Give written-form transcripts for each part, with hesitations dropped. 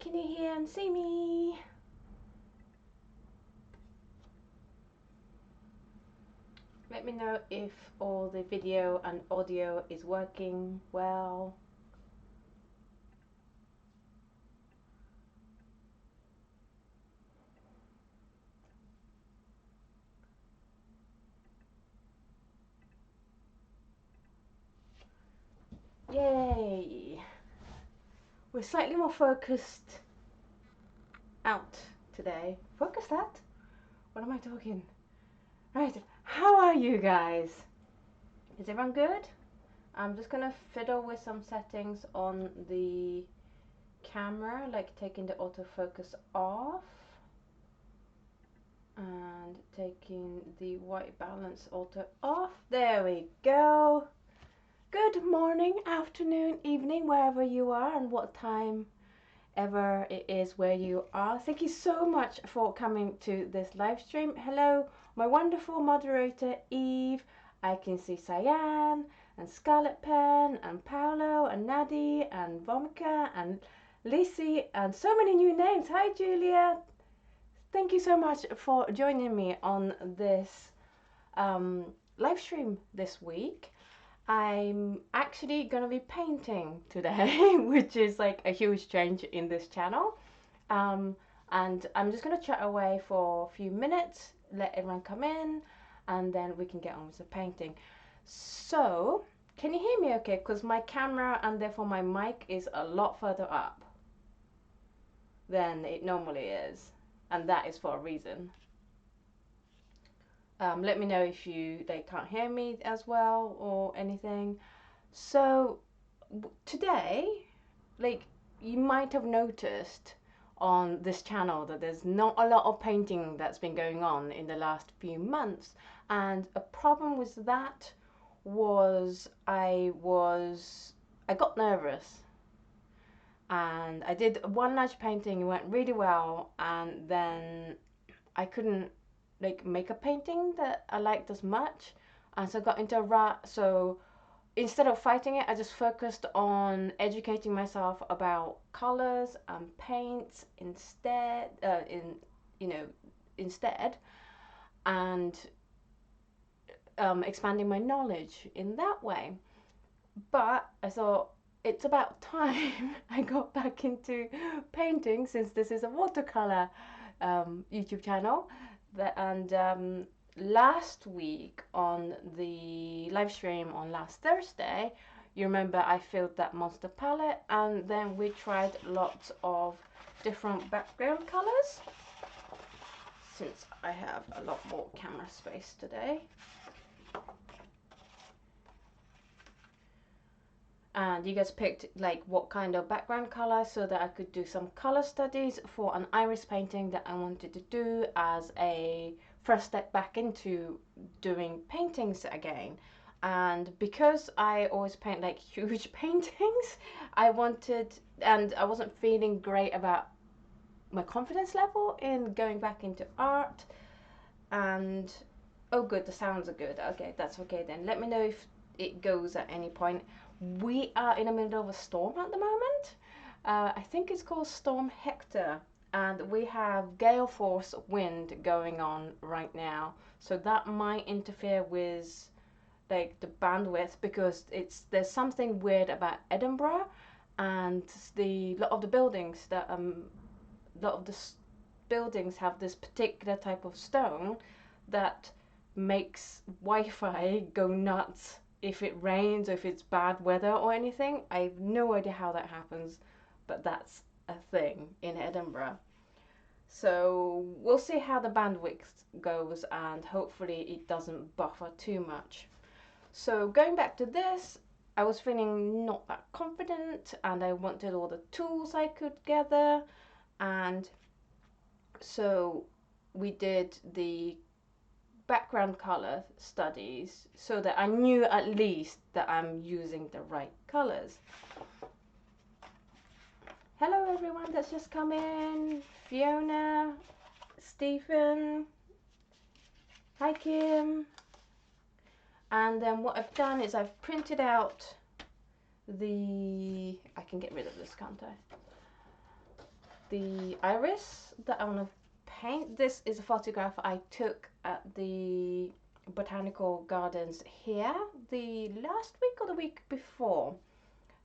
Can you hear and see me? Let me know if all the video and audio is working well. Yay! We're slightly more focused out today. Focused out? What am I talking? Right, how are you guys? Is everyone good? I'm just gonna fiddle with some settings on the camera, like taking the autofocus off and taking the white balance auto off. There we go. Good morning, afternoon, evening, wherever you are and what time ever it is where you are. Thank you so much for coming to this live stream. Hello, my wonderful moderator Eve. I can see Cyan and Scarlet Pen and Paolo and Nadi and Vomika and Lissy and so many new names. Hi Julia. Thank you so much for joining me on this live stream this week. I'm actually gonna be painting today, which is like a huge change in this channel. And I'm just gonna chat away for a few minutes, let everyone come in, and then we can get on with the painting. So, can you hear me okay? Because my camera and therefore my mic is a lot further up than it normally is, and that is for a reason. Let me know if they can't hear me as well or anything. So today, like, you might have noticed on this channel that there's not a lot of painting that's been going on in the last few months, and a problem with that was I got nervous, and I did one large painting. It went really well, and then I couldn't like make a painting that I liked as much, and so I got into a rut. So instead of fighting it, I just focused on educating myself about colors and paints instead, instead, and expanding my knowledge in that way. But I thought it's about time I got back into painting, since this is a watercolor YouTube channel. Last week on the live stream on last Thursday, you remember I filled that monster palette, and then we tried lots of different background colors, since I have a lot more camera space today. And you guys picked like what kind of background color, so that I could do some color studies for an iris painting that I wanted to do as a first step back into doing paintings again. And because I always paint like huge paintings, I wasn't feeling great about my confidence level in going back into art. And oh good, the sounds are good. Okay, that's okay then. Let me know if it goes at any point. We are in the middle of a storm at the moment. I think it's called Storm Hector, and we have gale force wind going on right now, so that might interfere with like the bandwidth, because there's something weird about Edinburgh, and lot of the buildings have this particular type of stone that makes Wi-Fi go nuts if it rains or if it's bad weather or anything. I have no idea how that happens, but that's a thing in Edinburgh. So we'll see how the bandwidth goes, and hopefully it doesn't buffer too much. So going back to this, I was feeling not that confident, and I wanted all the tools I could gather, and so we did the background color studies so that I knew at least that I'm using the right colors. Hello everyone that's just come in. Fiona, Stephen, hi Kim. And then what I've done is I've printed out I can get rid of this, can't I? the iris that I want to paint. This is a photograph I took at the botanical gardens here the last week or the week before.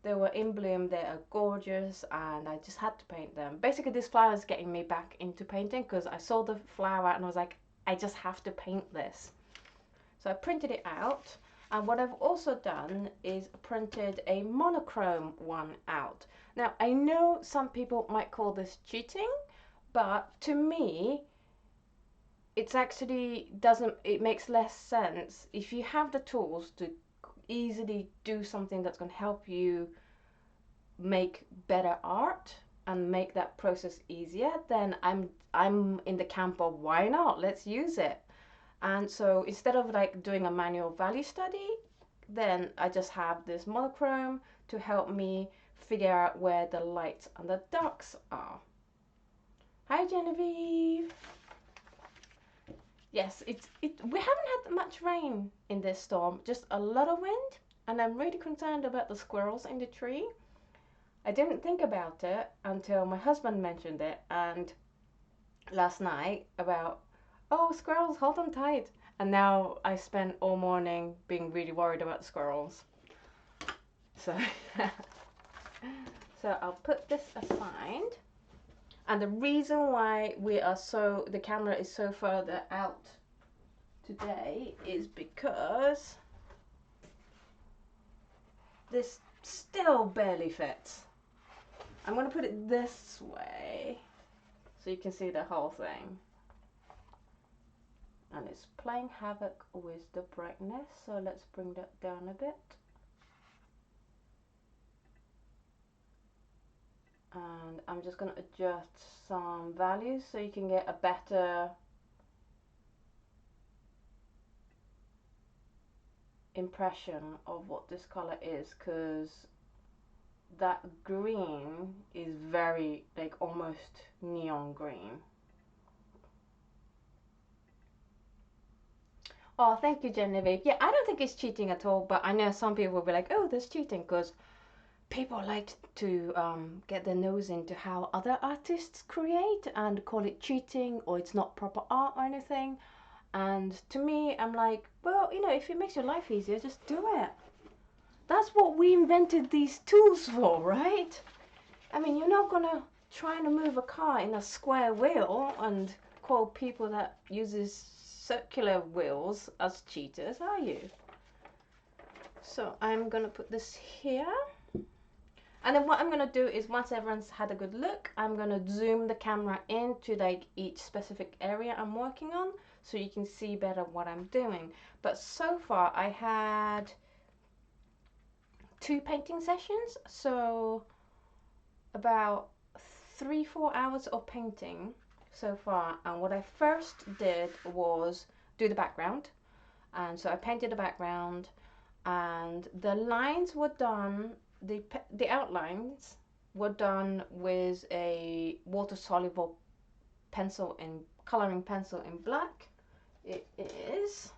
They were in bloom, they are gorgeous, and I just had to paint them. Basically, this flower is getting me back into painting because I saw the flower and I was like, I just have to paint this. So I printed it out, and what I've also done is printed a monochrome one out. Now, I know some people might call this cheating, but to me, it's actually it makes less sense if you have the tools to easily do something that's going to help you make better art and make that process easier. Then I'm in the camp of why not, let's use it. And so instead of like doing a manual value study, then I just have this monochrome to help me figure out where the lights and the darks are. Hi Genevieve. Yes, we haven't had much rain in this storm, just a lot of wind, and I'm really concerned about the squirrels in the tree. I didn't think about it until my husband mentioned it, and last night about, oh, squirrels, hold on tight. And now I spent all morning being really worried about the squirrels. So, so I'll put this aside. And the reason why the camera is so further out today is because this still barely fits. I'm going to put it this way so you can see the whole thing. And it's playing havoc with the brightness, so let's bring that down a bit. And I'm just going to adjust some values so you can get a better impression of what this color is, because that green is very, like, almost neon green. Oh, thank you, Genevieve. Yeah, I don't think it's cheating at all, but I know some people will be like, oh, that's cheating, because people like to get their nose into how other artists create and call it cheating or it's not proper art or anything. And to me, I'm like, well, you know, if it makes your life easier, just do it. That's what we invented these tools for, right? I mean, you're not gonna try to move a car in a square wheel and call people that uses circular wheels as cheaters, are you? So I'm gonna put this here. And then what I'm going to do is, once everyone's had a good look, I'm going to zoom the camera into like each specific area I'm working on so you can see better what I'm doing. But so far I had 2 painting sessions, so about 3-4 hours of painting so far. And what I first did was do the background. And so I painted the background, and the lines were done, the outlines were done with a water soluble pencil coloring pencil in black. It is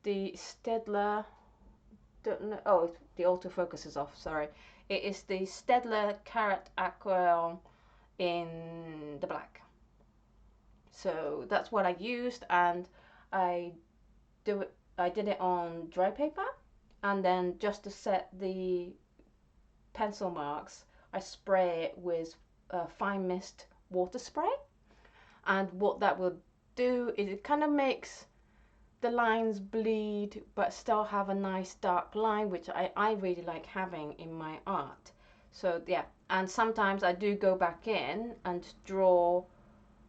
the Staedtler, oh, the autofocus is off, sorry. It is the Staedtler Carrot Aquarelle in the black. So that's what I used, and I did it on dry paper, and then just to set the pencil marks, I spray it with fine mist water spray. And what that will do is it kind of makes the lines bleed but still have a nice dark line, which I really like having in my art. So yeah, and sometimes I do go back in and draw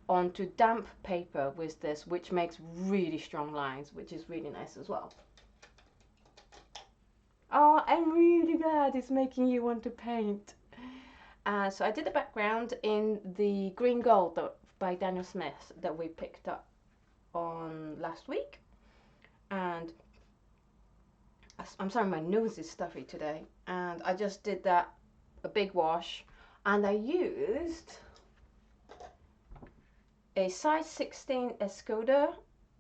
onto damp paper with this, which makes really strong lines, which is really nice as well. Oh, I'm really glad it's making you want to paint. So I did the background in the green gold by Daniel Smith that we picked up on last week. And I'm sorry, my nose is stuffy today. And I just did that, a big wash. And I used a size 16 Escoda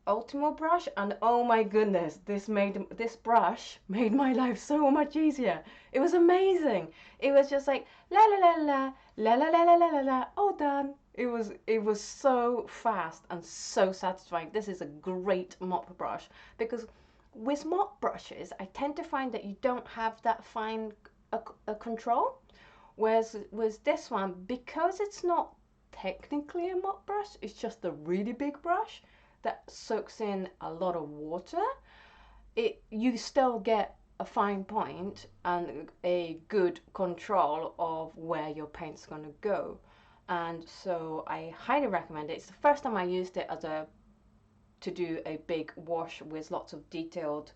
Ultimo brush, and oh my goodness, this brush made my life so much easier. It was amazing. It was just like la la la la La la la la la la la, all done. It was so fast and so satisfying. This is a great mop brush because with mop brushes, I tend to find that you don't have that fine a control. Whereas with this one, because it's not technically a mop brush, it's just a really big brush that soaks in a lot of water. You still get a fine point and a good control of where your paint's going to go. And so I highly recommend it. It's the first time I used it to do a big wash with lots of detailed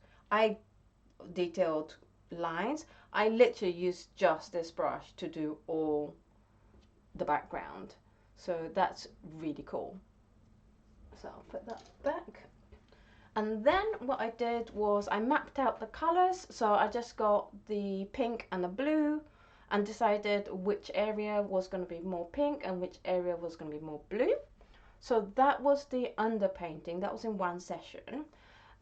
lines. I literally used just this brush to do all the background. So that's really cool. So I'll put that back. And then what I did was I mapped out the colors. So I just got the pink and the blue and decided which area was going to be more pink and which area was going to be more blue. So that was the underpainting. That was in one session.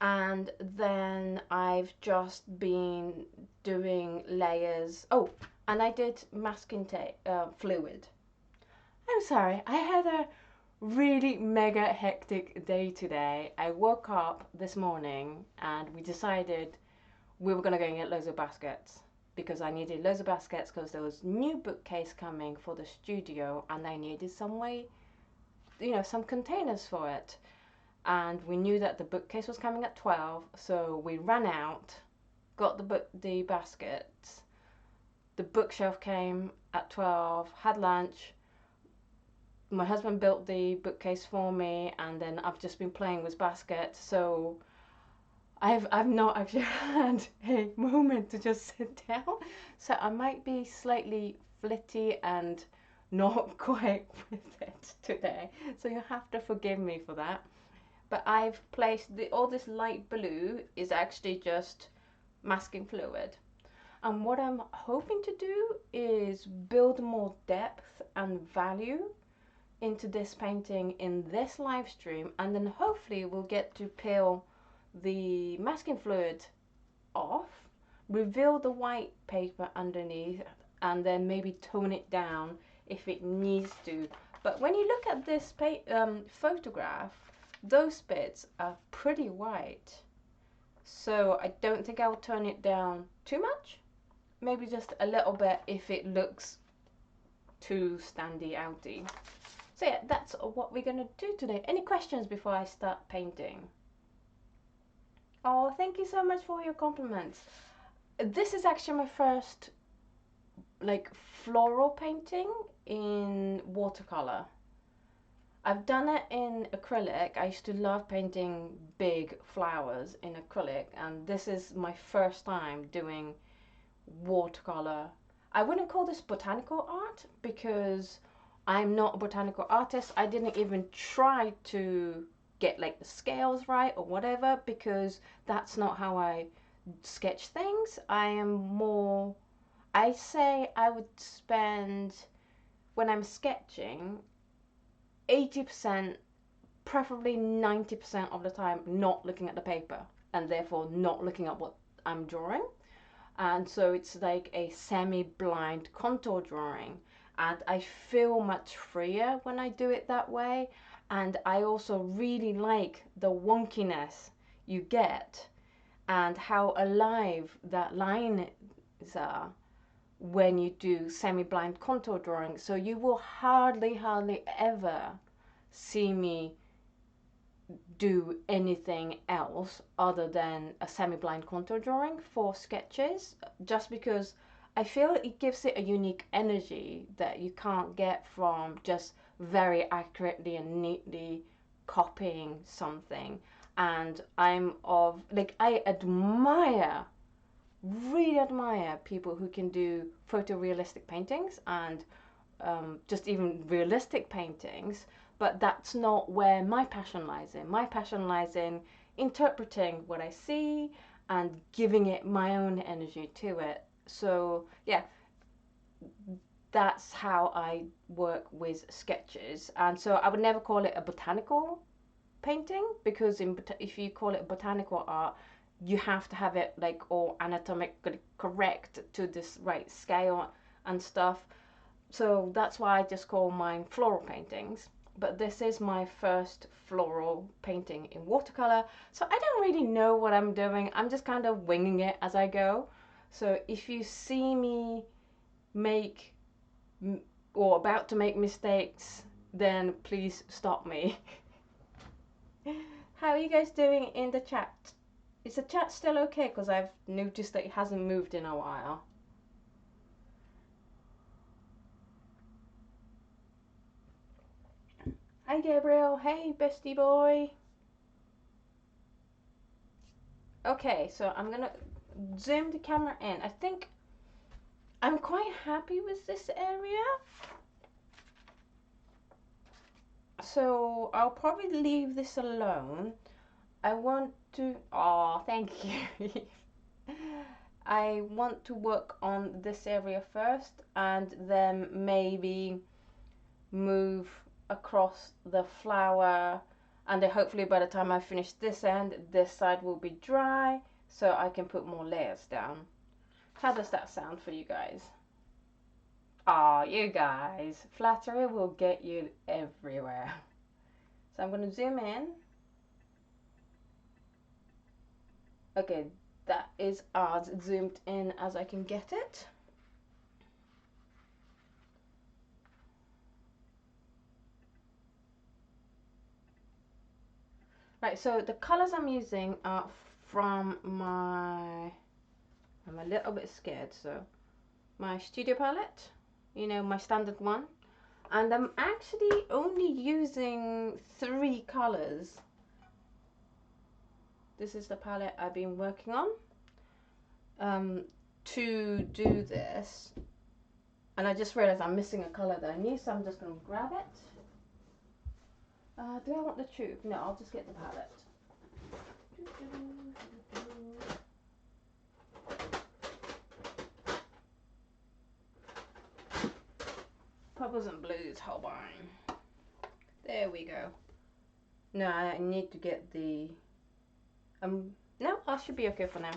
And then I've just been doing layers. Oh, and I did masking tape, fluid. I'm sorry, I had a really mega hectic day today. I woke up this morning and we decided we were going to go and get loads of baskets because I needed loads of baskets because there was new bookcase coming for the studio and I needed some way, some containers for it. And we knew that the bookcase was coming at 12, so we ran out, got the baskets. The bookshelf came at 12, had lunch. My husband built the bookcase for me, and then I've just been playing with baskets. So I've not actually had a moment to just sit down. So I might be slightly flitty and not quite with it today. So you have to forgive me for that. But I've placed all this light blue is actually just masking fluid. And what I'm hoping to do is build more depth and value into this painting in this live stream, and then hopefully we'll get to peel the masking fluid off, reveal the white paper underneath, and then maybe tone it down if it needs to. But when you look at this photograph, those bits are pretty white. So I don't think I'll turn it down too much. Maybe just a little bit if it looks too standy outy. So yeah, that's what we're gonna do today. Any questions before I start painting? Oh, thank you so much for your compliments. This is actually my first floral painting in watercolor. I've done it in acrylic. I used to love painting big flowers in acrylic, and this is my first time doing watercolor. I wouldn't call this botanical art because I'm not a botanical artist. I didn't even try to get the scales right or whatever because that's not how I sketch things. I say I would spend, when I'm sketching, 80%, preferably 90% of the time not looking at the paper and therefore not looking at what I'm drawing. And so it's like a semi-blind contour drawing, and I feel much freer when I do it that way. And I also really like the wonkiness you get and how alive that lines are when you do semi-blind contour drawing. So you will hardly ever see me do anything else other than a semi-blind contour drawing for sketches, just because I feel it gives it a unique energy that you can't get from just very accurately and neatly copying something. And I really admire people who can do photorealistic paintings and just even realistic paintings, but that's not where my passion lies in. My passion lies in interpreting what I see and giving it my own energy to it. So yeah, that's how I work with sketches. And so I would never call it a botanical painting because if you call it botanical art, you have to have it all anatomically correct to this right scale and stuff. So that's why I just call mine floral paintings. But this is my first floral painting in watercolor, so I don't really know what I'm doing. I'm just kind of winging it as I go. So if you see me make or about to make mistakes, then please stop me. How are you guys doing in the chat? Is the chat still okay? Because I've noticed that it hasn't moved in a while. Hi Gabriel, hey bestie boy. Okay, so I'm gonna zoom the camera in. I think I'm quite happy with this area. So I'll probably leave this alone. I want to, oh, thank you. I want to work on this area first and then maybe move across the flower, and then hopefully by the time I finish this end, this side will be dry so I can put more layers down. How does that sound for you guys? Ah, you guys, flattery will get you everywhere. So I'm going to zoom in. Okay, that is as zoomed in as I can get it. Right, so the colors I'm using are from my, I'm a little bit scared, so my studio palette, you know, my standard one. And I'm actually only using 3 colors. This is the palette I've been working on to do this. And I just realized I'm missing a color that I need, so I'm just going to grab it. Do I want the tube? No, I'll just get the palette. Purples and blues, Holbein. There we go. No, I need to get the... no, I should be okay for now.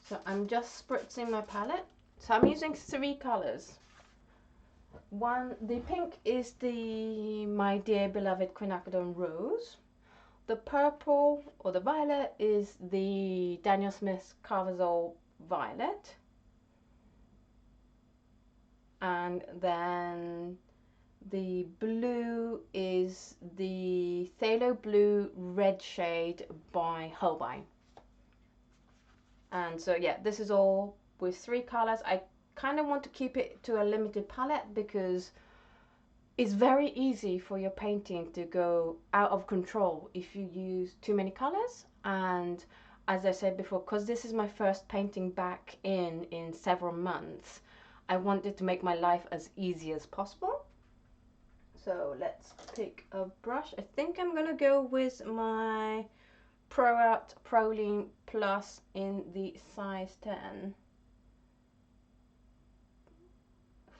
So I'm just spritzing my palette. So I'm using 3 colors. One, the pink is the My Dear Beloved Quinacridone Rose. The purple or the violet is the Daniel Smith's Carbazole Violet. And then the blue is the Phthalo Blue Red Shade by Holbein. And so yeah, this is all with 3 colors. I kind of want to keep it to a limited palette because it's very easy for your painting to go out of control if you use too many colors. And as I said before, because this is my first painting back in several months, I wanted to make my life as easy as possible. So let's pick a brush. I think I'm gonna go with my Pro Art Proline Plus in the size 10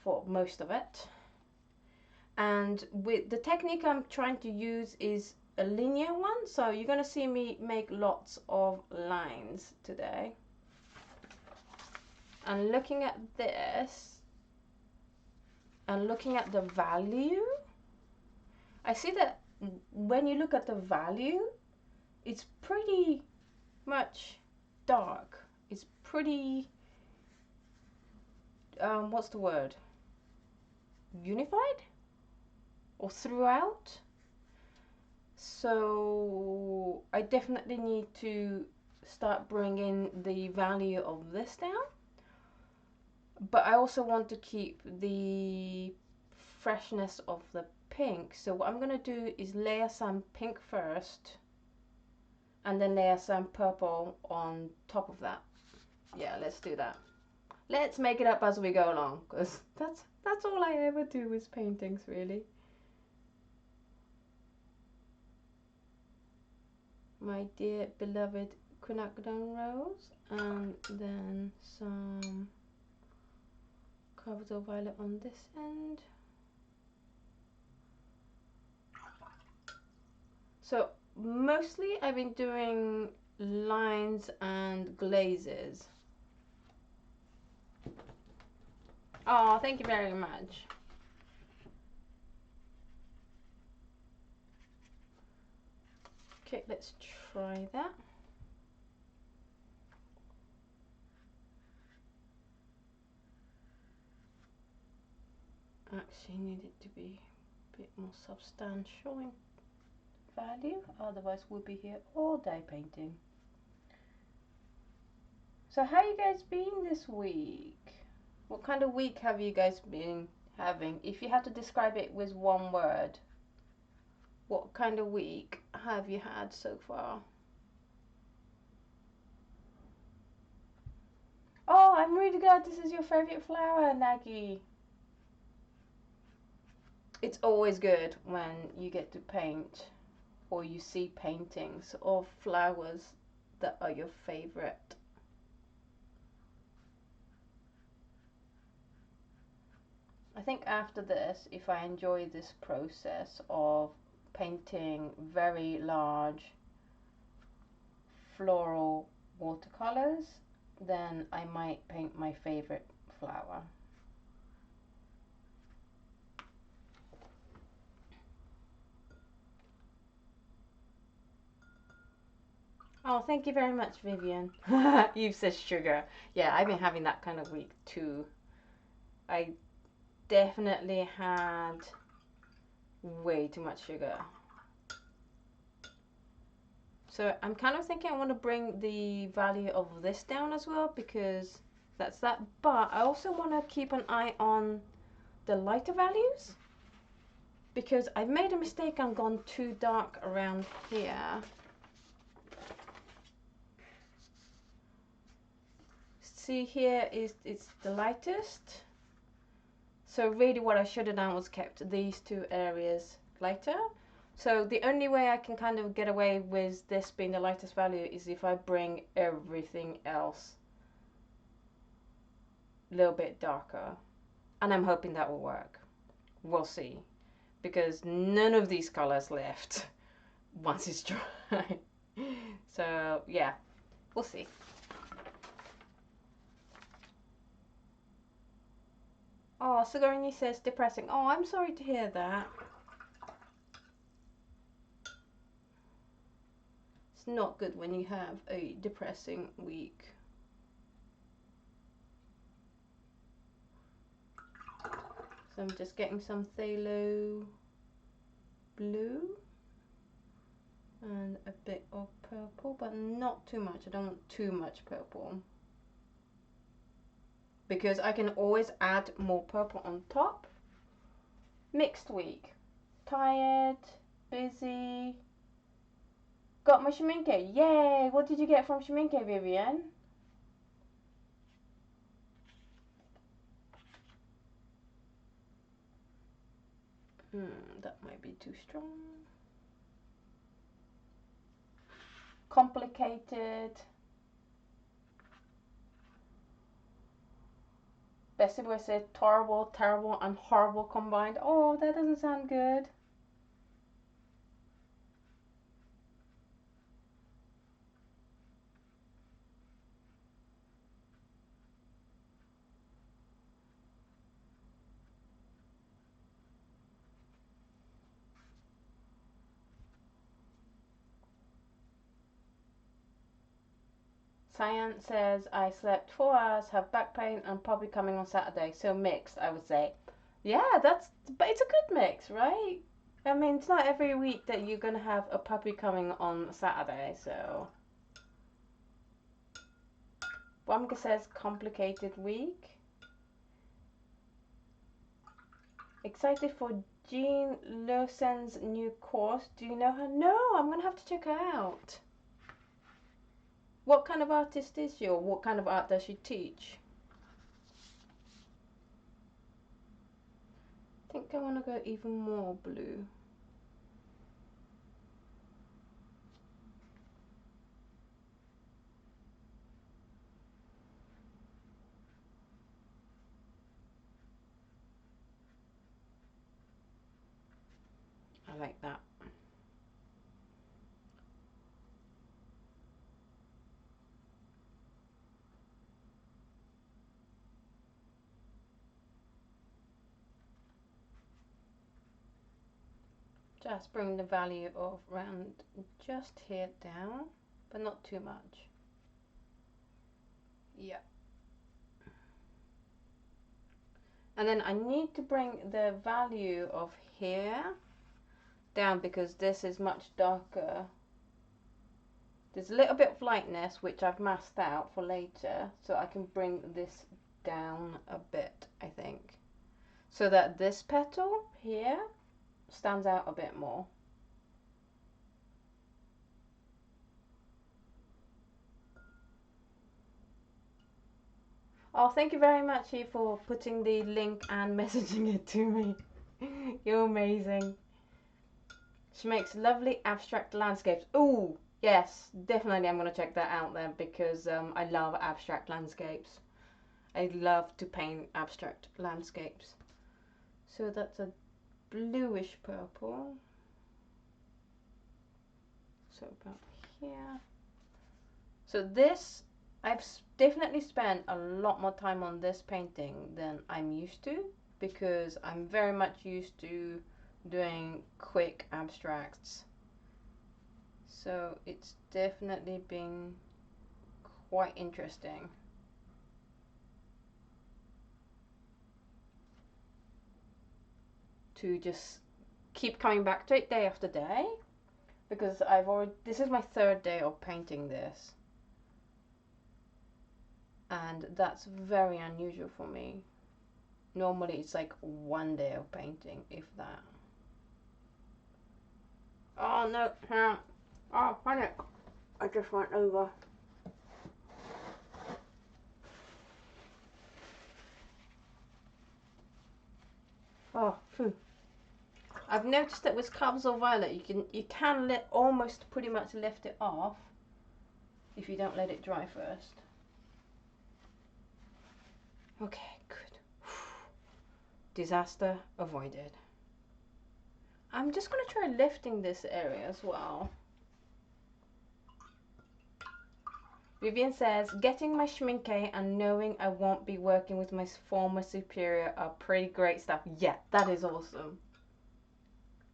for most of it. And with the technique I'm trying to use is a linear one, so you're gonna see me make lots of lines today. And looking at this and looking at the value, I see that when you look at the value, it's pretty much dark. It's pretty, what's the word? Unified? Or throughout. So I definitely need to start bringing the value of this down. But I also want to keep the freshness of the pink. So what I'm going to do is layer some pink first and then layer some purple on top of that. Yeah, let's do that. Let's make it up as we go along, because that's all I ever do with paintings, really. My Dear Beloved Quinacridone Rose, and then some Carbazole Violet on this end. So mostly I've been doing lines and glazes. Oh, thank you very much. Okay, let's try that. Actually need it to be a bit more substantial in value, otherwise we'll be here all day painting. So how you guys been this week? What kind of week have you guys been having? If you had to describe it with one word, what kind of week have you had so far? Oh, I'm really glad this is your favorite flower, Nagi. It's always good when you get to paint or you see paintings of flowers that are your favorite. I think after this, if I enjoy this process of painting very large floral watercolors, then I might paint my favorite flower. Oh, thank you very much, Vivian. You've said sugar. Yeah, I've been having that kind of week too. I definitely had way too much sugar. So I'm kind of thinking I want to bring the value of this down as well, because that's that. But I also want to keep an eye on the lighter values, because I've made a mistake and gone too dark around here. See, here is it's the lightest. So really what I should have done was kept these two areas lighter. So the only way I can kind of get away with this being the lightest value is if I bring everything else a little bit darker. And I'm hoping that will work. We'll see. Because none of these colors left once it's dry. So yeah, we'll see. Oh, Sigourney says depressing. Oh, I'm sorry to hear that. It's not good when you have a depressing week. So I'm just getting some phthalo blue and a bit of purple, but not too much. I don't want too much purple, because I can always add more purple on top. Mixed week. Tired, busy. Got my schminke. Yay! What did you get from schminke, Vivian? That might be too strong. Complicated. Bessie boy said terrible, terrible, and horrible combined. Oh, that doesn't sound good. Cyan says, I slept 4 hours, have back pain, and probably coming on Saturday. So mixed, I would say. Yeah, but it's a good mix, right? I mean, it's not every week that you're going to have a puppy coming on Saturday, so. Bumka says, complicated week. Excited for Jean Lawson's new course. Do you know her? No, I'm going to have to check her out. What kind of artist is she, or what kind of art does she teach? I think I want to go even more blue. I like that. Let's bring the value of round just here down, but not too much. Yeah. And then I need to bring the value of here down because this is much darker. There's a little bit of lightness which I've masked out for later, so I can bring this down a bit, I think, so that this petal here stands out a bit more. Oh, thank you very much, Eve, for putting the link and messaging it to me. You're amazing. She makes lovely abstract landscapes. Ooh, yes, definitely I'm going to check that out then, because I love abstract landscapes. I love to paint abstract landscapes. So that's a bluish purple. So about here. So this, I've definitely spent a lot more time on this painting than I'm used to, because I'm very much used to doing quick abstracts. So it's definitely been quite interesting. To just keep coming back to it day after day, because this is my third day of painting this, and that's very unusual for me. Normally it's like one day of painting, if that. Oh no, oh panic, I just went over. Oh, phew. I've noticed that with Carbazole Violet you can almost pretty much lift it off if you don't let it dry first. Okay, good. Disaster avoided. I'm just going to try lifting this area as well. Vivian says, getting my schminke and knowing I won't be working with my former superior are pretty great stuff. Yeah, that is awesome.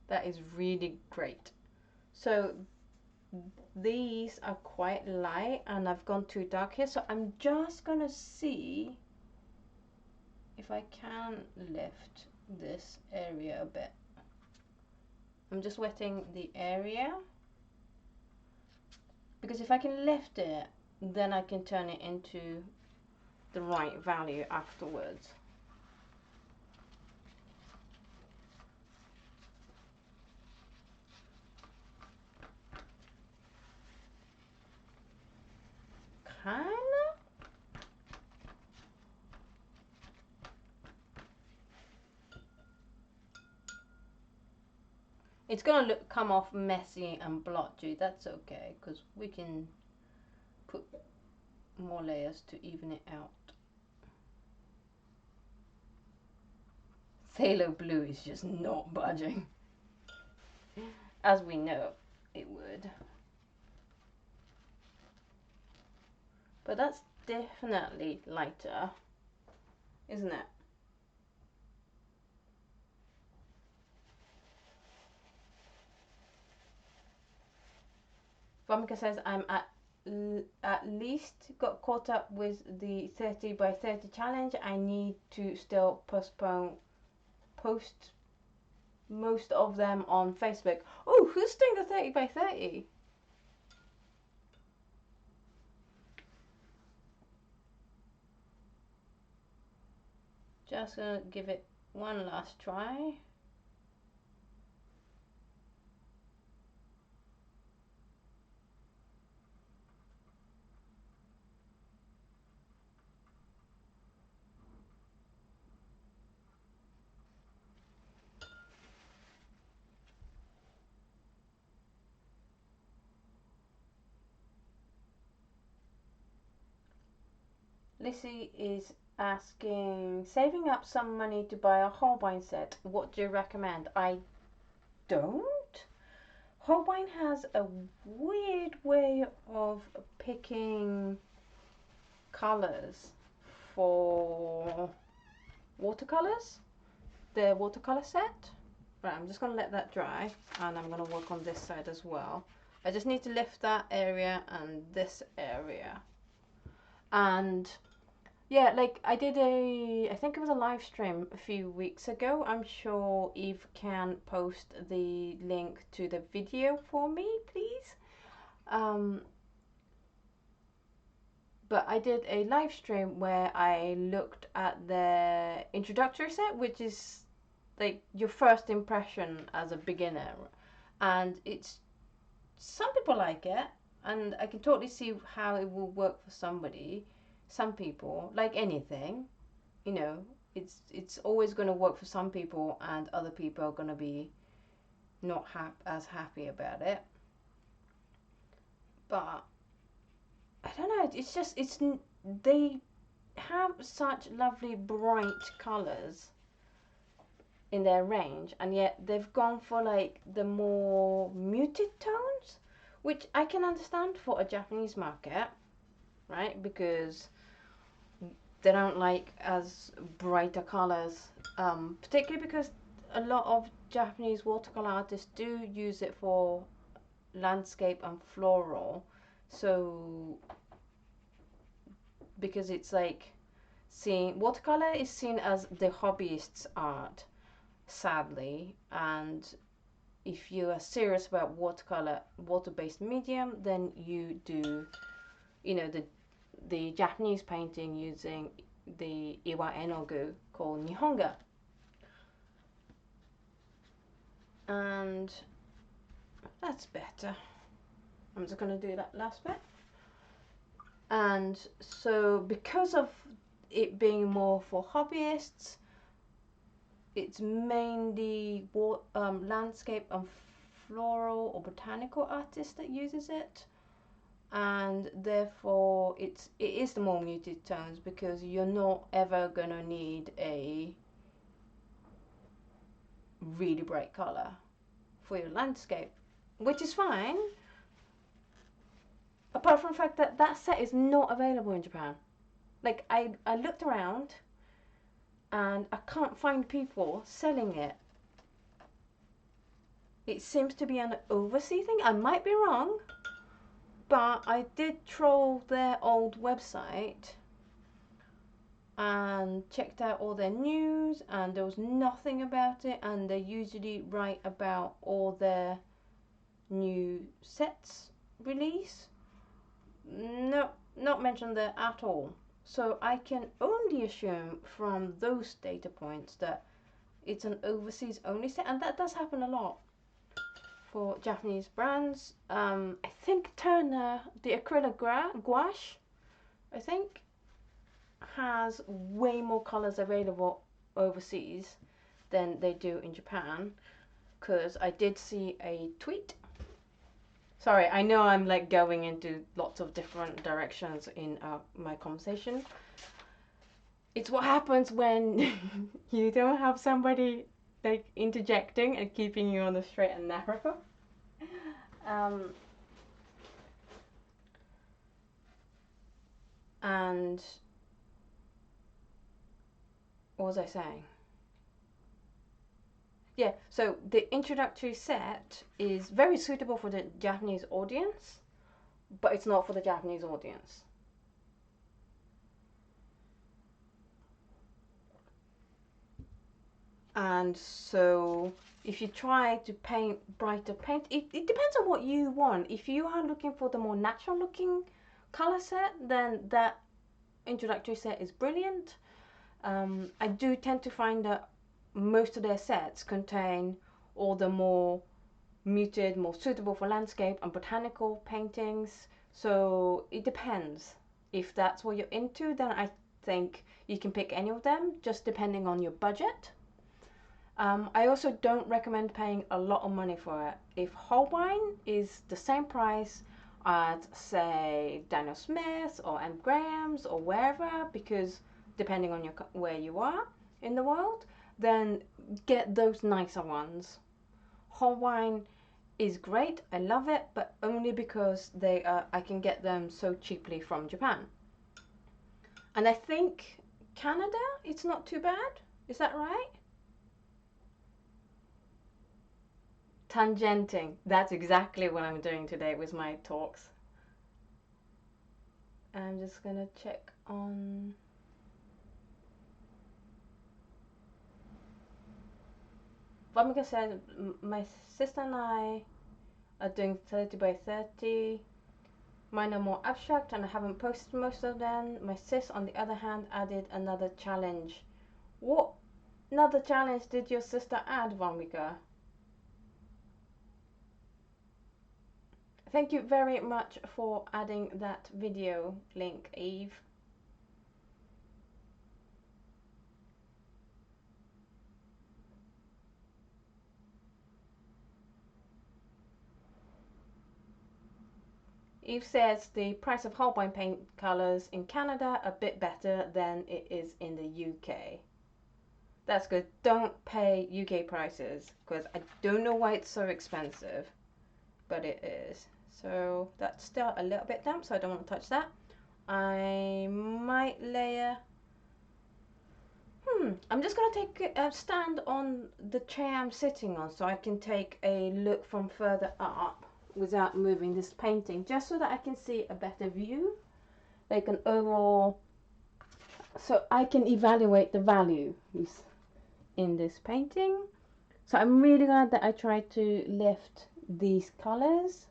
That is really great. So these are quite light and I've gone too dark here, so I'm just going to see if I can lift this area a bit. I'm just wetting the area, because if I can lift it, then I can turn it into the right value afterwards. Kinda. It's gonna come off messy and blotchy. That's okay, because we can put more layers to even it out. Phthalo blue is just not budging, as we know it would. But that's definitely lighter, isn't it? Vomika says, I'm at least got caught up with the 30 by 30 challenge. I need to still post most of them on Facebook. Oh, who's doing the 30 by 30? Just gonna give it one last try. Lissy is asking, saving up some money to buy a Holbein set. What do you recommend? I don't. Holbein has a weird way of picking colors for watercolors. The watercolor set. Right, I'm just going to let that dry, and I'm going to work on this side as well. I just need to lift that area and this area. And yeah, like I did I think it was a live stream a few weeks ago. I'm sure Eve can post the link to the video for me, please. But I did a live stream where I looked at the introductory set, which is like your first impression as a beginner. And it's, some people like it, and I can totally see how it will work for somebody. Some people, like anything, you know, it's always going to work for some people, and other people are going to be not as happy about it. But I don't know, it's just, they have such lovely bright colors in their range, and yet they've gone for like the more muted tones, which I can understand for a Japanese market, right? Because they don't like as brighter colors, particularly because a lot of Japanese watercolor artists do use it for landscape and floral. So because it's like, seeing watercolor is seen as the hobbyist's art, sadly. And if you are serious about watercolor, water-based medium, then you do, you know, the Japanese painting using the iwa enogu called Nihonga. And that's better. I'm just going to do that last bit. And so because of it being more for hobbyists, it's mainly landscape and floral or botanical artists that uses it, and therefore it is the more muted tones, because you're not ever gonna need a really bright color for your landscape, which is fine, apart from the fact that that set is not available in Japan. Like I looked around and I can't find people selling it. It seems to be an overseas thing. I might be wrong, but I did troll their old website and checked out all their news, and there was nothing about it, and they usually write about all their new sets release. No, not mentioned there at all. So I can only assume from those data points that it's an overseas only set, and that does happen a lot for Japanese brands. I think Turner, the acrylic gouache, I think, has way more colors available overseas than they do in Japan, because I did see a tweet. Sorry, I know I'm like going into lots of different directions in my conversation. It's what happens when you don't have somebody like interjecting and keeping you on the straight and narrow. And what was I saying? Yeah, so the introductory set is very suitable for the Japanese audience, but it's not for the Japanese audience. And so if you try to paint brighter paint, it depends on what you want. If you are looking for the more natural looking color set, then that introductory set is brilliant. I do tend to find that most of their sets contain all the more muted, more suitable for landscape and botanical paintings. So it depends. If that's what you're into, then I think you can pick any of them, just depending on your budget. I also don't recommend paying a lot of money for it. If Holbein is the same price at, say, Daniel Smith's or M. Graham's or wherever, because depending on where you are in the world, then get those nicer ones. Holbein is great, I love it, but only because I can get them so cheaply from Japan. And I think Canada, it's not too bad. Is that right? Tangenting. That's exactly what I'm doing today with my talks. I'm just gonna check on. Vamika said, my sister and I are doing 30 by 30. Mine are more abstract and I haven't posted most of them. My sis, on the other hand, added another challenge. What another challenge did your sister add, Vamika? Thank you very much for adding that video link, Eve. Eve says the price of Holbein paint colours in Canada a bit better than it is in the UK. That's good. Don't pay UK prices because I don't know why it's so expensive, but it is. So that's still a little bit damp, so I don't want to touch that. I might layer. I'm just going to take a stand on the chair I'm sitting on so I can take a look from further up without moving this painting, just so that I can see a better view, like an overall, so I can evaluate the value in this painting. So I'm really glad that I tried to lift these colors.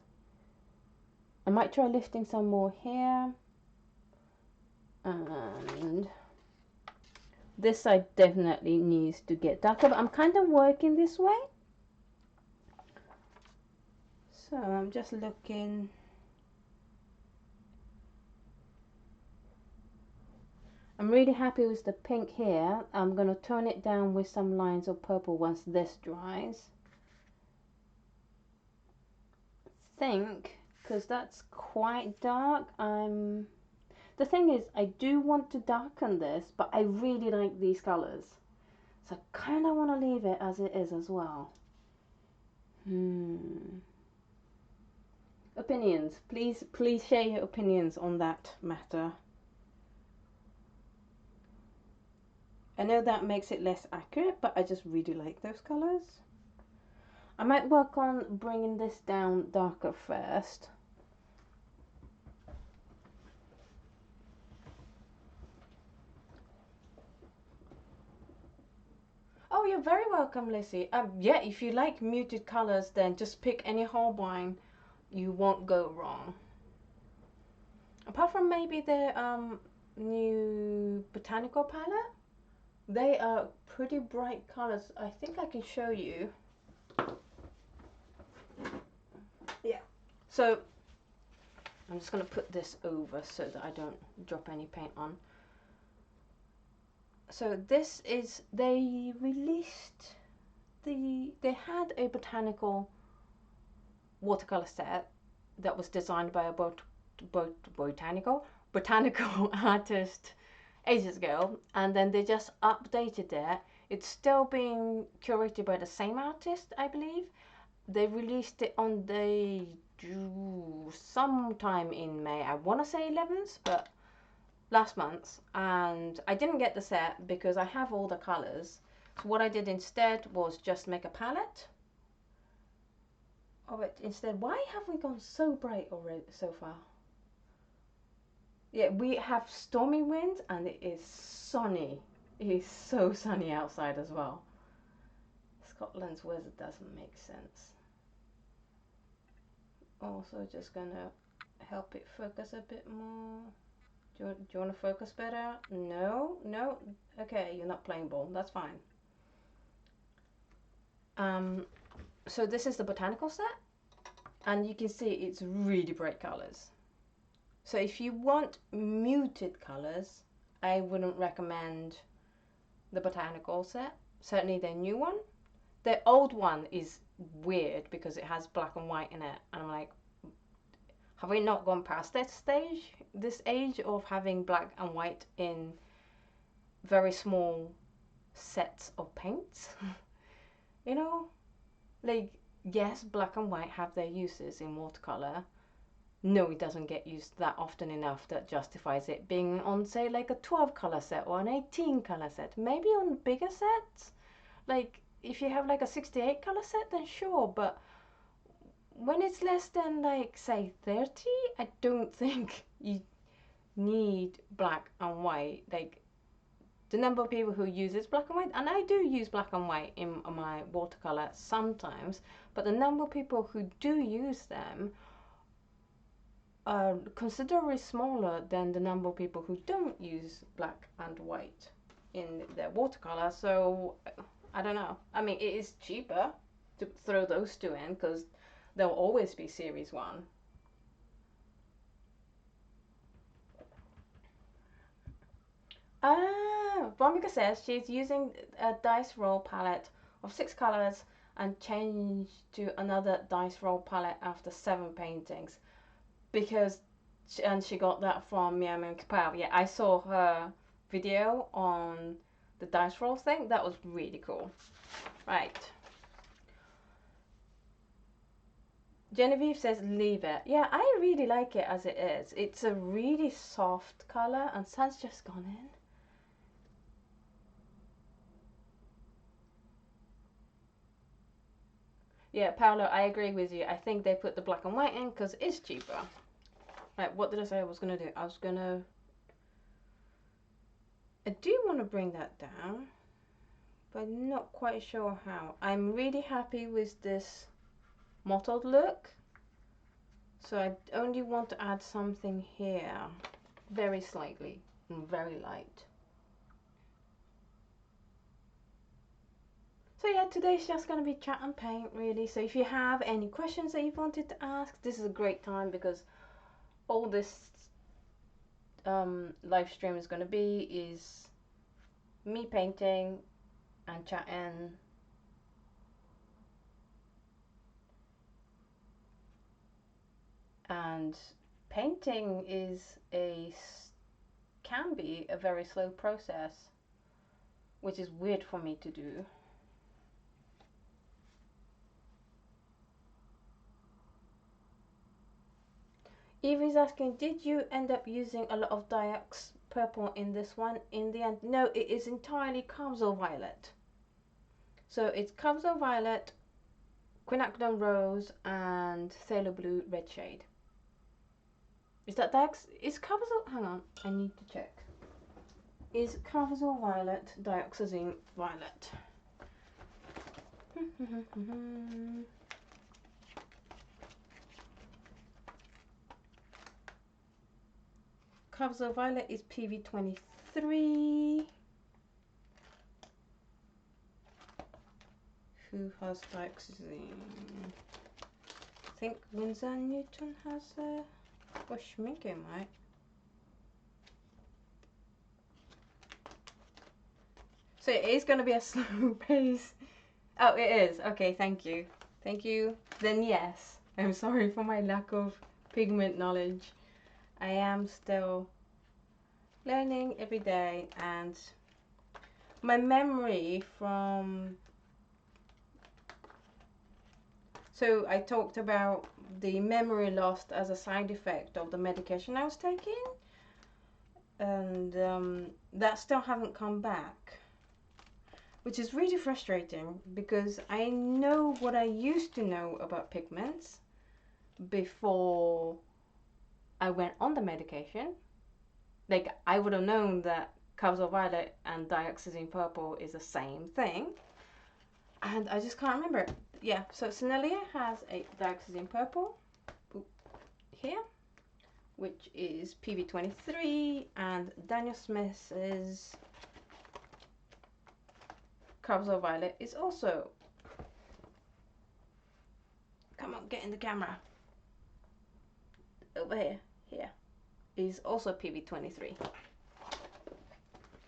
I might try lifting some more here, and this side definitely needs to get darker, but I'm kind of working this way. So I'm just looking. I'm really happy with the pink here. I'm going to tone it down with some lines of purple once this dries. I think, because that's quite dark, the thing is, I do want to darken this, but I really like these colors. So I kind of want to leave it as it is as well. Opinions. Please share your opinions on that matter. I know that makes it less accurate, but I just really like those colors. I might work on bringing this down darker first. Oh, you're very welcome, Lizzie. Yeah, if you like muted colors, then just pick any Holbein. You won't go wrong. Apart from maybe the new botanical palette, they are pretty bright colors. I think I can show you. Yeah. So I'm just gonna put this over so that I don't drop any paint on. So this is, they released they had a botanical watercolor set that was designed by a botanical artist ages ago, and then they just updated it. It's still being curated by the same artist, I believe. They released it on the sometime in May. I want to say 11th, but last month, and I didn't get the set because I have all the colors. So what I did instead was just make a palette of it instead. Why have we gone so bright already so far? Yeah, we have stormy winds and it is sunny. It is so sunny outside as well. Scotland's weather doesn't make sense. Also just gonna help it focus a bit more. Do you want to focus better? No? Okay, you're not playing ball. That's fine. So this is the botanical set, and you can see it's really bright colors. So if you want muted colors, I wouldn't recommend the botanical set. Certainly the new one. The old one is weird because it has black and white in it, and I'm like, have we not gone past that stage? This age of having black and white in very small sets of paints? You know, like, yes, black and white have their uses in watercolor. No, it doesn't get used that often enough that justifies it being on, say, like a 12 color set or an 18 color set. Maybe on bigger sets, like if you have like a 68 color set, then sure, but when it's less than like say 30, I don't think you need black and white. Like the number of people who uses black and white, and I do use black and white in my watercolor sometimes, but the number of people who do use them are considerably smaller than the number of people who don't use black and white in their watercolor. So I don't know. I mean, it is cheaper to throw those two in because they'll always be series 1. Vomika says she's using a dice roll palette of 6 colors and changed to another dice roll palette after 7 paintings because she got that from Miami Kapow. Yeah, I saw her video on the dice roll thing. That was really cool. Right. Genevieve says leave it. Yeah, I really like it as it is. It's a really soft color and sun's just gone in. Yeah, Paolo, I agree with you. I think they put the black and white in because it's cheaper. Right, what did I say I was going to do? I do want to bring that down, but I'm not quite sure how. I'm really happy with this mottled look. So I only want to add something here, very slightly and very light. So yeah, today's just going to be chat and paint really. So if you have any questions that you wanted to ask, this is a great time because all this live stream is going to be is me painting and chatting. And painting can be a very slow process, which is weird for me to do. Evie's asking, did you end up using a lot of Diox purple in this one? In the end, no, it is entirely Camzo Violet. So it's Camzo Violet, Quinacridone Rose, and Phthalo Blue Red Shade. Is that Diox? Is Camzo? Hang on, I need to check. Is Camzo Violet Dioxazine Violet? Camzo Violet is PV23. Who has Dioxazine? I think Winsor Newton has a Schminke might. So it is going to be a slow pace. Oh, it is. Okay, thank you. Thank you. Then yes. I'm sorry for my lack of pigment knowledge. I am still learning every day, and my memory from... So I talked about the memory lost as a side effect of the medication I was taking, and that still haven't come back, which is really frustrating because I know what I used to know about pigments before I went on the medication. Like, I would have known that Camzo Violet and Dioxazine Purple is the same thing, and I just can't remember it. Yeah, so Senelia has a Dioxazine Purple here, which is PV23, and Daniel Smith's Camzo Violet is also... Come on, get in the camera. Over here, is also PV23.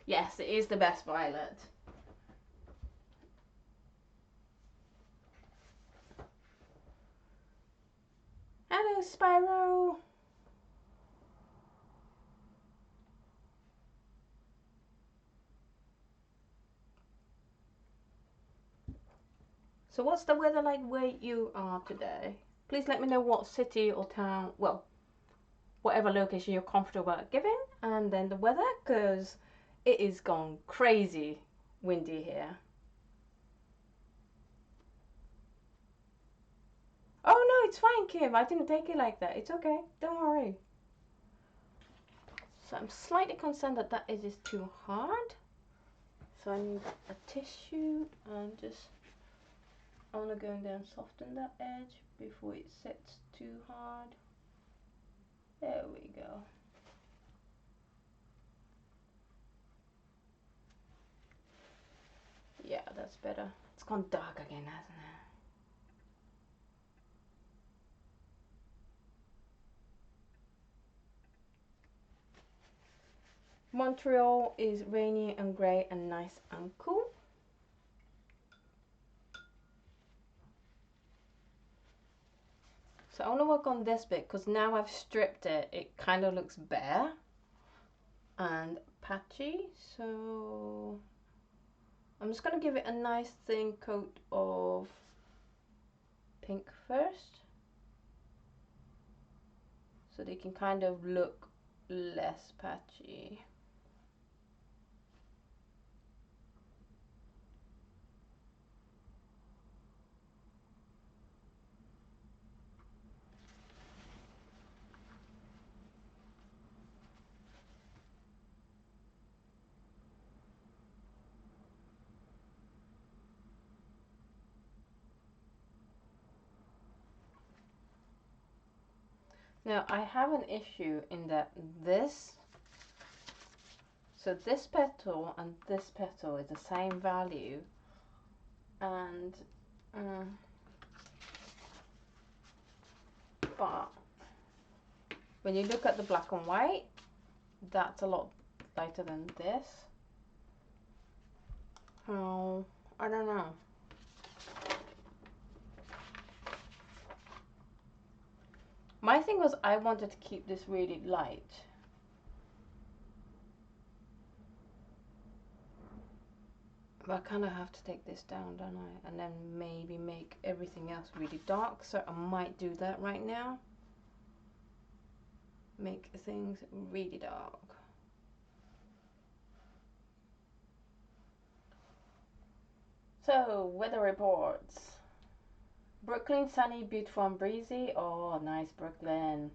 Yes, it is the best violet. Hello, Spyro. So what's the weather like where you are today? Please let me know what city or town, well, whatever location you're comfortable at giving, and then the weather, because it is gone crazy windy here. it's fine, Kim. I didn't take it like that. It's okay. Don't worry. So I'm slightly concerned that it is too hard. So I need a tissue and just, I want to go in there and soften that edge before it sets too hard. There we go. Yeah, that's better. It's gone dark again, hasn't it? Montreal is rainy and grey and nice and cool. So I want to work on this bit because now I've stripped it, it kind of looks bare and patchy. So I'm just going to give it a nice thin coat of pink first, so they can kind of look less patchy. Now I have an issue in that this petal and this petal is the same value, and but when you look at the black and white, that's a lot lighter than this. Oh, I don't know. My thing was I wanted to keep this really light. But I kind of have to take this down, don't I? And then maybe make everything else really dark. So I might do that right now. Make things really dark. So, weather reports. Brooklyn, sunny, beautiful and breezy. Oh, nice Brooklyn.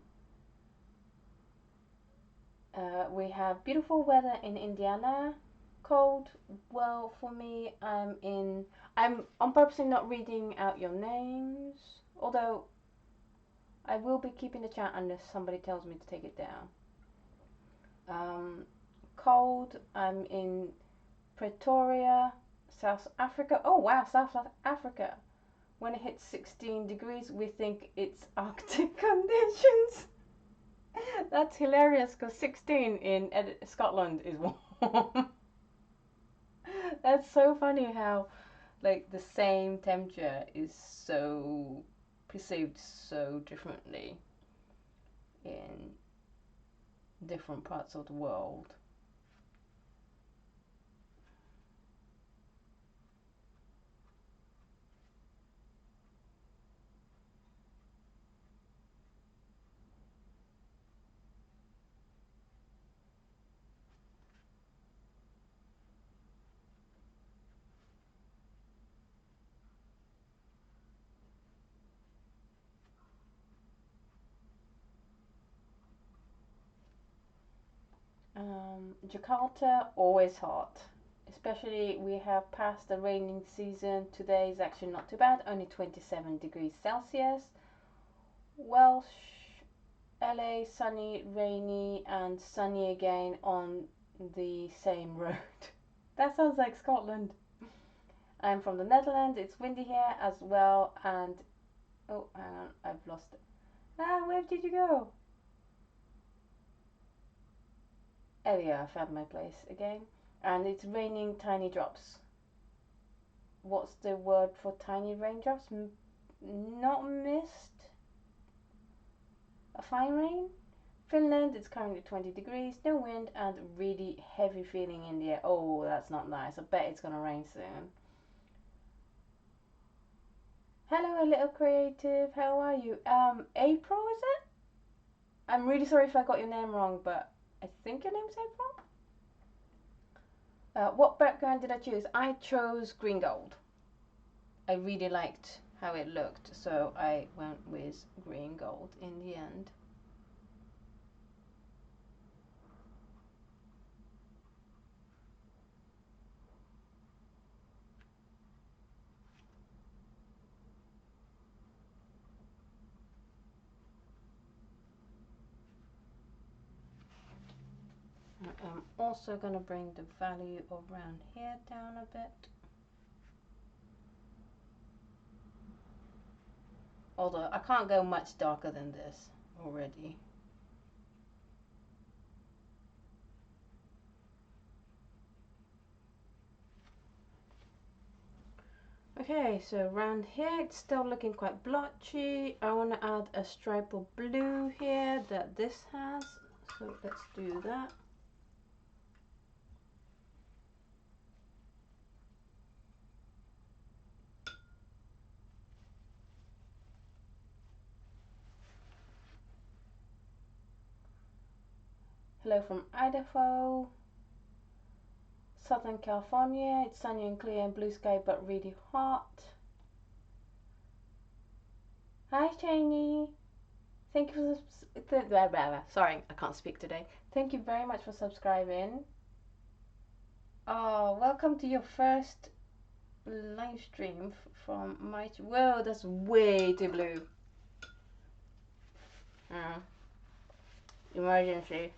We have beautiful weather in Indiana. Cold. Well, for me, I'm on purposely not reading out your names. Although, I will be keeping the chat unless somebody tells me to take it down. Cold. I'm in Pretoria, South Africa. Oh wow, South Africa. When it hits 16 degrees, we think it's Arctic conditions. That's hilarious because 16 in Scotland is warm. That's so funny how like the same temperature is so perceived so differently in different parts of the world. Jakarta, always hot. Especially we have passed the raining season. Today is actually not too bad, only 27 degrees Celsius. Welsh, LA, sunny, rainy, and sunny again on the same road. That sounds like Scotland. I'm from the Netherlands. It's windy here as well, and oh, hang on, I've lost it. Ah, where did you go? Oh yeah, I found my place again. And it's raining tiny drops. What's the word for tiny raindrops? Not mist? A fine rain? Finland, it's currently 20 degrees, no wind, and really heavy feeling in the air. Oh, that's not nice. I bet it's gonna rain soon. Hello, a little creative. How are you? April, is it? I'm really sorry if I got your name wrong, but I think your name's April? What background did I choose? I chose green gold. I really liked how it looked, so I went with green gold in the end. I'm also going to bring the value around here down a bit. Although I can't go much darker than this already. Okay, so around here it's still looking quite blotchy. I want to add a stripe of blue here that this has. So let's do that. Hello from Idaho, Southern California. It's sunny and clear and blue sky, but really hot. Hi, Shani. Thank you for sorry, I can't speak today. Thank you very much for subscribing. Oh, welcome to your first live stream from my. Whoa, that's way too blue. Emergency.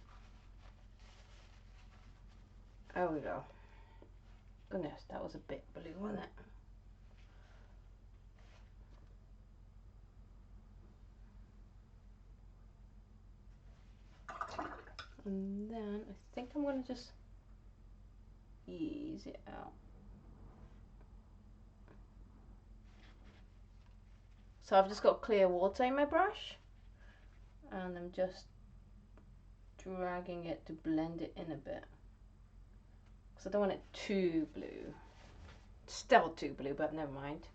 There we go. Goodness, that was a bit blue, wasn't it? And then I think I'm gonna just ease it out. So I've just got clear water in my brush, and I'm just dragging it to blend it in a bit. Because I don't want it too blue. Still too blue, but never mind.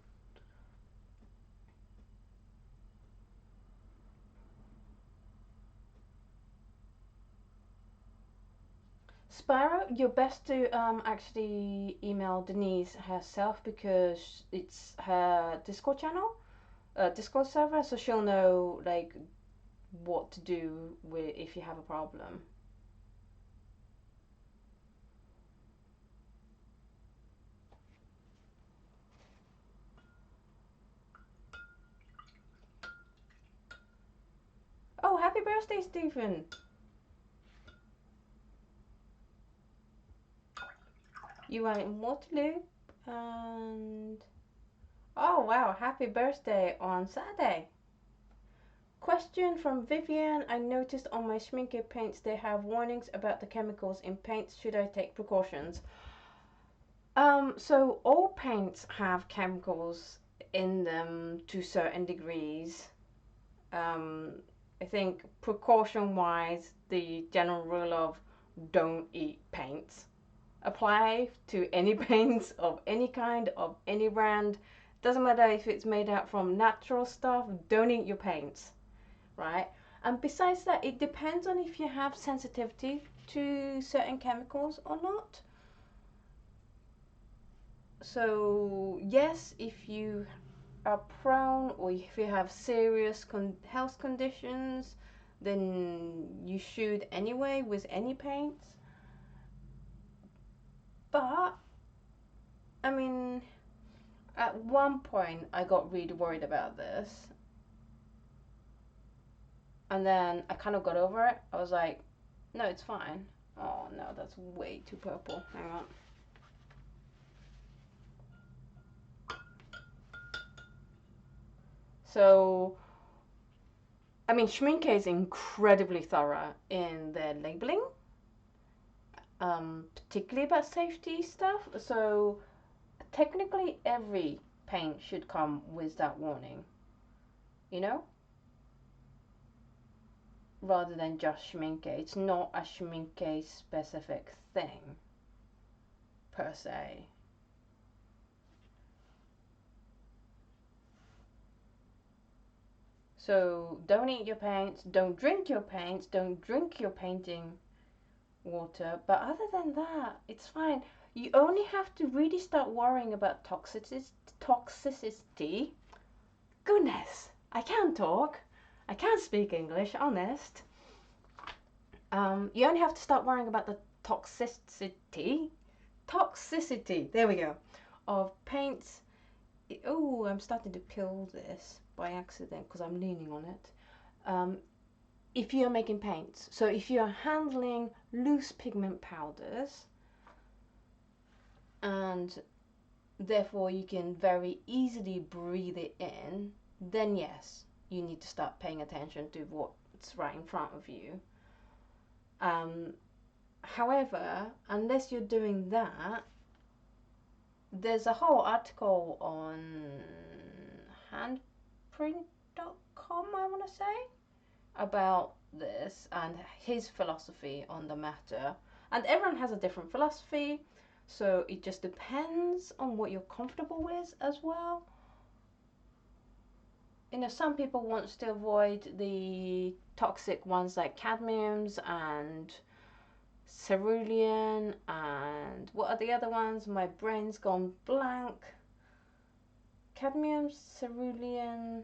Sparrow, you're best to actually email Denise herself, because it's her Discord channel, Discord server, so she'll know like what to do with if you have a problem. Oh, happy birthday, Stephen! You are in Waterloo, and oh wow, happy birthday on Saturday. Question from Vivian. I noticed on my Schmincke paints they have warnings about the chemicals in paints. Should I take precautions? So all paints have chemicals in them to certain degrees. I think precaution wise, the general rule of don't eat paints apply to any paints of any kind, of any brand. Doesn't matter if it's made out from natural stuff, don't eat your paints, right? And besides that, it depends on if you have sensitivity to certain chemicals or not. So yes, if you are prone, or if you have serious health conditions, then you should anyway with any paints. But I mean, at one point I got really worried about this, and then I kind of got over it. I was like, no, it's fine. Oh no, that's way too purple. Hang on. So, I mean, Schmincke is incredibly thorough in their labeling, particularly about safety stuff. So, technically, every paint should come with that warning, you know? Rather than just Schmincke. It's not a Schmincke specific thing, per se. So don't eat your paints, don't drink your paints, don't drink your painting water. But other than that, it's fine. You only have to really start worrying about toxicity goodness, I can talk. I can speak English, honest. You only have to start worrying about the toxicity, there we go, of paints. Oh, I'm starting to peel this by accident because I'm leaning on it. If you're making paints, so if you're handling loose pigment powders, and therefore you can very easily breathe it in, then yes, you need to start paying attention to what's right in front of you. However, unless you're doing that, there's a whole article on handprint.com, I want to say, about this and his philosophy on the matter. And everyone has a different philosophy, so it just depends on what you're comfortable with as well. You know, some people want to avoid the toxic ones like cadmiums and cerulean, and what are the other ones? My brain's gone blank. Cadmium, cerulean,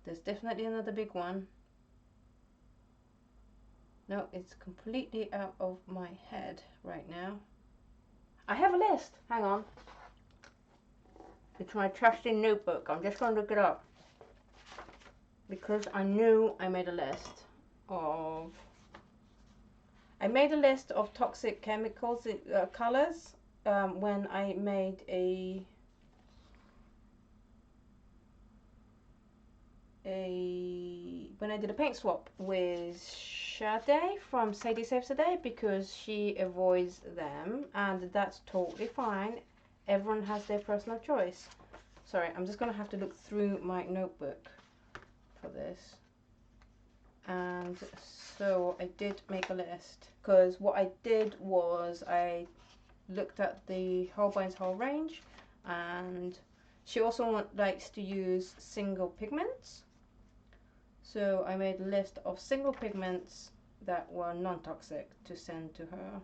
there's definitely another big one. No, it's completely out of my head right now. I have a list, hang on. It's my trusty notebook. I'm just going to look it up because I knew I made a list of toxic chemicals, colors, when I made when I did a paint swap with Sade from Sadie Saves the Day, because she avoids them, and that's totally fine. Everyone has their personal choice. Sorry, I'm just going to have to look through my notebook for this. And so I did make a list, because what I did was I looked at the Holbein's whole range, and she also likes to use single pigments. So I made a list of single pigments that were non-toxic to send to her.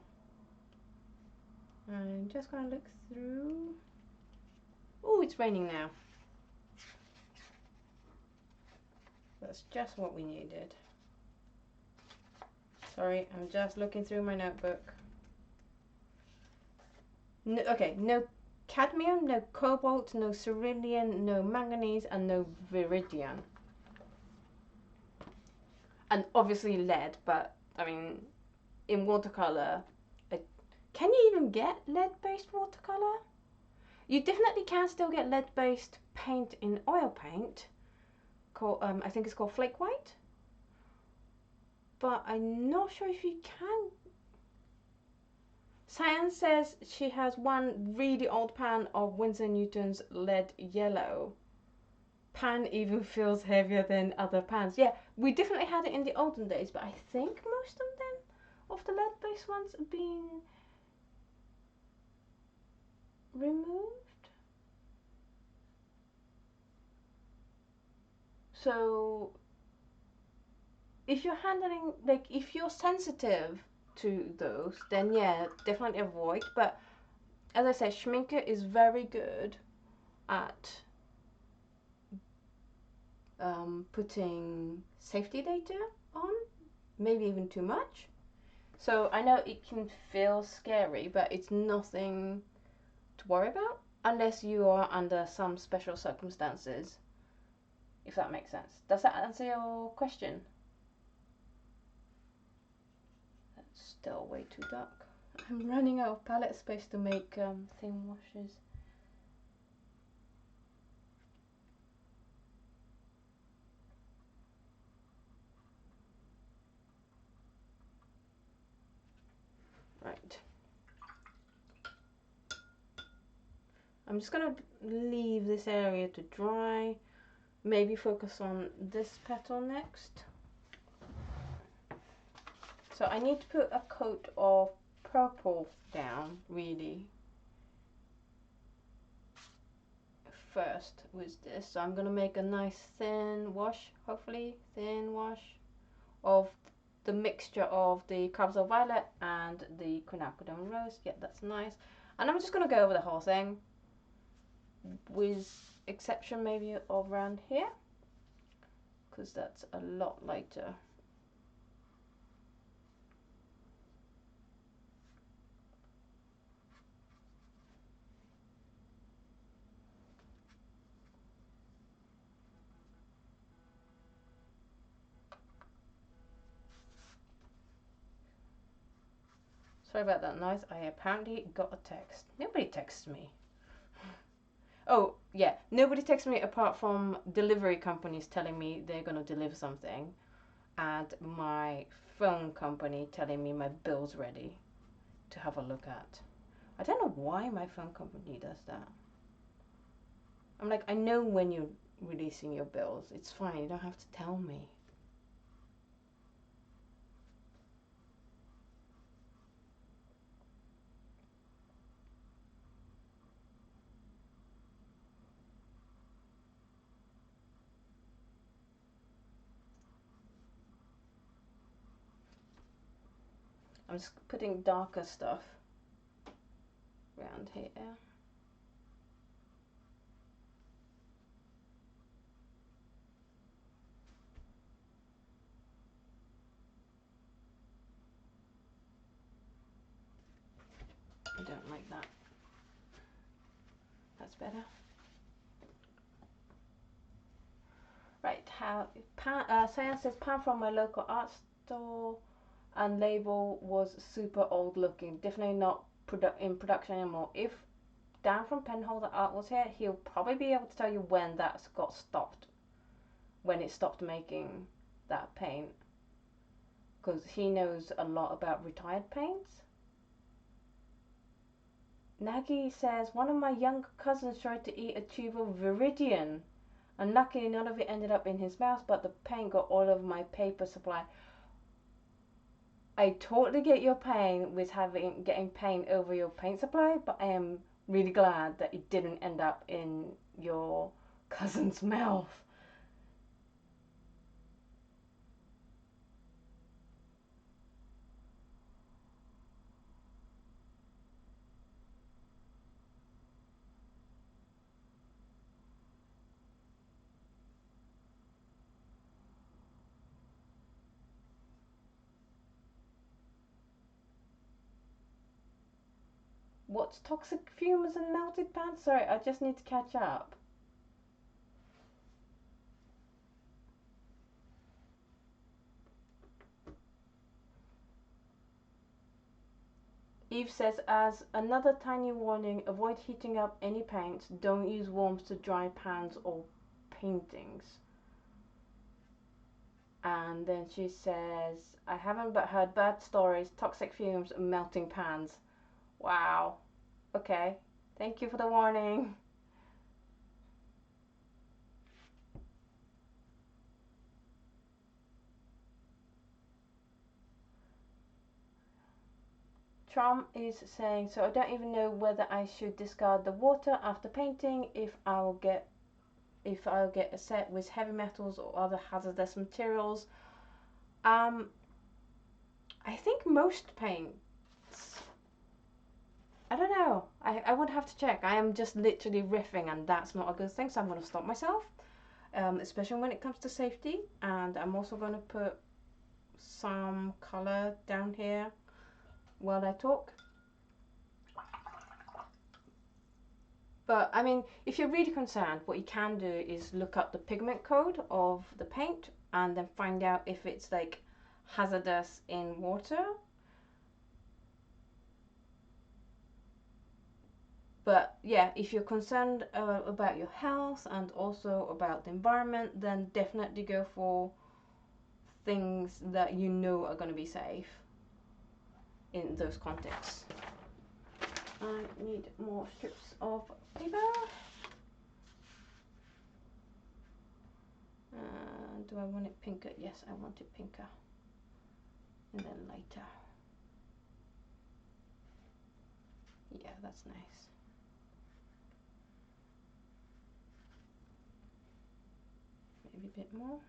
I'm just going to look through. Oh, it's raining now. That's just what we needed. Sorry, I'm just looking through my notebook. No, okay, no cadmium, no cobalt, no cerulean, no manganese, and no viridian. And obviously lead, but I mean, in watercolor, can you even get lead-based watercolor? You definitely can still get lead-based paint in oil paint. I think it's called flake white. But I'm not sure if you can. Cyan says she has one really old pan of Winsor Newton's lead yellow. Pan even feels heavier than other pans. Yeah, we definitely had it in the olden days, but I think most of them, of the lead-based ones, have been removed. So if you're handling, like, if you're sensitive to those, then yeah, definitely avoid. But as I said, Schminke is very good at putting safety data on, maybe even too much. So I know it can feel scary, but it's nothing to worry about unless you are under some special circumstances, if that makes sense. Does that answer your question? That's still way too dark. I'm running out of palette space to make thin washes. Right. I'm just gonna leave this area to dry. Maybe focus on this petal next. So I need to put a coat of purple down, really, first with this. So I'm gonna make a nice thin wash, hopefully thin wash, of the mixture of the Carvesol Violet and the Quinacridone Rose. Yeah, that's nice. And I'm just gonna go over the whole thing with exception maybe of around here, because that's a lot lighter. Sorry about that noise. I apparently got a text. Nobody texts me. Oh, yeah. Nobody texts me apart from delivery companies telling me they're going to deliver something, and my phone company telling me my bill's ready to have a look at. I don't know why my phone company does that. I'm like, I know when you're releasing your bills. It's fine. You don't have to tell me. I'm just putting darker stuff around here. I don't like that. That's better. Right, Cyan says pan from my local art store and label was super old looking. Definitely not in production anymore. If Dan from Penholder Art was here, he'll probably be able to tell you when that's got stopped. When it stopped making that paint. Because he knows a lot about retired paints. Nagy says, one of my younger cousins tried to eat a tube of Viridian, and luckily none of it ended up in his mouth, but the paint got all over my paper supply. I totally get your pain with getting paint over your paint supply, but I am really glad that it didn't end up in your cousin's mouth. What's toxic fumes and melted pans? Sorry, I just need to catch up. Eve says, as another tiny warning, avoid heating up any paints. Don't use warmth to dry pans or paintings. And then she says, I haven't but heard bad stories, toxic fumes, melting pans. Wow. Okay. Thank you for the warning. Trom is saying, so I don't even know whether I should discard the water after painting if I'll get a set with heavy metals or other hazardous materials. I think most paints, I don't know. I would have to check. I am just literally riffing, and that's not a good thing, so I'm going to stop myself, especially when it comes to safety. And I'm also going to put some color down here while I talk. But I mean, if you're really concerned, what you can do is look up the pigment code of the paint and then find out if it's like hazardous in water. But yeah, if you're concerned about your health and also about the environment, then definitely go for things that you know are going to be safe in those contexts. I need more strips of paper. Do I want it pinker? Yes, I want it pinker. And then lighter. Yeah, that's nice. Maybe a bit more.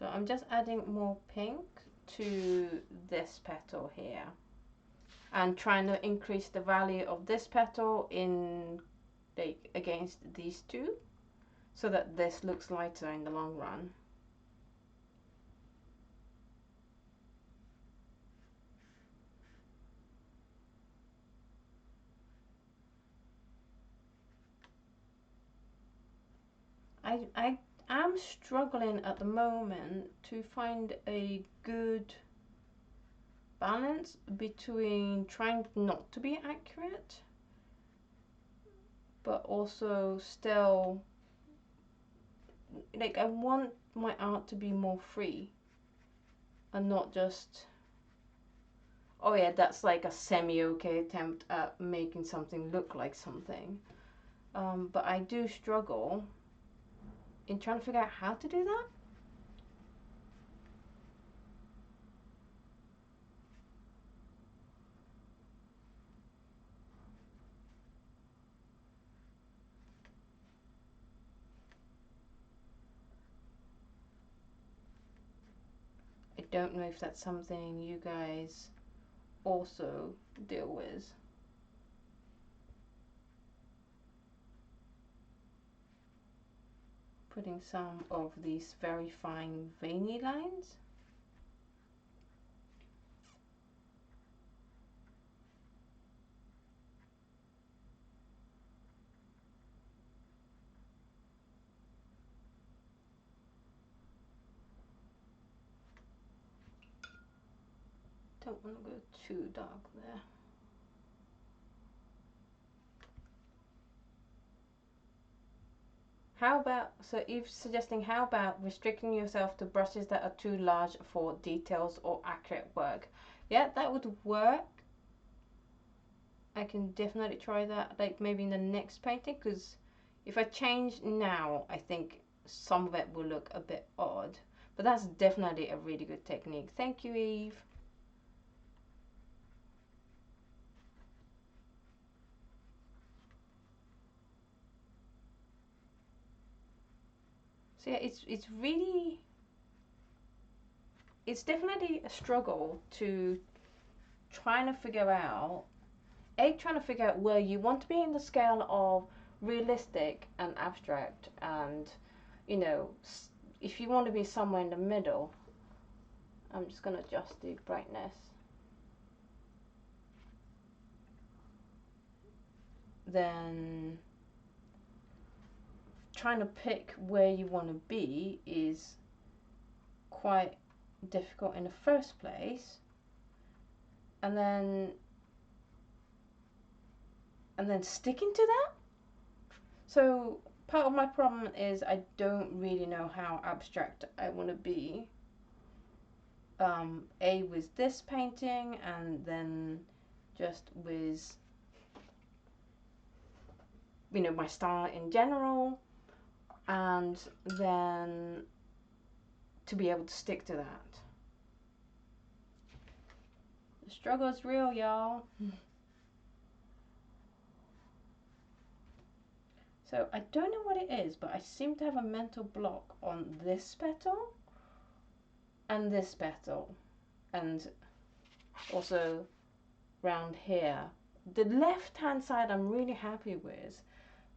So I'm just adding more pink to this petal here and trying to increase the value of this petal in like against these two so that this looks lighter in the long run. I am struggling at the moment to find a good balance between trying not to be accurate but also still, like, I want my art to be more free and not just, oh yeah, that's like a semi-okay attempt at making something look like something. But I do struggle in trying to figure out how to do that. I don't know if that's something you guys also deal with. Putting some of these very fine veiny lines. Don't want to go too dark there. How about, so Eve's suggesting, how about restricting yourself to brushes that are too large for details or accurate work? Yeah, that would work. I can definitely try that, like maybe in the next painting, because if I change now, I think some of it will look a bit odd. But that's definitely a really good technique. Thank you, Eve. So yeah, it's really, it's definitely a struggle to trying to figure out, trying to figure out where you want to be in the scale of realistic and abstract, and you know, if you want to be somewhere in the middle. I'm just going to adjust the brightness. Then trying to pick where you want to be is quite difficult in the first place, and then sticking to that. So part of my problem is I don't really know how abstract I want to be. With this painting, and then just with, you know, my style in general, and then to be able to stick to that. The struggle is real, y'all. So I don't know what it is, but I seem to have a mental block on this petal and this petal, and also round here. The left hand side I'm really happy with,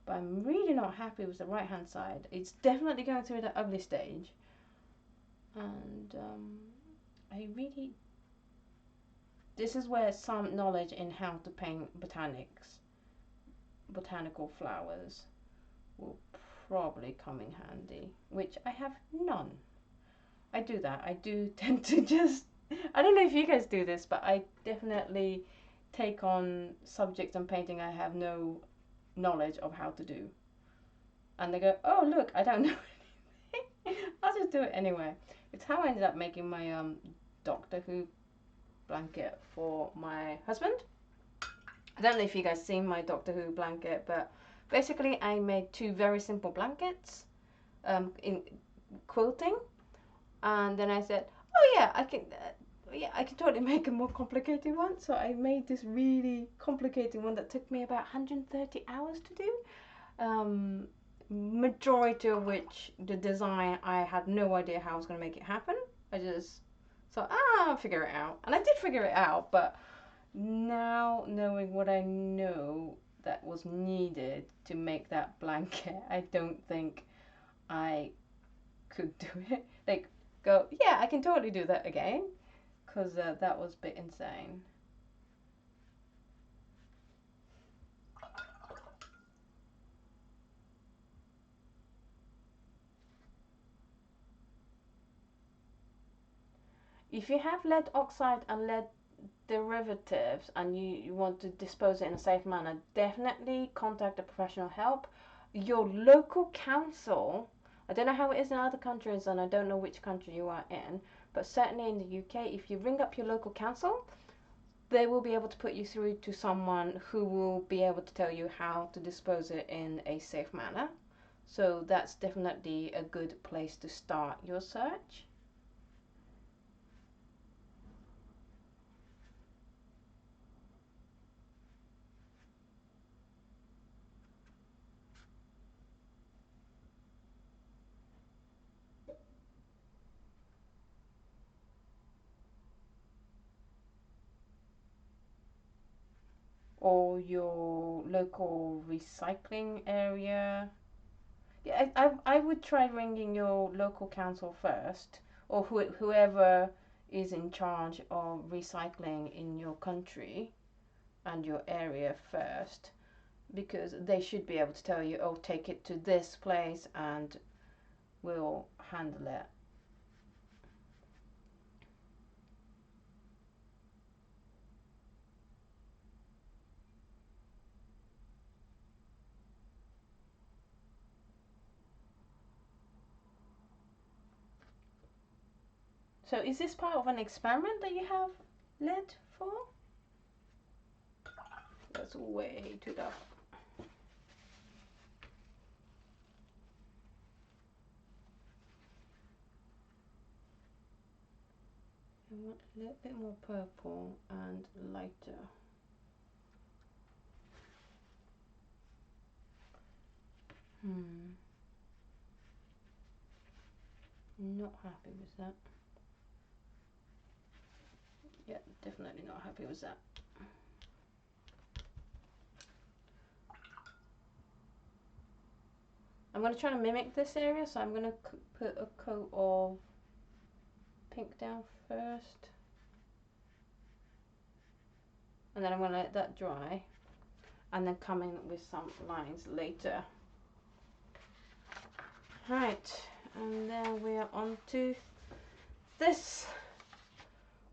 but I'm really not happy with the right hand side. It's definitely going through the ugly stage, and I really, this is where some knowledge in how to paint botanical flowers will probably come in handy, which I have none. I do that. I do tend to just, I don't know if you guys do this, but I definitely take on subjects and painting I have no knowledge of how to do. And they go, oh look, I don't know anything. I'll just do it anyway. It's how I ended up making my Doctor Who blanket for my husband. I don't know if you guys seen my Doctor Who blanket, but basically I made two very simple blankets in quilting, and then I said, oh yeah, I can totally make a more complicated one. So I made this really complicated one that took me about 130 hours to do. majority of which the design, I had no idea how I was going to make it happen. I just thought, I'll figure it out. And I did figure it out, but now knowing what I know that was needed to make that blanket, I don't think I could do it. Like, go, yeah, I can totally do that again, because that was a bit insane. If you have lead oxide and lead derivatives and you want to dispose it in a safe manner, definitely contact a professional help. Your local council, I don't know how it is in other countries and I don't know which country you are in, but certainly in the UK, if you ring up your local council, they will be able to put you through to someone who will be able to tell you how to dispose it in a safe manner. So that's definitely a good place to start your search. Or your local recycling area. Yeah, I would try ringing your local council first, or whoever is in charge of recycling in your country and your area first, because they should be able to tell you, oh, take it to this place and we'll handle it. So is this part of an experiment that you have led for? That's way too dark. I want a little bit more purple and lighter. Not happy with that. Yeah, definitely not happy with that. I'm going to try to mimic this area, so I'm going to put a coat of pink down first. And then I'm going to let that dry. And then come in with some lines later. Right, and then we are on to this.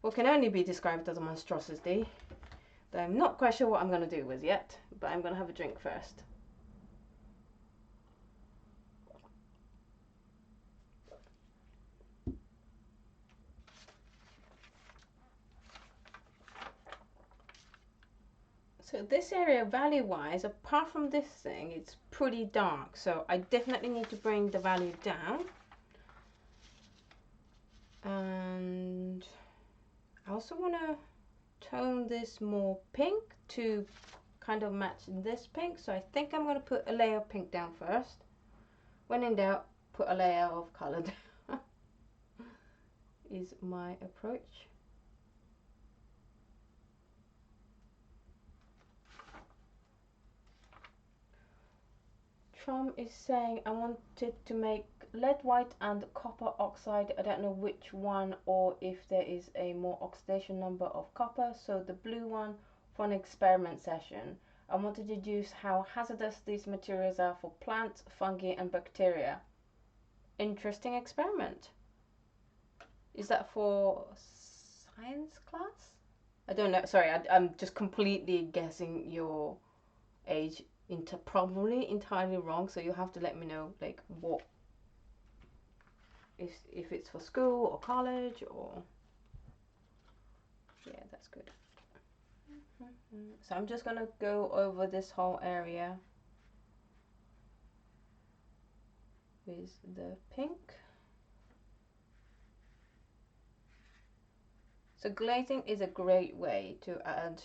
What can only be described as a monstrosity that I'm not quite sure what I'm going to do with yet, but I'm going to have a drink first. So this area, value-wise, apart from this thing, it's pretty dark. So I definitely need to bring the value down. And I also want to tone this more pink to kind of match this pink. So I think I'm going to put a layer of pink down first. When in doubt, put a layer of color down. Is my approach. Trump is saying I wanted to make lead white and copper oxide. I don't know which one or if there is a more oxidation number of copper. So the blue one for an experiment session. I want to deduce how hazardous these materials are for plants, fungi and bacteria. Interesting experiment. Is that for science class? I don't know. Sorry, I'm just completely guessing your age. Probably entirely wrong, so you'll have to let me know like what if it's for school or college or yeah, that's good. So I'm just gonna go over this whole area with the pink. So glazing is a great way to add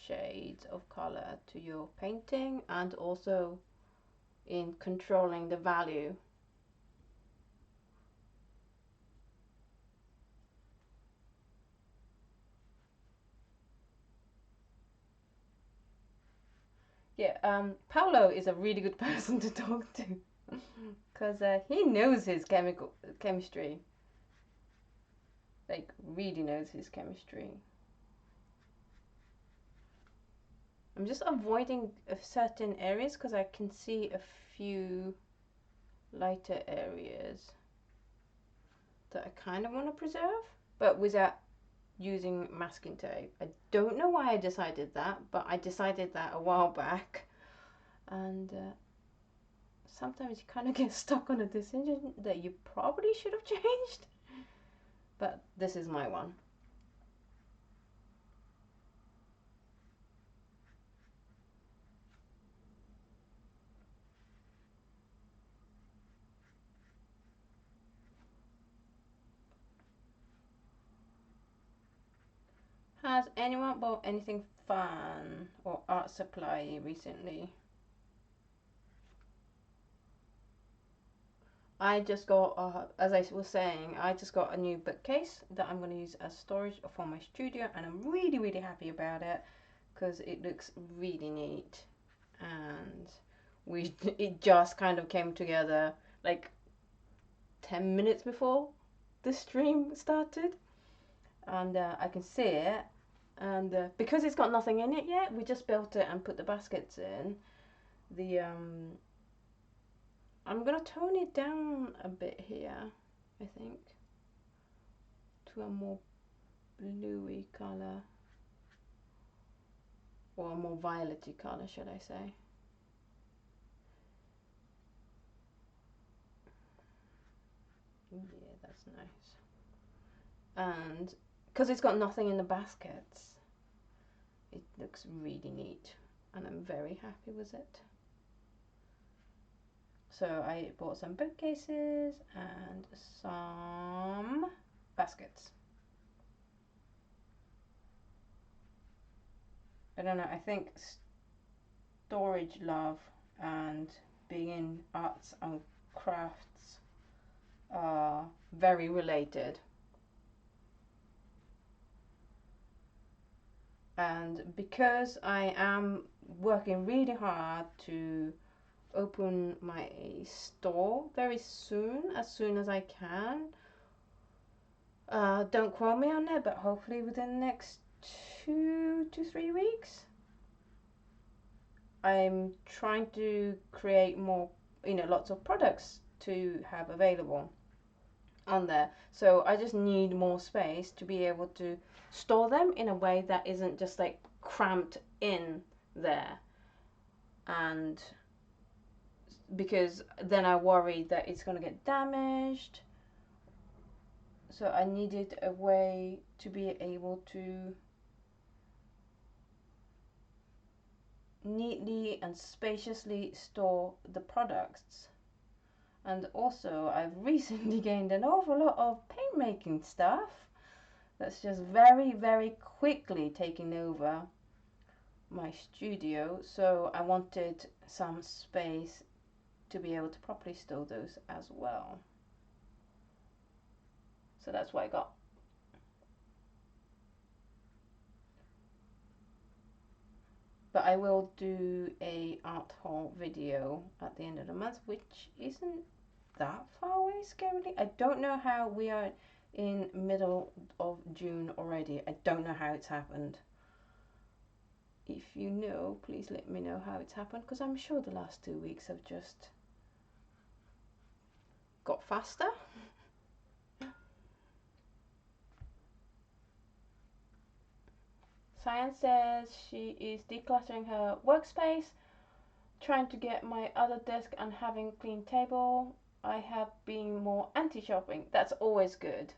shades of color to your painting and also in controlling the value. Yeah, Paolo is a really good person to talk to because he knows his chemistry, like really knows his chemistry. I'm just avoiding certain areas because I can see a few lighter areas that I kind of want to preserve, but without using masking tape. I don't know why I decided that, but I decided that a while back, and sometimes you kind of get stuck on a decision that you probably should have changed, but this is my one. Has anyone bought anything fun or art supply recently? I just got, as I was saying, I just got a new bookcase that I'm going to use as storage for my studio, and I'm really, really happy about it because it looks really neat, and it just kind of came together like 10 minutes before the stream started, and I can see it, and because it's got nothing in it yet, we just built it and put the baskets in. I'm gonna tone it down a bit here, I think, to a more bluey color, or a more violety color, should I say. Yeah, that's nice. And because it's got nothing in the baskets, it looks really neat, and I'm very happy with it. So I bought some bookcases and some baskets. I don't know, I think storage love and being in arts and crafts are very related. And because I am working really hard to open my store very soon as I can, don't quote me on it, but hopefully within the next 2 to 3 weeks, I'm trying to create more, lots of products to have available on there. So I just need more space to be able to store them in a way that isn't just like cramped in there. And because then I worry that it's going to get damaged. So I needed a way to be able to neatly and spaciously store the products. And also I've recently gained an awful lot of paint making stuff that's just very, very quickly taking over my studio, so I wanted some space to be able to properly store those as well. So that's what I got. But I will do a art haul video at the end of the month, which isn't that far away, scarily. I don't know how we are in middle of June already. I don't know how it's happened. If you know, please let me know how it's happened, because I'm sure the last 2 weeks have just got faster. Cyan says she is decluttering her workspace, trying to get my other desk and having a clean table. I have been more anti-shopping. That's always good.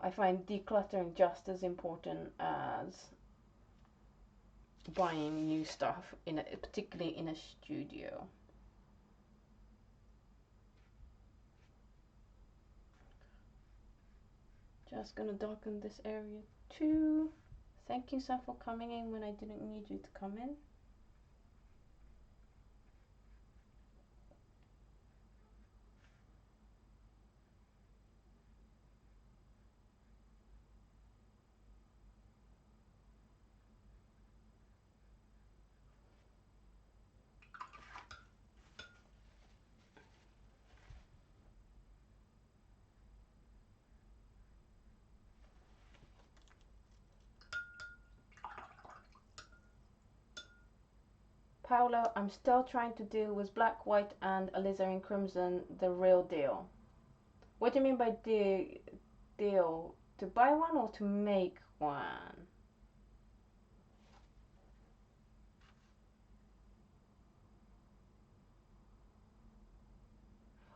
I find decluttering just as important as buying new stuff, particularly in a studio. Just gonna darken this area too. Thank you, Sam, for coming in when I didn't need you to come in. Paolo, I'm still trying to do with black, white, and alizarin crimson the real deal. What do you mean by deal? To buy one or to make one?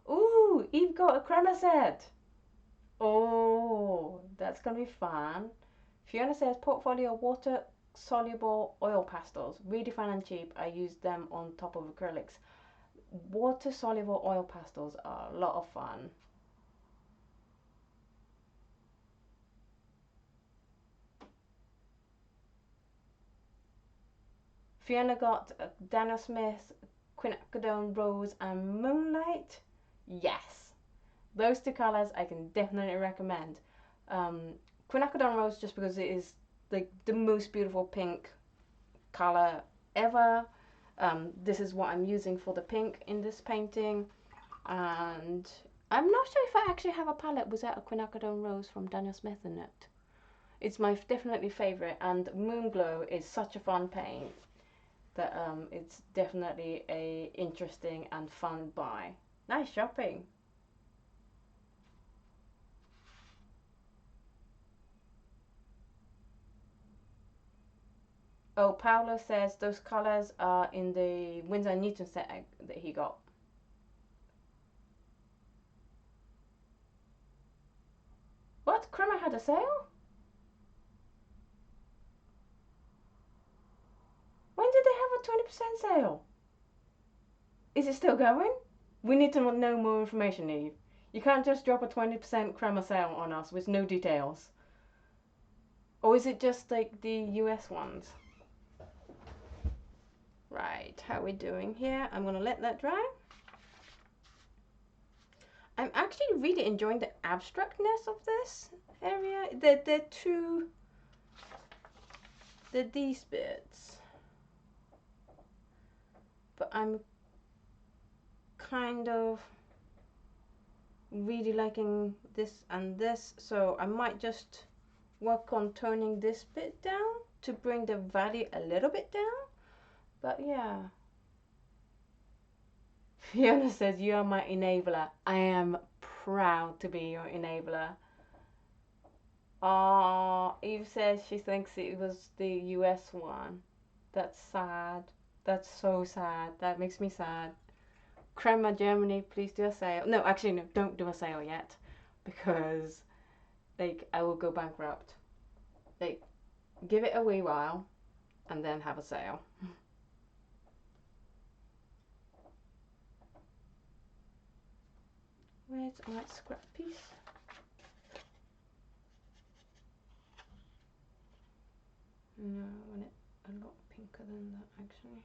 Ooh, Eve got a crema set. Oh, that's gonna be fun. Fiona says portfolio water soluble oil pastels, really fun and cheap. I use them on top of acrylics. Water soluble oil pastels are a lot of fun. Fiona got Daniel Smith, Quinacridone Rose and Moonlight. Yes, those two colours I can definitely recommend. Quinacridone Rose just because it is like the most beautiful pink colour ever. This is what I'm using for the pink in this painting, and I'm not sure if I actually have a palette without a Quinacridone Rose from Daniel Smith in it. It's my definitely favourite, and Moonglow is such a fun paint that it's definitely a interesting and fun buy. Nice shopping. Oh, Paolo says those colours are in the Winsor & Newton set that he got. What? Crema had a sale? When did they have a 20% sale? Is it still going? We need to know more information, Eve. You can't just drop a 20% Crema sale on us with no details. Or is it just like the US ones? Right, how are we doing here? I'm gonna let that dry. I'm actually really enjoying the abstractness of this area. They're these bits. But I'm kind of really liking this and this, so I might just work on toning this bit down to bring the value a little bit down. But yeah. Fiona says, you are my enabler. I am proud to be your enabler. Eve says she thinks it was the US one. That's sad. That's so sad. That makes me sad. Crema Germany, please do a sale. No, actually, no, don't do a sale yet. Because, like, I will go bankrupt. Like, give it a wee while and then have a sale. Where's my scrap piece? No, I want it a lot pinker than that actually.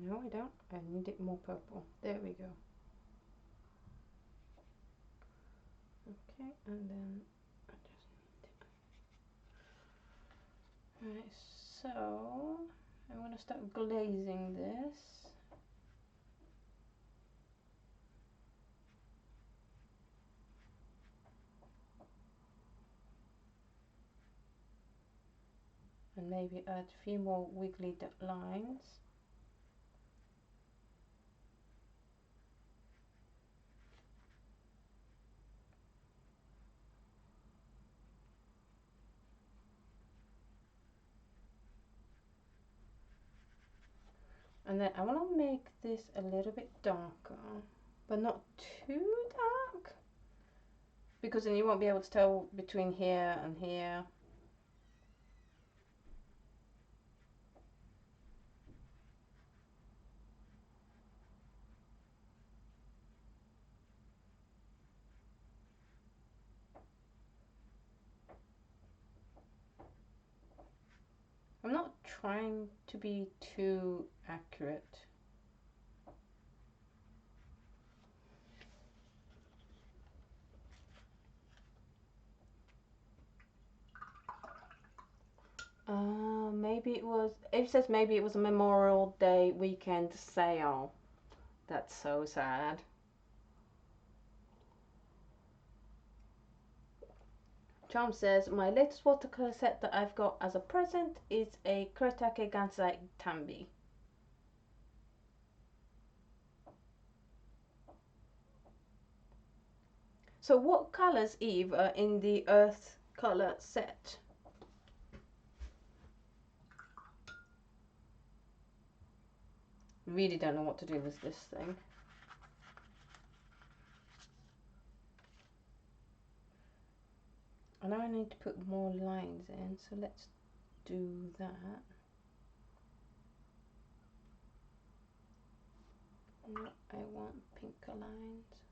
No, I don't. I need it more purple. There we go. Okay, and then I just need it. Alright, so I'm gonna start glazing this. And maybe add a few more wiggly lines. And then I want to make this a little bit darker, but not too dark, because then you won't be able to tell between here and here. I'm not trying to be too accurate. Maybe it was, it says maybe it was a Memorial Day weekend sale. That's so sad. Charm says, my latest watercolor set that I've got as a present is a Kuretake Gansai Tambi. So what colors, Eve, are in the earth color set? Really don't know what to do with this thing. I know I need to put more lines in, so let's do that. No, I want pinker lines.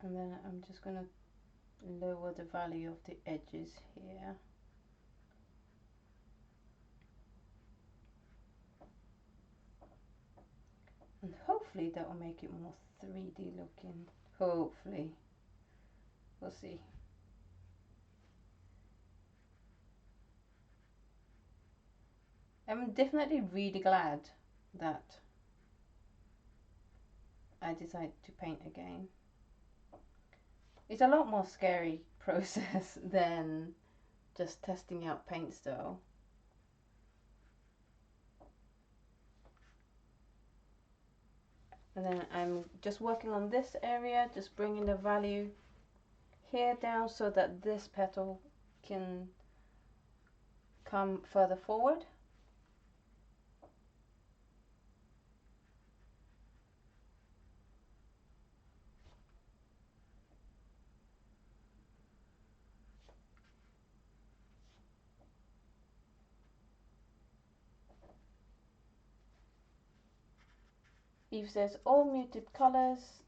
And then I'm just going to lower the value of the edges here. And hopefully that will make it more 3D looking. Hopefully. We'll see. I'm definitely really glad that I decided to paint again. It's a lot more scary process than just testing out paints though. And then I'm just working on this area, just bringing the value here down so that this petal can come further forward. Eve says all muted colors,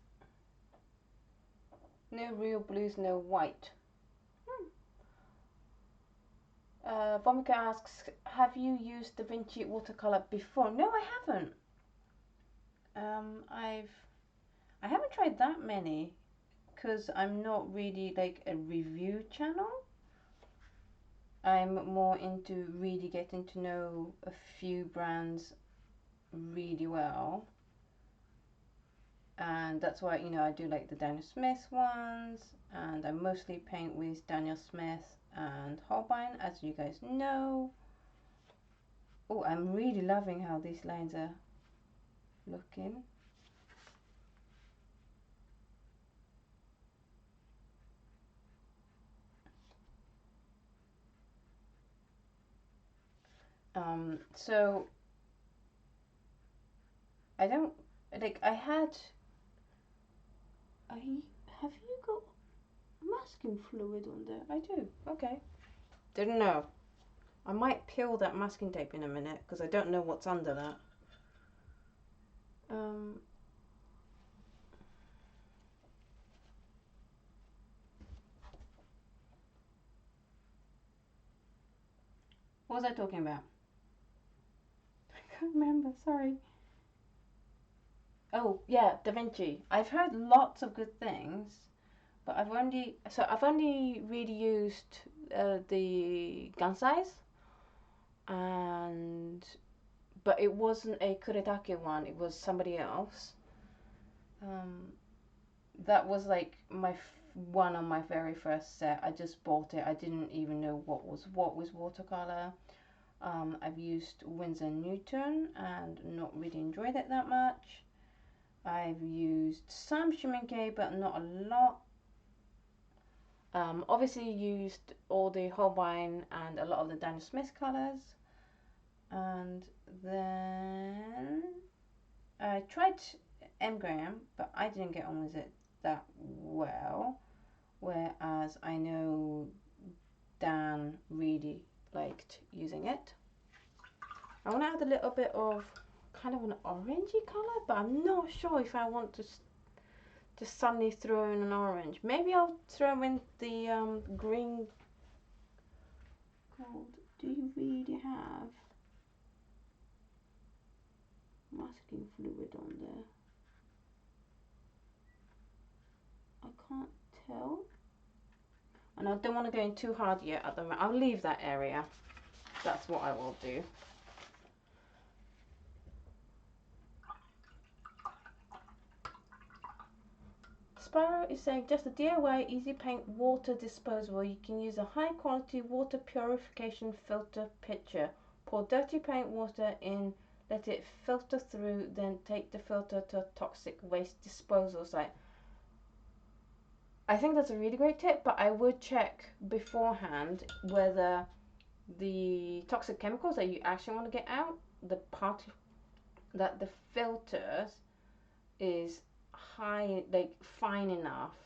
no real blues, no white. Vomika asks, have you used Da Vinci watercolor before? No, I haven't. I haven't tried that many because I'm not really like a review channel. I'm more into really getting to know a few brands really well. And that's why, you know, I do like the Daniel Smith ones, and I mostly paint with Daniel Smith and Holbein, as you guys know. Oh, I'm really loving how these lines are looking. So I don't like. Have you got masking fluid on there? I do. Okay. Didn't know. I might peel that masking tape in a minute because I don't know what's under that. What was I talking about? I can't remember. Sorry. Oh yeah, Da Vinci. I've heard lots of good things, but I've only really used the Gansais, but it wasn't a Kuretake one. It was somebody else. That was like one on my very first set. I just bought it. I didn't even know what was watercolor. I've used Winsor & Newton and not really enjoyed it that much. I've used some Schmincke, but not a lot. Obviously used all the Holbein and a lot of the Daniel Smith colors. And then I tried M. Graham, but I didn't get on with it that well. Whereas I know Dan really liked using it. I want to add a little bit of kind of an orangey colour, but I'm not sure if I want to just suddenly throw in an orange. Maybe I'll throw in the green gold. Do you really have masking fluid on there? I can't tell. And I don't want to go in too hard yet at the moment. I'll leave that area. That's what I will do. Sparrow is saying just a DIY easy paint water disposable. You can use a high quality water purification filter pitcher. Pour dirty paint water in, let it filter through, then take the filter to a toxic waste disposal site. I think that's a really great tip, but I would check beforehand whether the toxic chemicals that you actually want to get out, the part that the filters is high, like fine enough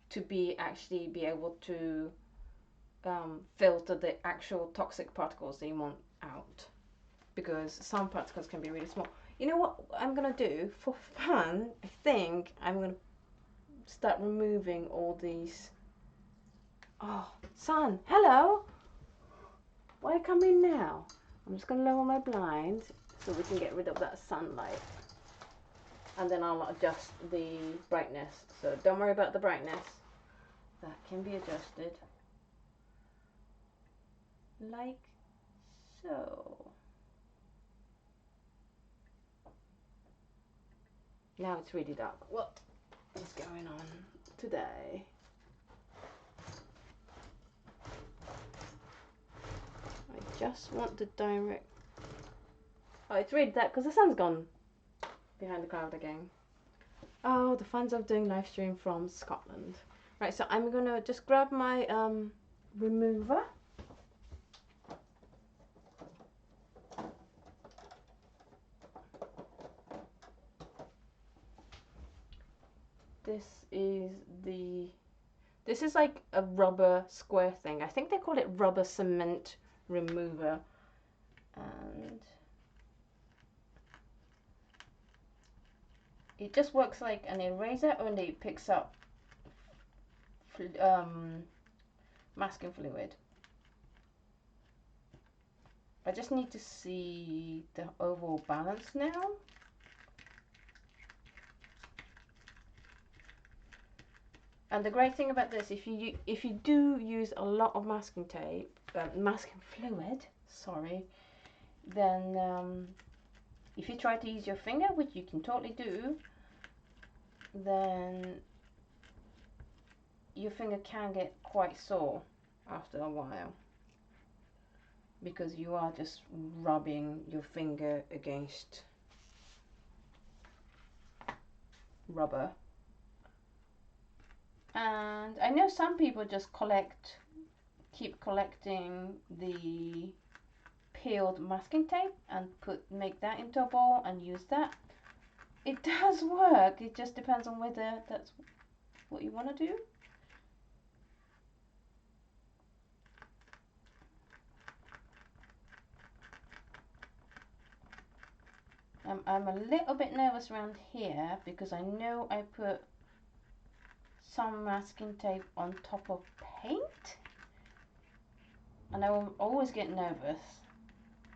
to be able to filter the actual toxic particles that you want out, because some particles can be really small. You know what I'm gonna do for fun? I think I'm gonna start removing all these. Oh, sun, hello. Why come in now? I'm just gonna lower my blinds so we can get rid of that sunlight. And then I'll adjust the brightness. So don't worry about the brightness. That can be adjusted. Like so. Now it's really dark. What is going on today? I just want the direct... Oh, it's really dark because the sun's gone behind the cloud again. Oh, the fun of doing live stream from Scotland. Right, so I'm gonna just grab my remover. This is like a rubber square thing. I think they call it rubber cement remover. And it just works like an eraser, only it picks up masking fluid. I just need to see the overall balance now. And the great thing about this, if you do use a lot of masking tape, masking fluid, sorry, then if you try to use your finger, which you can totally do, then your finger can get quite sore after a while, because you are just rubbing your finger against rubber. And I know some people just keep collecting the peeled masking tape and make that into a ball and use that. It does work, it just depends on whether that's what you want to do. I'm a little bit nervous around here because I know I put some masking tape on top of paint, and I will always get nervous,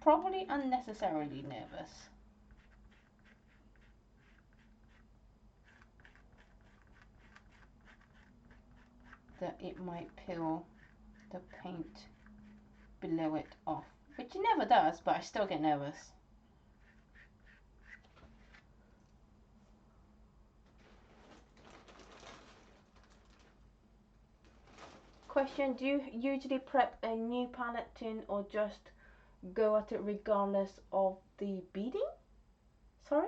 probably unnecessarily nervous. That it might peel the paint below it off, which it never does, but I still get nervous. Question, do you usually prep a new palette tin or just go at it regardless of the beading? Sorry?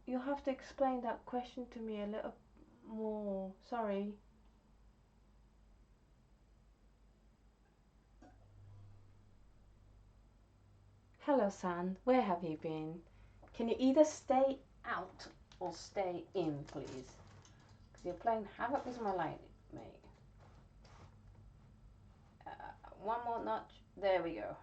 You'll have to explain that question to me a little more. Sorry. Hello, San. Where have you been? Can you either stay out or stay in, please? Because you're playing havoc with my light, mate. one more notch. There we go.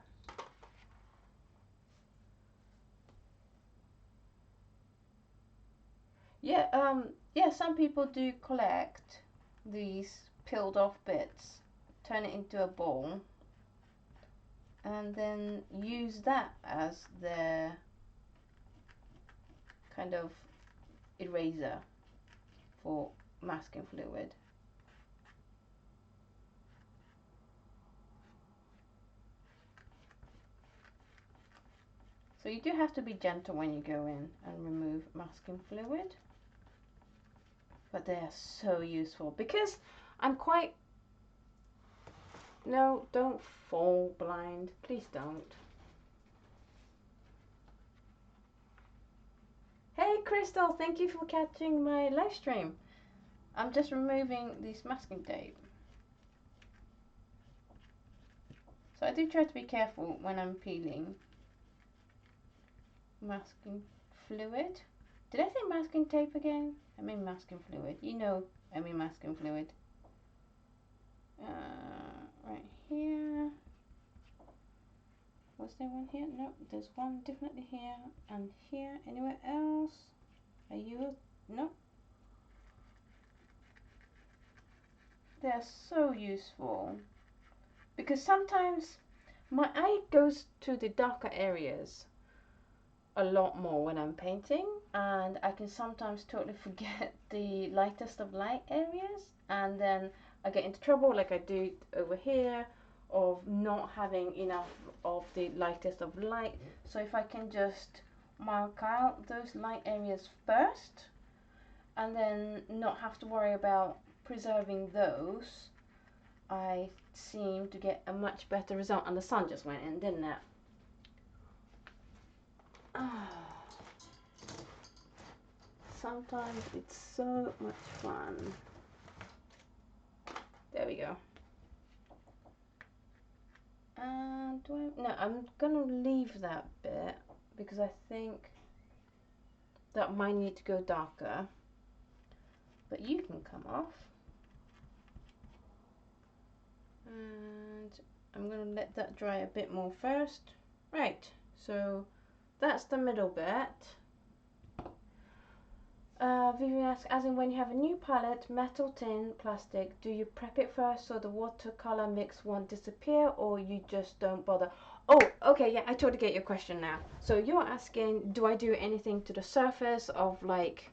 Yeah, yeah, some people do collect these peeled off bits, turn it into a ball, and then use that as their kind of eraser for masking fluid. So you do have to be gentle when you go in and remove masking fluid. But they are so useful because I'm quite... No, don't fall blind. Please don't. Hey Crystal, thank you for catching my live stream. I'm just removing this masking tape. So I do try to be careful when I'm peeling masking fluid. Did I say masking tape again? I mean masking fluid. You know I mean masking fluid. Right here. Was there one here? No, there's one definitely here and here. Anywhere else? Are you? No. They're so useful because sometimes my eye goes to the darker areas a lot more when I'm painting, and I can sometimes totally forget the lightest of light areas, and then I get into trouble like I do over here of not having enough of the lightest of light. So if I can just mark out those light areas first and then not have to worry about preserving those, I seem to get a much better result. And the sun just went in, didn't it? Sometimes it's so much fun. There we go. And no, I'm gonna leave that bit because I think that might need to go darker. But you can come off. And I'm gonna let that dry a bit more first. Right, so that's the middle bit. Vivian asks, as in when you have a new palette, metal, tin, plastic, do you prep it first so the watercolor mix won't disappear, or you just don't bother? Oh, okay, yeah, I totally get your question now. So you're asking, do I do anything to the surface of like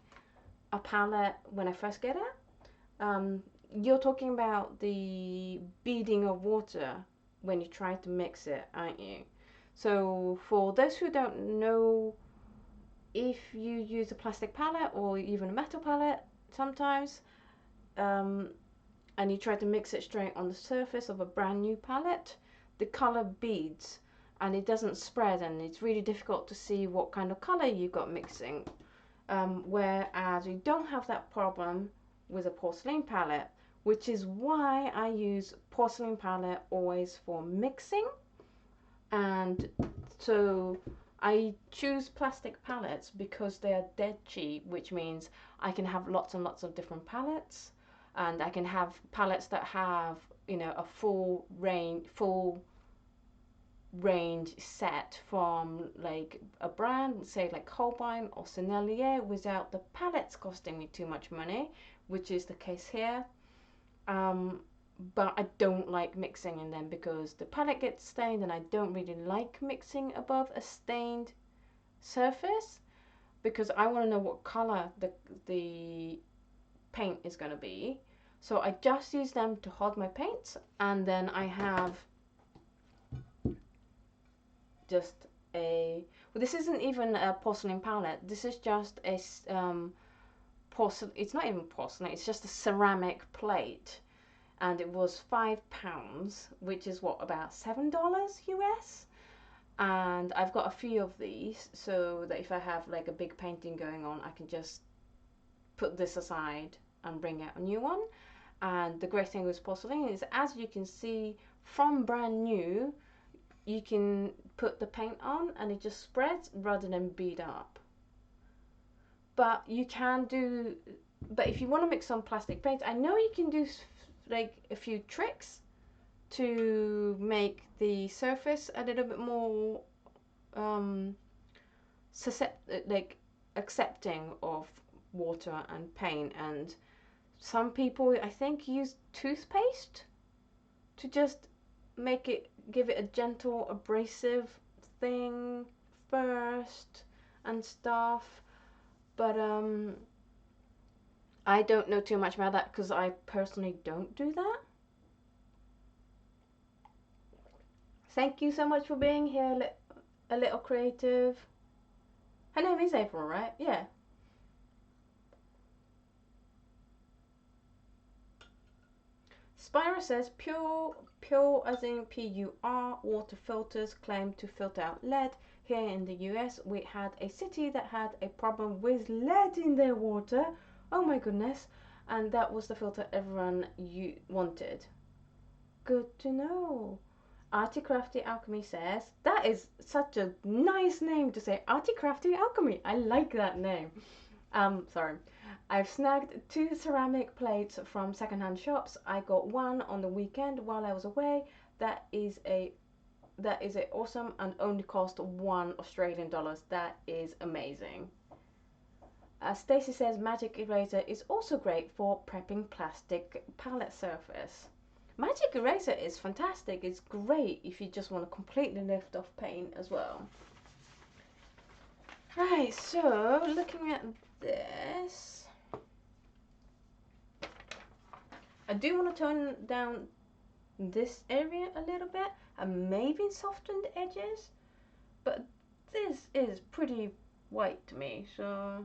a palette when I first get it? You're talking about the beading of water when you try to mix it, aren't you? So for those who don't know, if you use a plastic palette or even a metal palette sometimes, and you try to mix it straight on the surface of a brand new palette, the color beads and it doesn't spread, and it's really difficult to see what kind of color you got mixing. Whereas you don't have that problem with a porcelain palette, which is why I use porcelain palette always for mixing. And so I choose plastic palettes because they are dead cheap, which means I can have lots and lots of different palettes, and I can have palettes that have, you know, a full range set from like a brand, say like Holbein or Sennelier, without the palettes costing me too much money, which is the case here. But I don't like mixing in them because the palette gets stained, and I don't really like mixing above a stained surface because I want to know what color the paint is going to be. So I just use them to hold my paints, and then I have just a, well, this isn't even a porcelain palette, this is just a porcelain, it's not even porcelain, it's just a ceramic plate, and it was £5, which is what, about $7 US. And I've got a few of these so that if I have like a big painting going on, I can just put this aside and bring out a new one. And the great thing with porcelain is, as you can see from brand new, you can put the paint on and it just spreads rather than bead up. But you can do, but if you want to mix some plastic paints, I know you can do like a few tricks to make the surface a little bit more like accepting of water and paint. And some people, I think, use toothpaste to just make it, give it a gentle abrasive thing first and stuff. But I don't know too much about that because I personally don't do that. Thank you so much for being here, a little creative. Her name is April, right? Yeah. Spira says pure as in PUR water filters claim to filter out lead. Here in the US, we had a city that had a problem with lead in their water. Oh my goodness. And that was the filter everyone wanted. Good to know. Arty Crafty Alchemy says, that is such a nice name to say. Arty Crafty Alchemy. I like that name. Sorry. I've snagged 2 ceramic plates from secondhand shops. I got one on the weekend while I was away. That is a awesome and only cost $1 Australian. That is amazing. Stacy says Magic Eraser is also great for prepping plastic palette surface. Magic Eraser is fantastic. It's great if you just want to completely lift off paint as well. Right, so looking at this, I do want to tone down this area a little bit and maybe soften the edges, but this is pretty white to me, so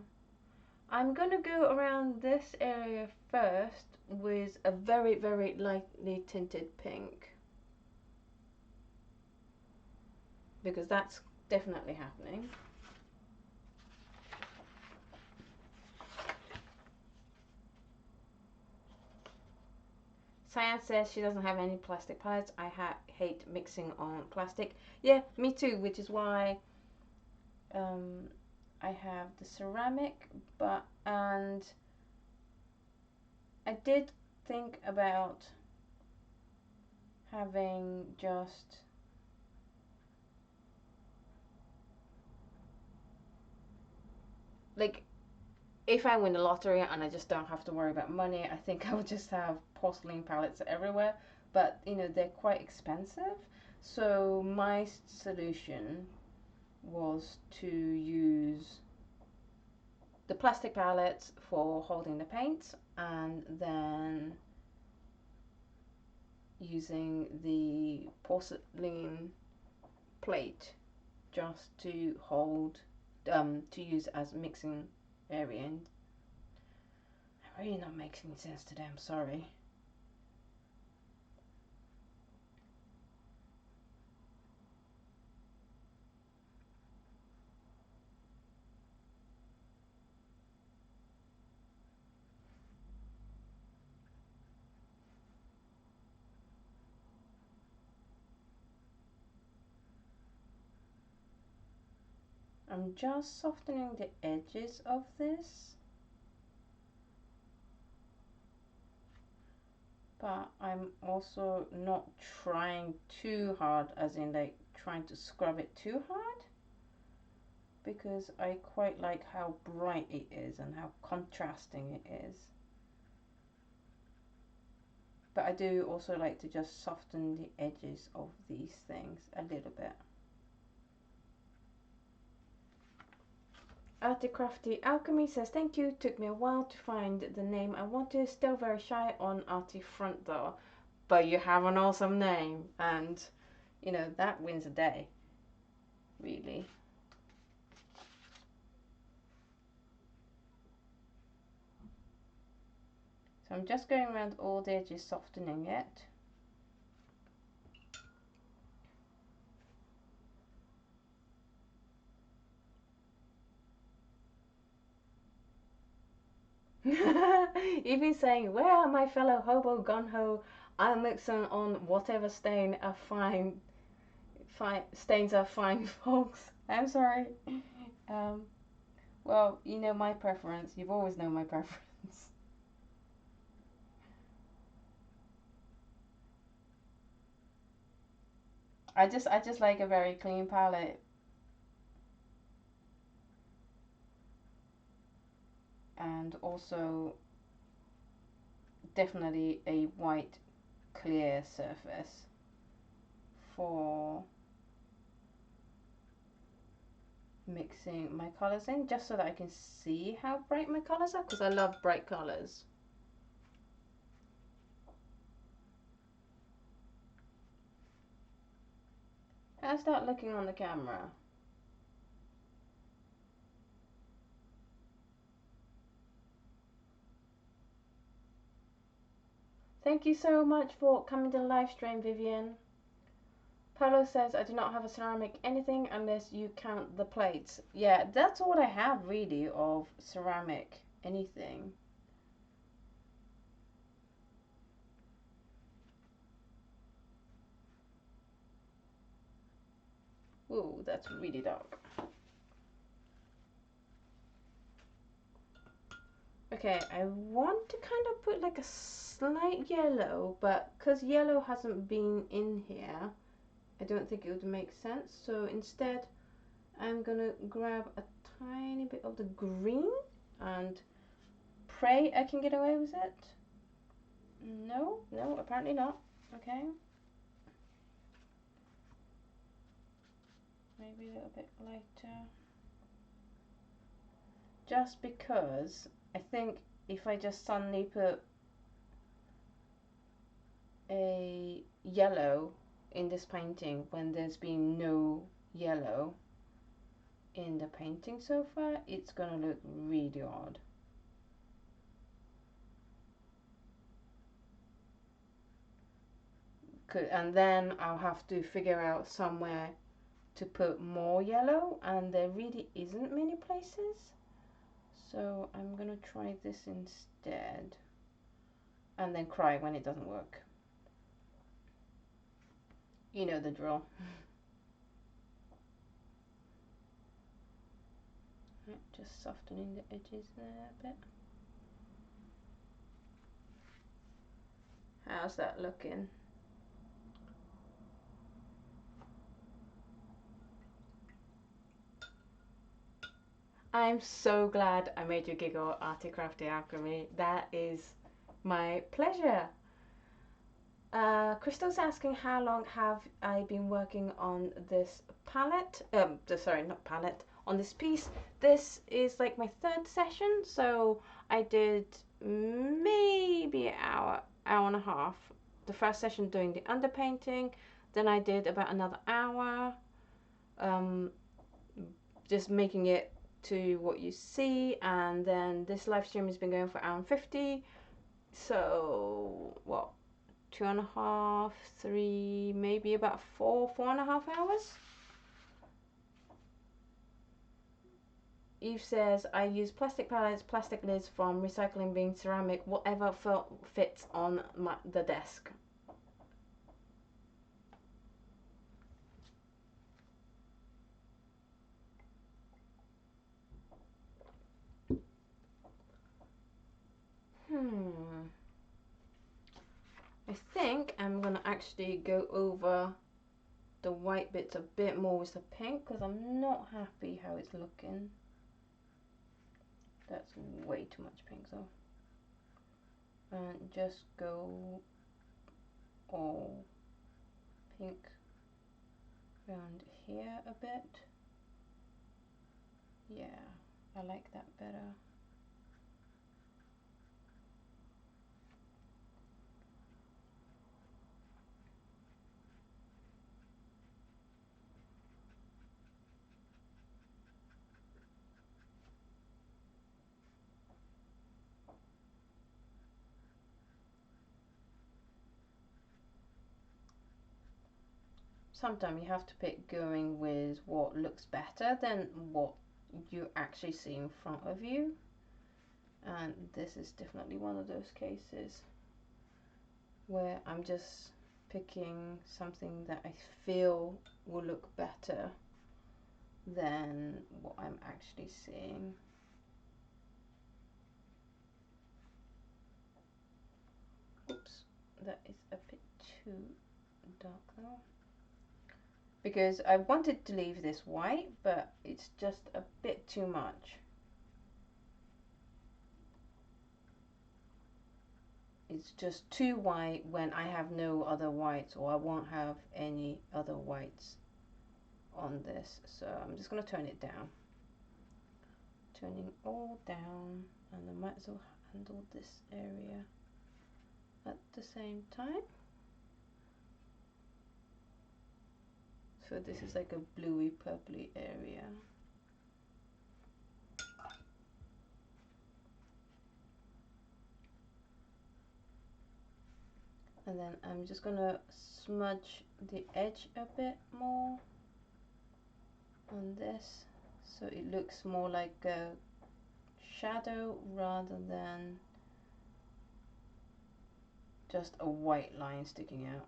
I'm gonna go around this area first with a very, very lightly tinted pink, because that's definitely happening. Cyan says she doesn't have any plastic palettes. I hate mixing on plastic. Yeah, me too, which is why I have the ceramic, and I did think about having just like, if I win the lottery and I just don't have to worry about money, I think I would just have porcelain palettes everywhere. But you know, they're quite expensive, so my solution was to use the plastic palettes for holding the paints, and then using the porcelain plate just to hold, to use as mixing area. And I'm really not making sense today, I'm sorry. I'm just softening the edges of this, but I'm also not trying too hard, as in like trying to scrub it too hard, because I quite like how bright it is and how contrasting it is. But I do also like to just soften the edges of these things a little bit. Arty Crafty Alchemy says, thank you, took me a while to find the name I wanted, still very shy on Arty front though, but you have an awesome name, and you know, that wins a day, really. So I'm just going around all the edges, softening it. You've been saying, where are my fellow hobo gun-ho? I'll mix them on whatever stain are fine. Stains are fine, folks. I'm sorry. Well, you know my preference. You've always known my preference. I just like a very clean palette. And also definitely a white clear surface for mixing my colors in, just so that I can see how bright my colors are, because I love bright colors. How's that looking on the camera? Thank you so much for coming to the live stream, Vivian. Paulo says, I do not have a ceramic anything unless you count the plates. Yeah, that's all I have really of ceramic anything. Ooh, that's really dark. Okay, I want to kind of put like a slight yellow, but because yellow hasn't been in here, I don't think it would make sense. So instead, I'm gonna grab a tiny bit of the green and pray I can get away with it. No, no, apparently not. Okay. Maybe a little bit lighter. Just because I think if I just suddenly put a yellow in this painting when there's been no yellow in the painting so far, it's gonna look really odd. And then I'll have to figure out somewhere to put more yellow, and there really isn't many places. So I'm gonna try this instead, and then cry when it doesn't work. You know the drill. Right, just softening the edges there a bit. How's that looking? I'm so glad I made you giggle, Arty Crafty Alchemy. That is my pleasure. Crystal's asking how long have I been working on this palette? Sorry, not palette. On this piece. This is like my third session, so I did maybe an hour and a half. The first session doing the underpainting, then I did about another hour, just making it to what you see, and then this live stream has been going for an hour and 50. So what? 2.5, 3, maybe about 4.5 hours. Eve says, I use plastic palettes, plastic lids from recycling bin, ceramic, whatever fits on the desk. I think I'm gonna actually go over the white bits a bit more with the pink, because I'm not happy how it's looking. That's way too much pink though. And just go all pink around here a bit. Yeah, I like that better. Sometimes you have to pick going with what looks better than what you actually see in front of you, and this is definitely one of those cases where I'm just picking something that I feel will look better than what I'm actually seeing. Oops, that is a bit too dark though. because I wanted to leave this white, but it's just a bit too much. It's just too white when I have no other whites, or I won't have any other whites on this. So I'm just going to turn it down. Turning all down, and I might as well handle this area at the same time. So this is like a bluey purpley area. And then I'm just gonna smudge the edge a bit more on this, so it looks more like a shadow rather than just a white line sticking out.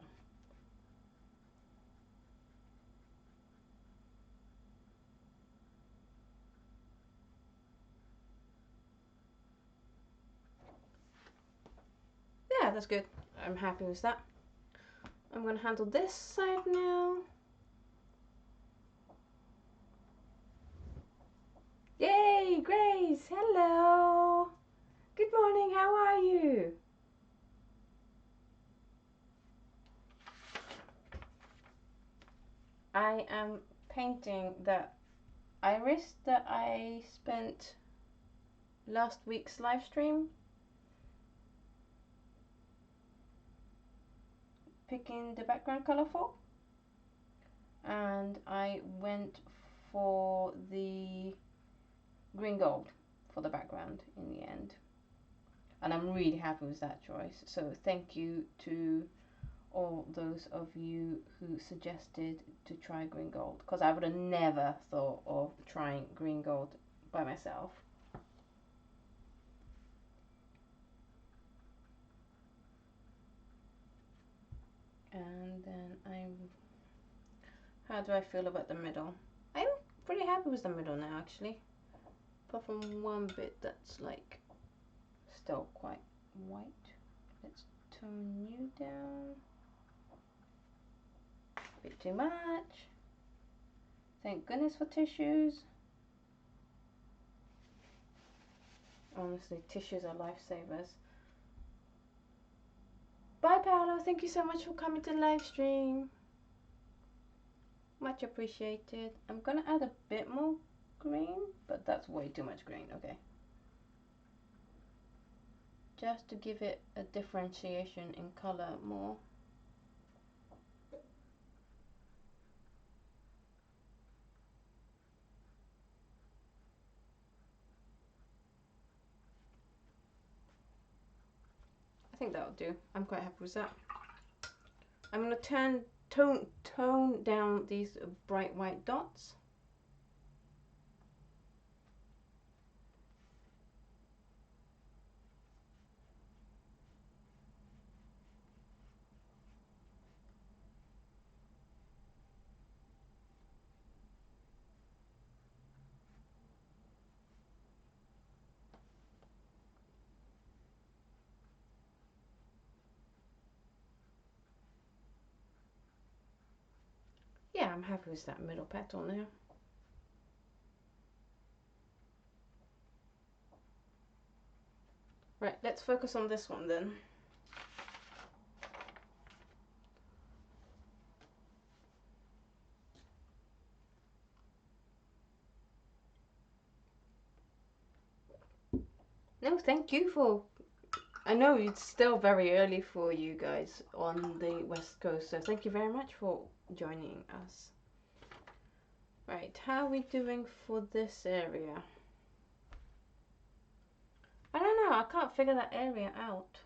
Yeah, that's good. I'm happy with that. I'm going to handle this side now. Yay, Grace! Hello! Good morning, how are you? I am painting that iris that I spent last week's live stream picking the background color for, and I went for the green gold for the background in the end, and I'm really happy with that choice. So thank you to all those of you who suggested to try green gold, because I would have never thought of trying green gold by myself. And then how do I feel about the middle? I'm pretty happy with the middle now, actually, apart from one bit that's like still quite white. Let's tone you down. A bit too much. Thank goodness for tissues. Honestly, tissues are lifesavers. Bye, Paolo. Thank you so much for coming to the live stream. Much appreciated. I'm gonna add a bit more green, but that's way too much green. Okay. Just to give it a differentiation in color more. I think that'll do. I'm quite happy with that. I'm gonna tone down these bright white dots. Yeah, I'm happy with that middle petal now. Right, let's focus on this one then. No, thank you for... I know it's still very early for you guys on the West Coast, so thank you very much for joining us. Right, how are we doing for this area? I don't know, I can't figure that area out.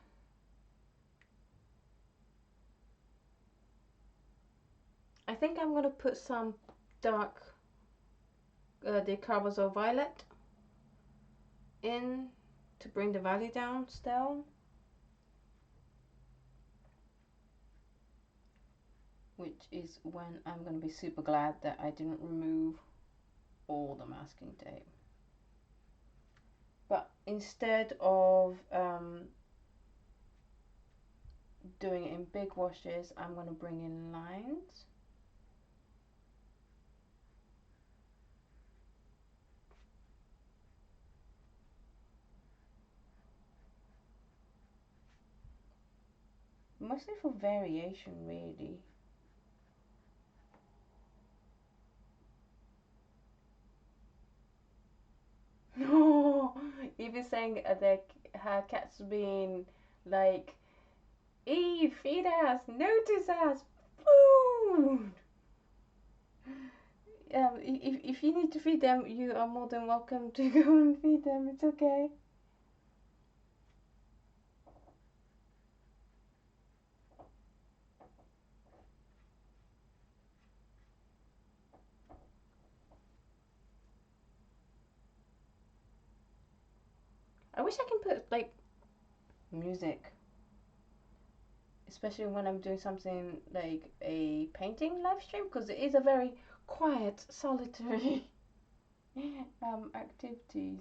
I think I'm going to put some dark decarbazole violet in to bring the value down still. Which is when I'm going to be super glad that I didn't remove all the masking tape. But instead of doing it in big washes, I'm going to bring in lines. mostly for variation, really. No, even saying that her cat's being like, Eve, feed us, notice us, food. If you need to feed them, you are more than welcome to go and feed them. It's okay. I wish I can put like music, especially when I'm doing something like a painting live stream, because it is a very quiet, solitary activities.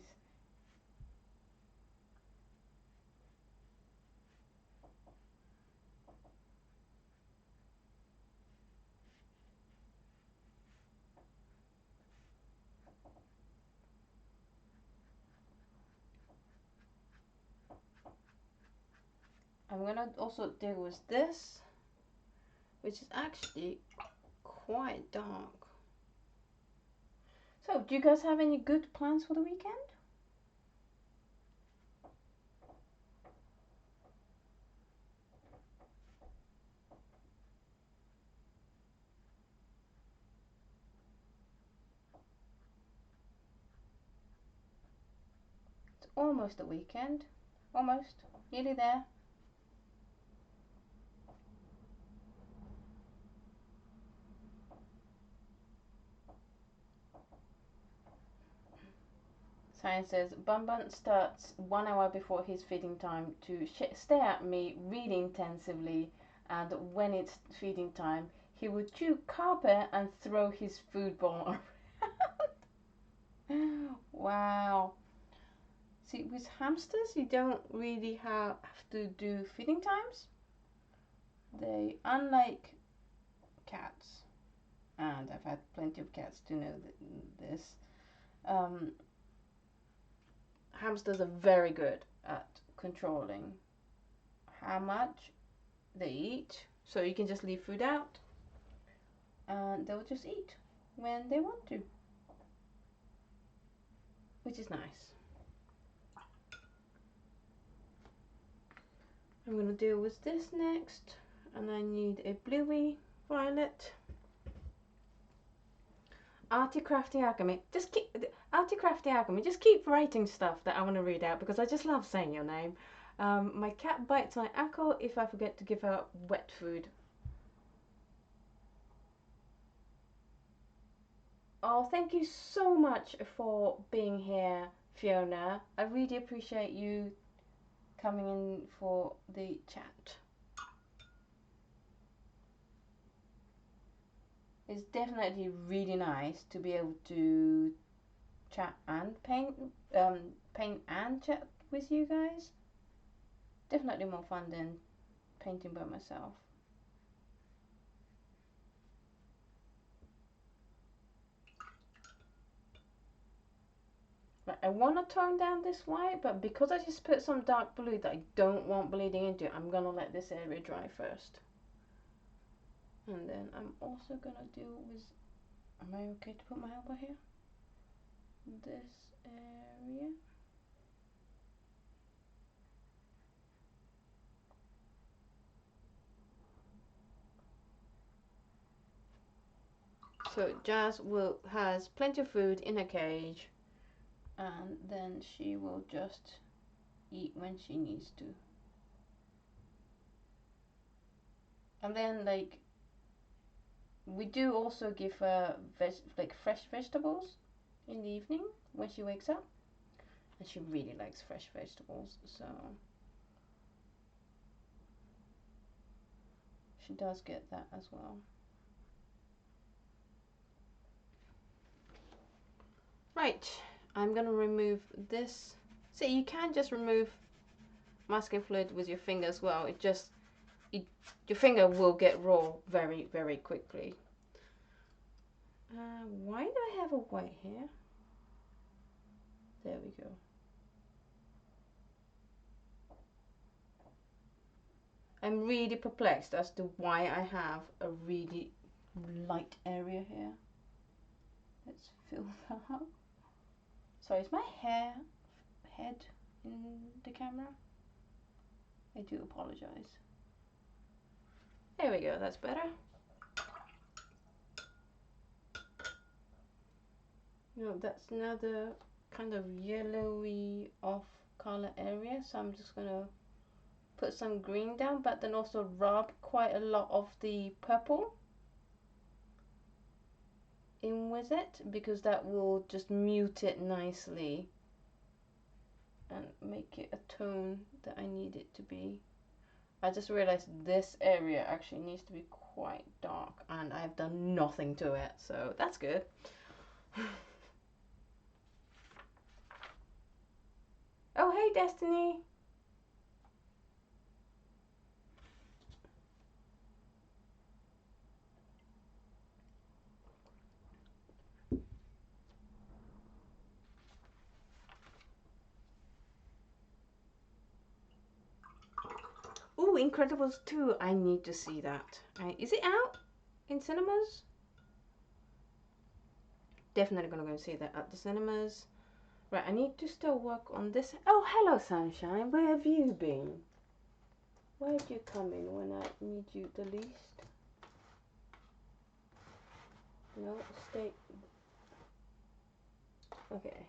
I'm gonna also deal with this, which is actually quite dark. So, do you guys have any good plans for the weekend? It's almost a weekend. Almost. Nearly there. Science says Bun Bun starts 1 hour before his feeding time to stare at me really intensively, and when it's feeding time, he would chew carpet and throw his food ball around. Wow. See, with hamsters, you don't really have to do feeding times. They, unlike cats, and I've had plenty of cats to know this, um, hamsters are very good at controlling how much they eat. So you can just leave food out and they'll just eat when they want to, which is nice. I'm going to deal with this next, and I need a bluey violet. Arty Crafty Alchemy. Just keep Arty Crafty Alchemy. Just keep writing stuff that I want to read out because I just love saying your name. My cat bites my ankle if I forget to give her wet food. Oh, thank you so much for being here, Fiona. I really appreciate you coming in for the chat. It's definitely really nice to be able to chat and paint and chat with you guys. Definitely more fun than painting by myself. Right, I want to tone down this white, but because I just put some dark blue that I don't want bleeding into it, I'm gonna let this area dry first. And then I'm also gonna deal with, am I okay to put my elbow here? This area. So Jazz has plenty of food in her cage, and then she will just eat when she needs to. And then like we do also give her like fresh vegetables in the evening when she wakes up, and she really likes fresh vegetables, so she does get that as well. Right, I'm gonna remove this. See, you can just remove masking fluid with your finger as well. Your finger will get raw very, very quickly. Why do I have a white here? There we go. I'm really perplexed as to why I have a really light area here. Let's fill that up. Sorry, is my head in the camera? I do apologize. There we go, that's better. No, that's another kind of yellowy off color area, so I'm just gonna put some green down, but then also rub quite a lot of the purple in with it, because that will just mute it nicely and make it a tone that I need it to be. I just realized this area actually needs to be quite dark, and I've done nothing to it, so that's good. Oh, hey, Destiny. Ooh, Incredibles 2. I need to see that. Is it out in cinemas? Definitely gonna go see that at the cinemas. Right, I need to still work on this. Oh, hello, Sunshine. Where have you been? Where did you come in when I need you the least? No, stay. Okay.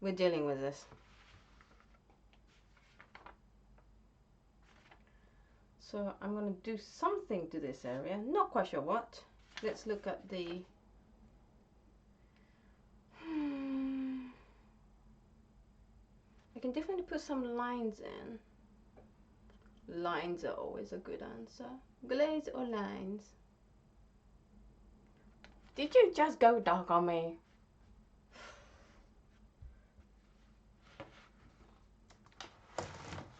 We're dealing with this. So I'm going to do something to this area. Not quite sure what. Let's look at the... I can definitely put some lines in. Lines are always a good answer. Glaze or lines? Did you just go dark on me?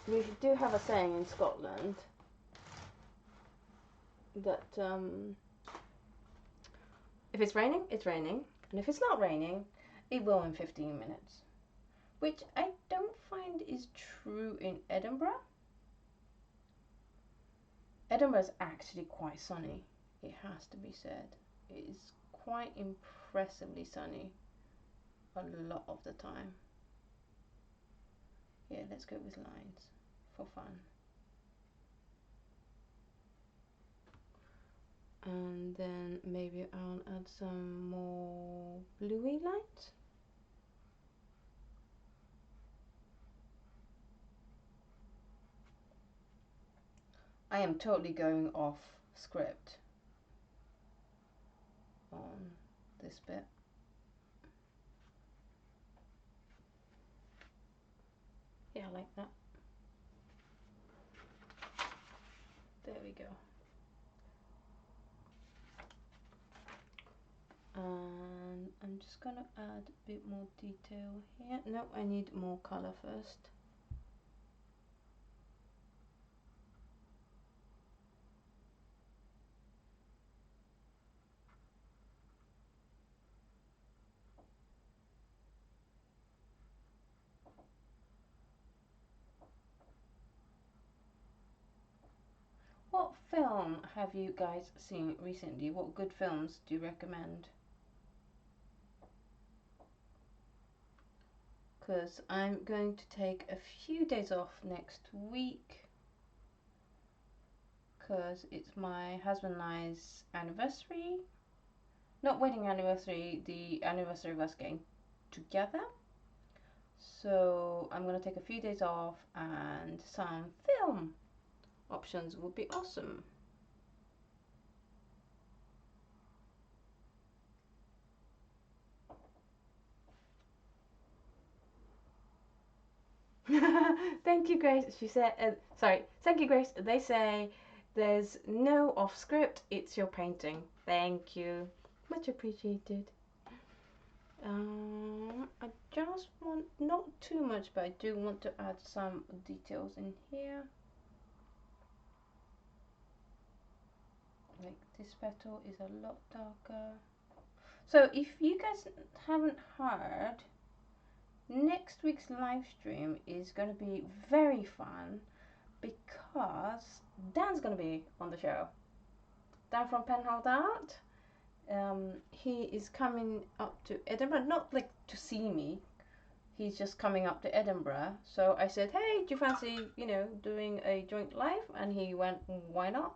We do have a saying in Scotland that if it's raining, it's raining. And if it's not raining, it will in 15 minutes. Which I don't find is true in Edinburgh. Edinburgh is actually quite sunny, it has to be said. It is quite impressively sunny a lot of the time. Yeah, let's go with lines for fun. And then maybe I'll add some more bluey lines. I am totally going off script on this bit. Yeah, I like that. There we go. And I'm just gonna add a bit more detail here. No, I need more color first. What film have you guys seen recently? What good films do you recommend? Because I'm going to take a few days off next week, because it's my husband and I's anniversary. Not wedding anniversary, the anniversary of us getting together. So I'm going to take a few days off, and some film options would be awesome. Thank you, Grace. She said, sorry, thank you, Grace. They say there's no off script, it's your painting. Thank you. Much appreciated. I just want, not too much, but I do want to add some details in here. Like this petal is a lot darker. So if you guys haven't heard, next week's live stream is going to be very fun, because Dan's gonna be on the show. Dan from Penhold Art. He is coming up to Edinburgh, not like to see me. He's just coming up to Edinburgh. So I said, hey, do you fancy, you know, doing a joint live? And he went, why not?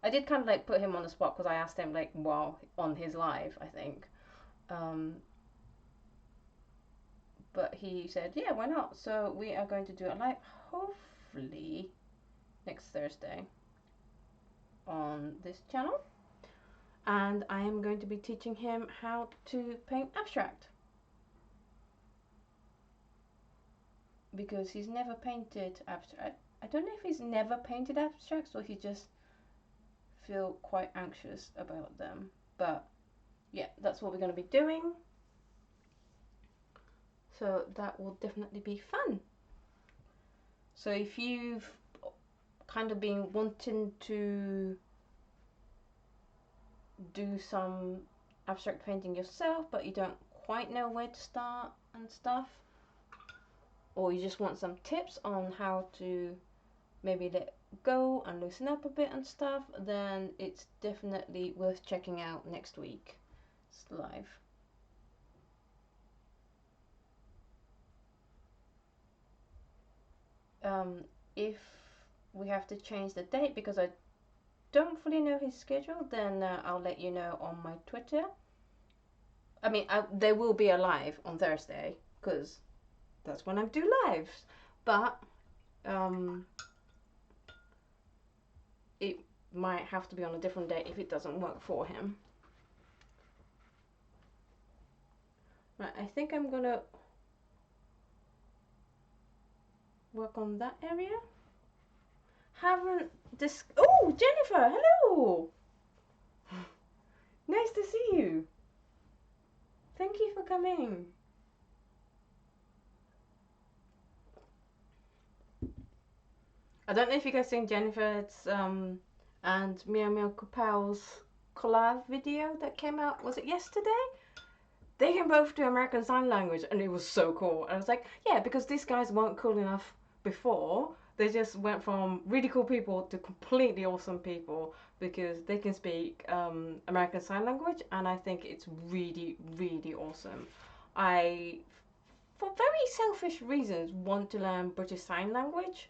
I did kind of like put him on the spot because I asked him like, well, on his live, I think. But he said, yeah, why not? So we are going to do a live, hopefully next Thursday on this channel. And I am going to be teaching him how to paint abstract. Because he's never painted abstract. I don't know if he's never painted abstracts or he just feel quite anxious about them. But yeah, that's what we're going to be doing. So that will definitely be fun. So if you've kind of been wanting to do some abstract painting yourself, but you don't quite know where to start and stuff, or you just want some tips on how to maybe let go and loosen up a bit and stuff, then it's definitely worth checking out next week's live. If we have to change the date because I don't fully know his schedule, then I'll let you know on my Twitter. I mean, there will be a live on Thursday because that's when I do lives, but it might have to be on a different day if it doesn't work for him. Right, I think I'm gonna work on that area. Oh, Jennifer, hello! Nice to see you. Thank you for coming. I don't know if you guys seen Jennifer, it's and Meow Meow Kupal's collab video that came out, was it yesterday? They can both do American Sign Language and it was so cool. And I was like, yeah, because these guys weren't cool enough before. They just went from really cool people to completely awesome people because they can speak American Sign Language, and I think it's really, really awesome. I, for very selfish reasons, want to learn British Sign Language.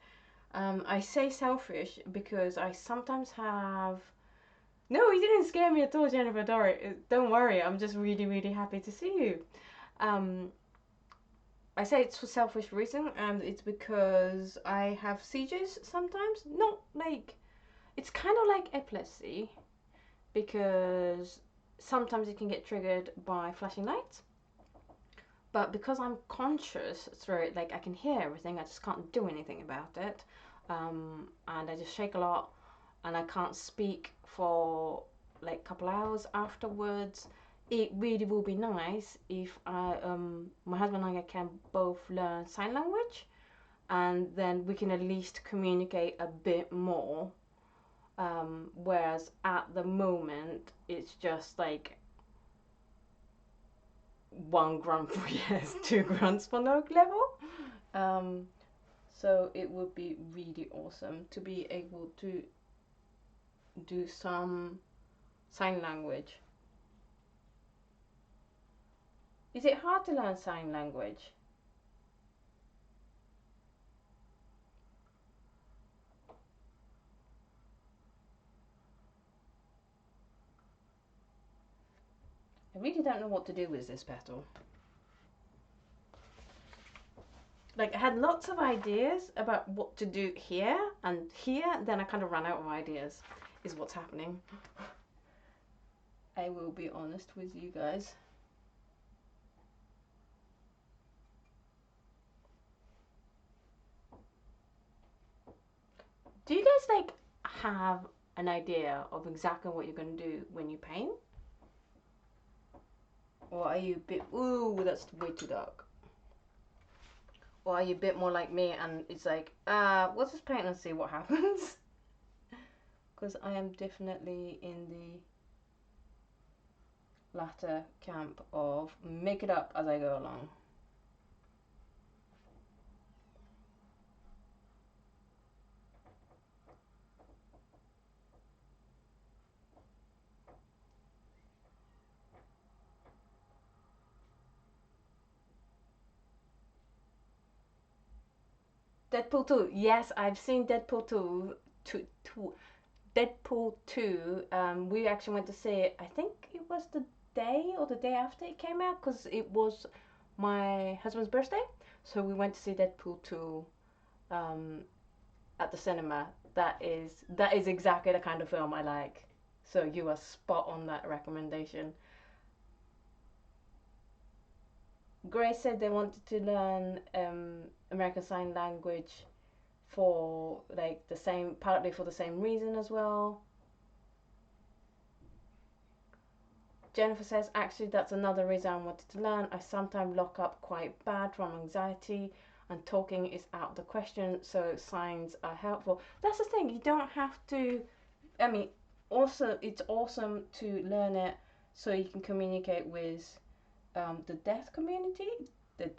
I say selfish because I sometimes have... No, you didn't scare me at all, Jennifer. Don't worry, I'm just really, really happy to see you. I say it's for selfish reason, and it's because I have seizures sometimes. Not like... It's kind of like epilepsy, because sometimes it can get triggered by flashing lights. But because I'm conscious through it, like I can hear everything, I just can't do anything about it. And I just shake a lot, and I can't speak for like a couple hours afterwards. It really will be nice if my husband and I can both learn sign language, and then we can at least communicate a bit more. Whereas at the moment, it's just like 1 grunt for yes, 2 grunts for no level. So it would be really awesome to be able to do some sign language. Is it hard to learn sign language? I really don't know what to do with this petal. Like, I had lots of ideas about what to do here and here, then I kind of ran out of ideas, is what's happening. I will be honest with you guys. Do you guys like have an idea of exactly what you're going to do when you paint? Or are you a bit, ooh, that's way too dark? Or are you a bit more like me and it's like, let's just paint and see what happens? Because I am definitely in the latter camp of make it up as I go along. Deadpool 2. Yes, I've seen Deadpool 2. Deadpool 2. We actually went to see it. I think it was the day or the day after it came out because it was my husband's birthday. So we went to see Deadpool 2 at the cinema. That is exactly the kind of film I like. So you are spot on that recommendation. Grace said they wanted to learn American Sign Language for like the same, partly for the same reason as well. Jennifer says, actually, that's another reason I wanted to learn. I sometimes lock up quite bad from anxiety, and talking is out of the question, so signs are helpful. That's the thing, you don't have to. I mean, also, it's awesome to learn it so you can communicate with the deaf community. The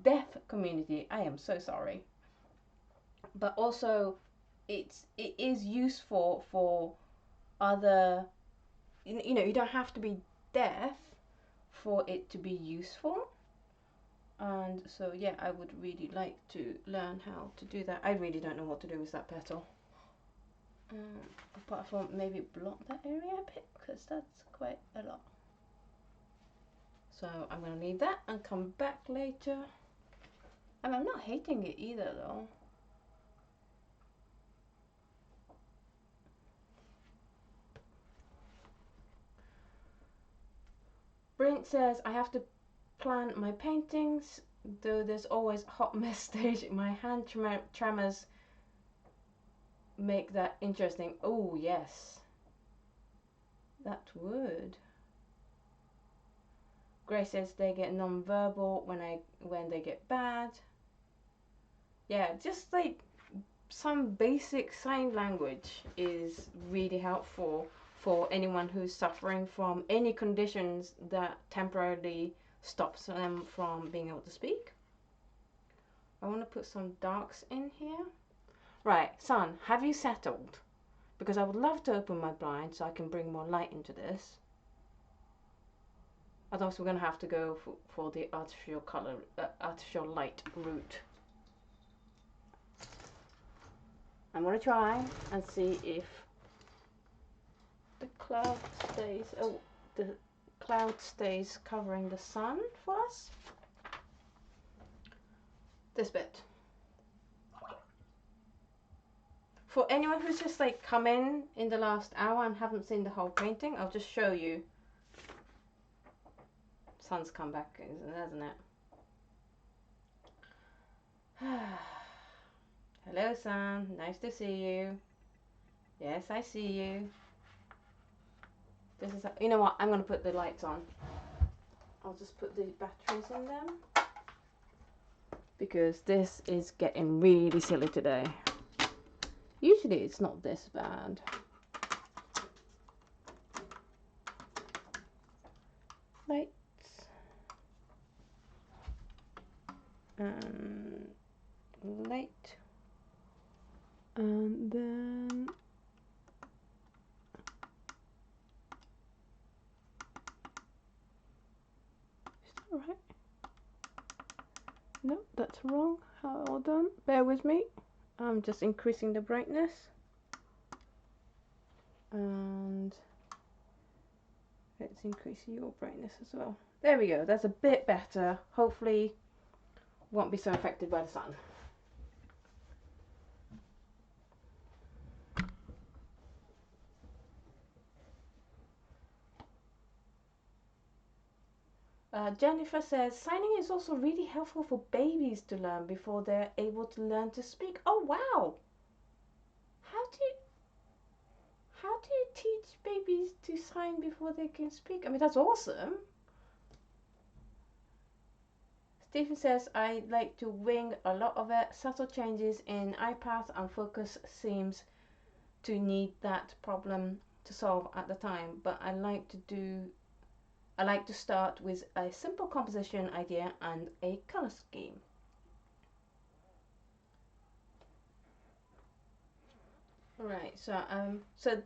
deaf community. I am so sorry. But also, it is useful for other. You know, you don't have to be deaf for it to be useful. And so yeah, I would really like to learn how to do that. I really don't know what to do with that petal. Apart from maybe block that area a bit, because that's quite a lot. So I'm going to leave that and come back later. And I'm not hating it either though. Brent says, I have to plan my paintings, though there's always hot mess stage. My hand tremors make that interesting. Oh yes, that would. Grace says they get non-verbal when they get bad. Yeah, just like some basic sign language is really helpful for anyone who's suffering from any conditions that temporarily stops them from being able to speak. I want to put some darks in here. Right, son, have you settled? Because I would love to open my blind so I can bring more light into this. Otherwise we're going to have to go for the artificial color, artificial light route. I'm going to try and see if the cloud stays covering the sun for us. This bit. For anyone who's just like come in the last hour and haven't seen the whole painting, I'll just show you. Sun's come back, hasn't it? Hello, Sun. Nice to see you. Yes, I see you. This is. You know what? I'm gonna put the lights on. I'll just put the batteries in them because this is getting really silly today. Usually it's not this bad. Lights. Light. And then is that right? No, that's wrong. Hold on. Bear with me. I'm just increasing the brightness. And let's increase your brightness as well. There we go. That's a bit better. Hopefully won't be so affected by the sun. Jennifer says, signing is also really helpful for babies to learn before they're able to learn to speak. Oh wow! How do you teach babies to sign before they can speak? I mean, that's awesome. Stephen says, I like to wing a lot of it. Subtle changes in eye path and focus seems to need that problem to solve at the time, but I like to start with a simple composition idea and a color scheme. Right, so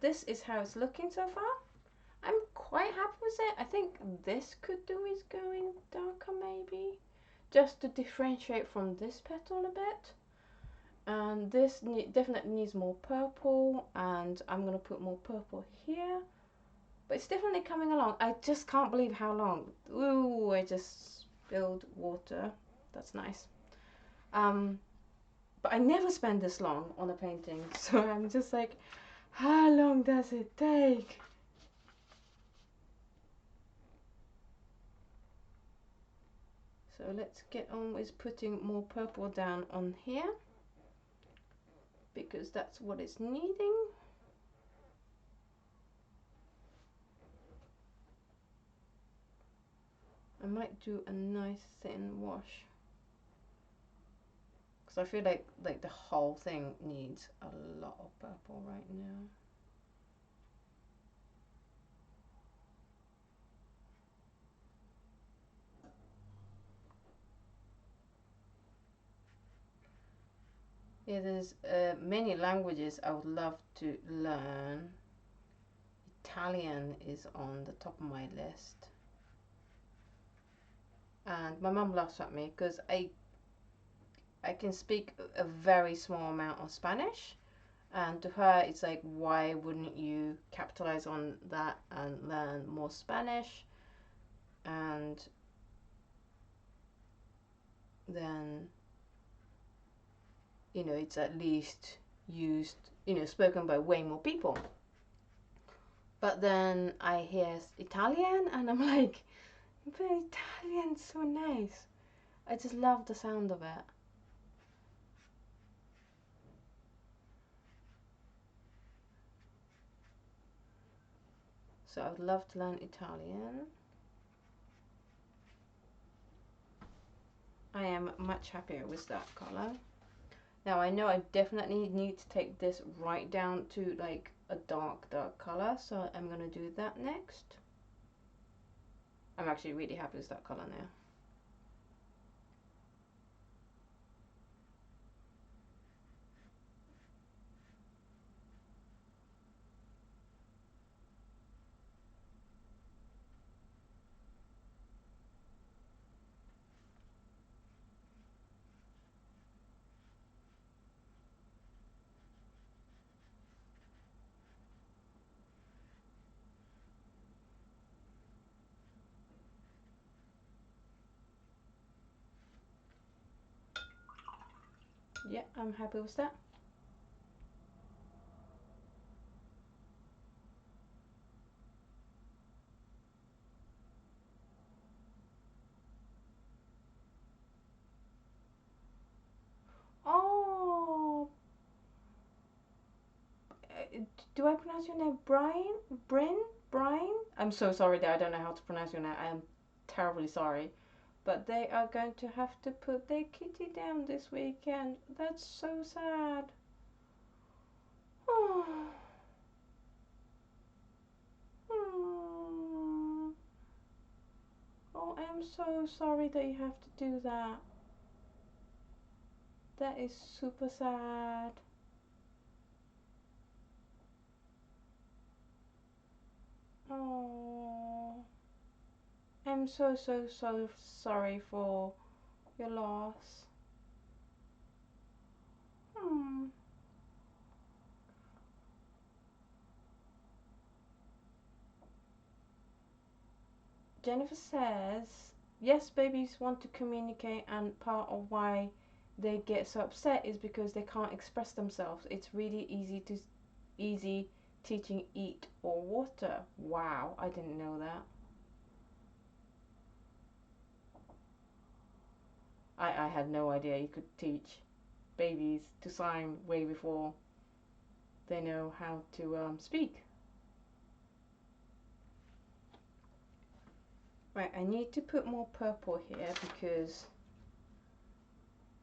this is how it's looking so far. I'm quite happy with it. I think this could do is going darker maybe, just to differentiate from this petal a bit. And this definitely needs more purple, and I'm gonna put more purple here. But it's definitely coming along. I just can't believe how long. Ooh, I just spilled water. That's nice. But I never spend this long on a painting, so I'm just like, how long does it take? So let's get on with putting more purple down on here, because that's what it's needing. I might do a nice thin wash, because I feel like the whole thing needs a lot of purple right now. Yeah, there's many languages I would love to learn. Italian is on the top of my list. And my mum laughs at me because I can speak a very small amount of Spanish. And to her, it's like, why wouldn't you capitalize on that and learn more Spanish? And then, you know, it's at least used, you know, spoken by way more people. But then I hear Italian and I'm like, but Italian's so nice. I just love the sound of it. So I would love to learn Italian. I am much happier with that color. Now I know I definitely need to take this right down to like a dark color, so I'm gonna do that next. I'm actually really happy with that color now. Yeah, I'm happy with that. Oh, do I pronounce your name Brian? Brian? I'm so sorry that I don't know how to pronounce your name. I am terribly sorry. But they are going to have to put their kitty down this weekend. That's so sad. Oh. Oh, I'm so sorry that you have to do that. That is super sad. Oh, I'm so sorry for your loss. Hmm. Jennifer says, yes, babies want to communicate, and part of why they get so upset is because they can't express themselves. It's really easy teaching eat or water. Wow, I didn't know that. I had no idea you could teach babies to sign way before they know how to speak. Right, I need to put more purple here because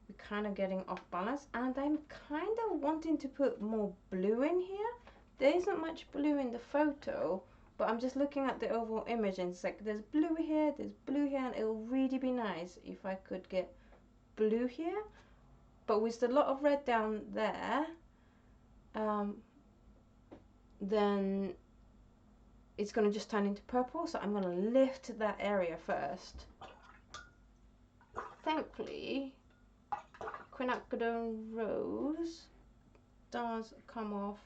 we're kind of getting off balance, and I'm kind of wanting to put more blue in here. There isn't much blue in the photo, but I'm just looking at the overall image and it's like there's blue here, and it'll really be nice if I could get blue here. But with a lot of red down there, then it's going to just turn into purple, so I'm going to lift that area first. Thankfully, quinacridone rose does come off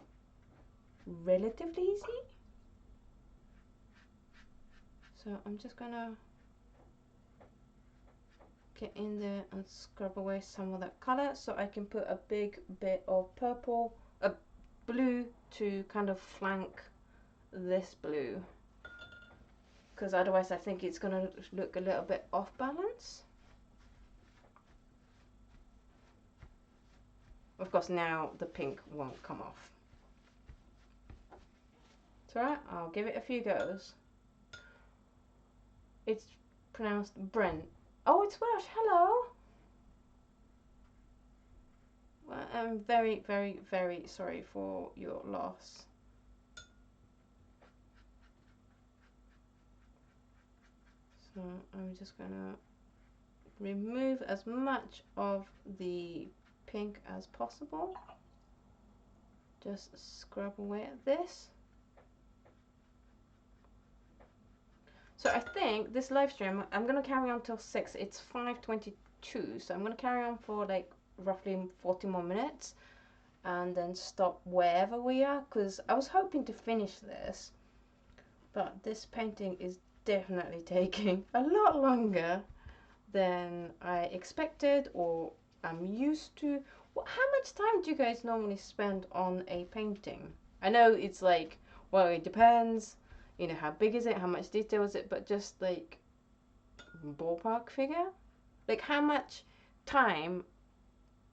relatively easy. So I'm just gonna get in there and scrub away some of that color so I can put a big bit of purple, blue to kind of flank this blue, because otherwise I think it's gonna look a little bit off balance. Of course now the pink won't come off. It's alright, I'll give it a few goes. It's pronounced Brent. Oh, it's Welsh, hello! Well, I'm very, very, very sorry for your loss. So I'm just gonna remove as much of the pink as possible. Just scrub away at this. So I think this live stream, I'm going to carry on till 6. It's 5:22, so I'm going to carry on for like roughly 40 more minutes and then stop wherever we are, because I was hoping to finish this, but this painting is definitely taking a lot longer than I expected or I'm used to. How much time do you guys normally spend on a painting? I know it's like, well, it depends. You know, how big is it? How much detail is it? But just like ballpark figure? Like how much time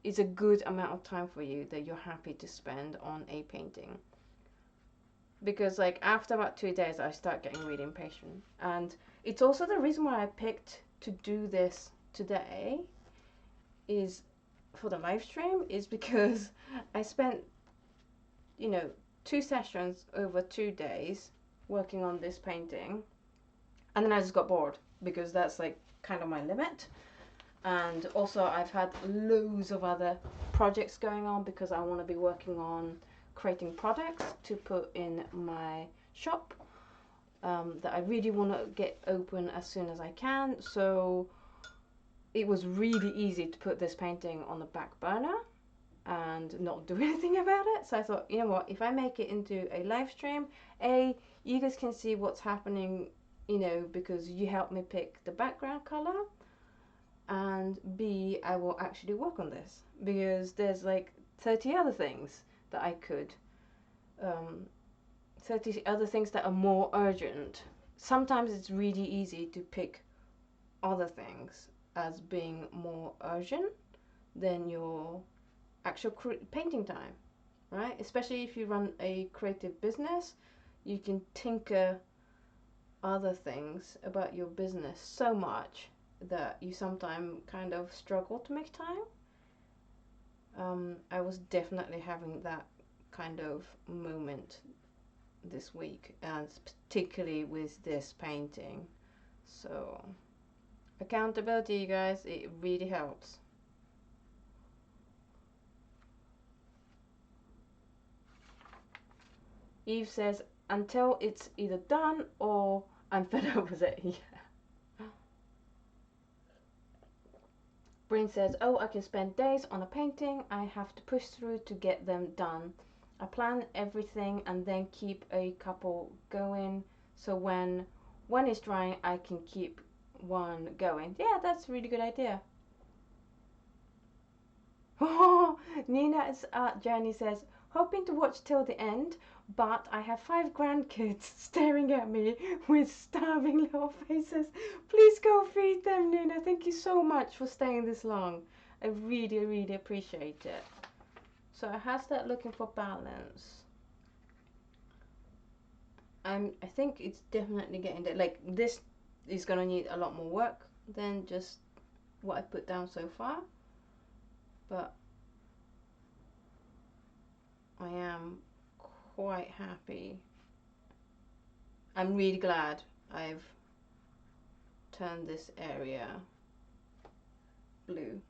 is a good amount of time for you that you're happy to spend on a painting? Because like after about 2 days I start getting really impatient. And it's also the reason why I picked to do this today is for the live stream, is because I spent, you know, 2 sessions over 2 days working on this painting, and then I just got bored because that's like kind of my limit. And also I've had loads of other projects going on because I want to be working on creating products to put in my shop that I really want to get open as soon as I can. So it was really easy to put this painting on the back burner and not do anything about it. So I thought, you know what, if I make it into a live stream, A, you guys can see what's happening, you know, because you helped me pick the background color, and B, I will actually work on this because there's like 30 other things that I could 30 other things that are more urgent. Sometimes it's really easy to pick other things as being more urgent than your actual painting time, right? Especially if you run a creative business, you can tinker other things about your business so much that you sometimes kind of struggle to make time. I was definitely having that kind of moment this week, and particularly with this painting. So accountability, you guys, it really helps. Eve says, until it's either done or I'm fed up with it. Yeah. Bryn says, oh, I can spend days on a painting. I have to push through to get them done. I plan everything and then keep a couple going. So when one is drying, I can keep one going. Yeah, that's a really good idea. Nina's journey says, hoping to watch till the end, but I have 5 grandkids staring at me with starving little faces. Please go feed them, Nina. Thank you so much for staying this long. I really, really appreciate it. So how's that looking for balance? I think it's definitely getting there. Like this is gonna need a lot more work than just what I put down so far. But I am quite happy. I'm really glad I've turned this area blue,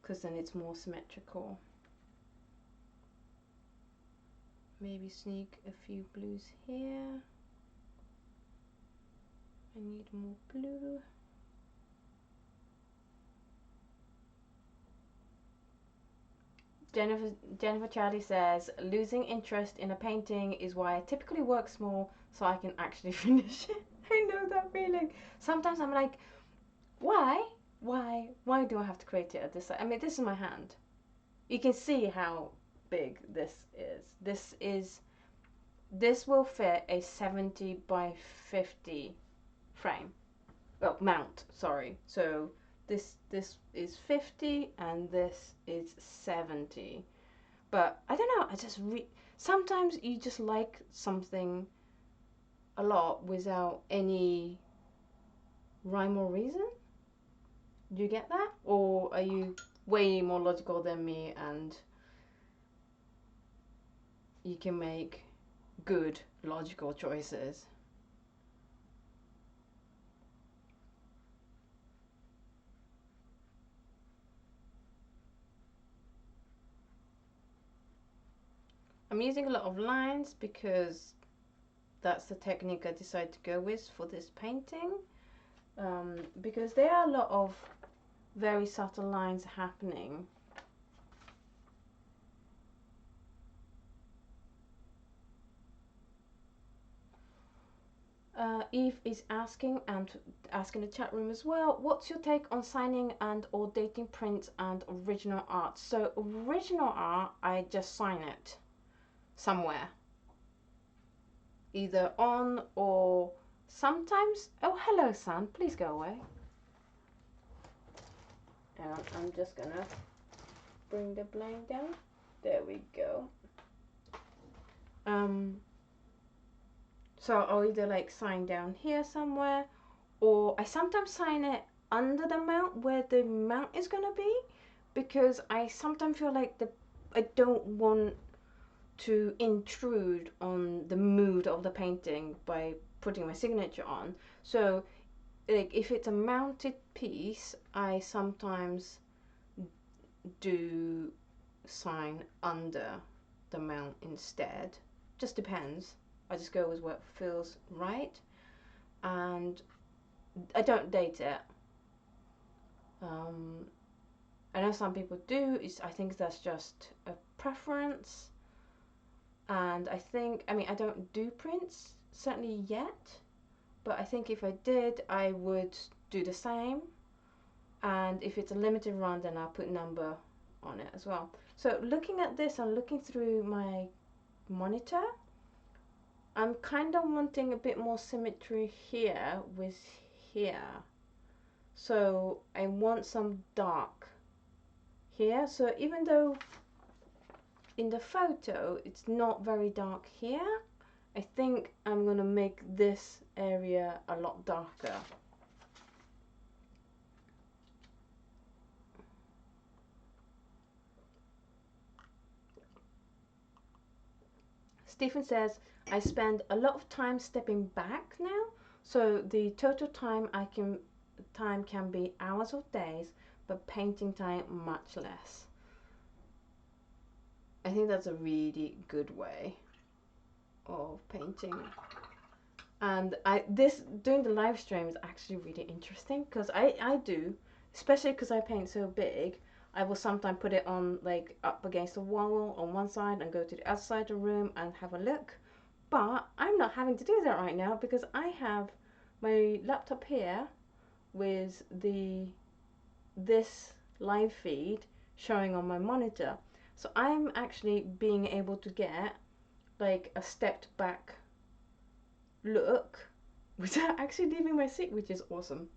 because then it's more symmetrical. Maybe sneak a few blues here. I need more blue. Jennifer Charlie says, losing interest in a painting is why I typically work small so I can actually finish it. I know that feeling. Sometimes I'm like, why? Why do I have to create it at this size? I mean, this is my hand. You can see how big this is. This will fit a 70 by 50 frame. Well, mount, sorry. So this is 50 and this is 70. But I don't know, I just sometimes you just like something a lot without any rhyme or reason. Do you get that? Or are you way more logical than me and you can make good logical choices? I'm using a lot of lines because that's the technique I decided to go with for this painting. Because there are a lot of very subtle lines happening. Eve is asking, and asking the chat room as well, what's your take on signing and or dating prints and original art? So original art, I just sign it somewhere, either on or sometimes, oh hello son, please go away. I'm just gonna bring the blank down. There we go. So I'll either like sign down here somewhere, or I sometimes sign it under the mount where the mount is gonna be, because I sometimes feel like I don't want to intrude on the mood of the painting by putting my signature on. So like if it's a mounted piece, I sometimes do sign under the mount instead. Just depends. I just go with what feels right, and I don't date it. I know some people do. I think that's just a preference, and I think, I mean, I don't do prints certainly yet, but I think if I did, I would do the same. And if it's a limited run, then I'll put number on it as well. So looking at this and looking through my monitor, I'm kind of wanting a bit more symmetry here with here. So I want some dark here. So even though in the photo it's not very dark here, I think I'm gonna make this area a lot darker. Stephen says, I spend a lot of time stepping back now, so the total time can be hours or days, but painting time much less. I think that's a really good way of painting. And doing the live stream is actually really interesting, because I do, especially because I paint so big, I will sometimes put it on like up against the wall on one side and go to the other side of the room and have a look. But I'm not having to do that right now because I have my laptop here with this live feed showing on my monitor. So I'm actually being able to get like a stepped back look without actually leaving my seat, which is awesome.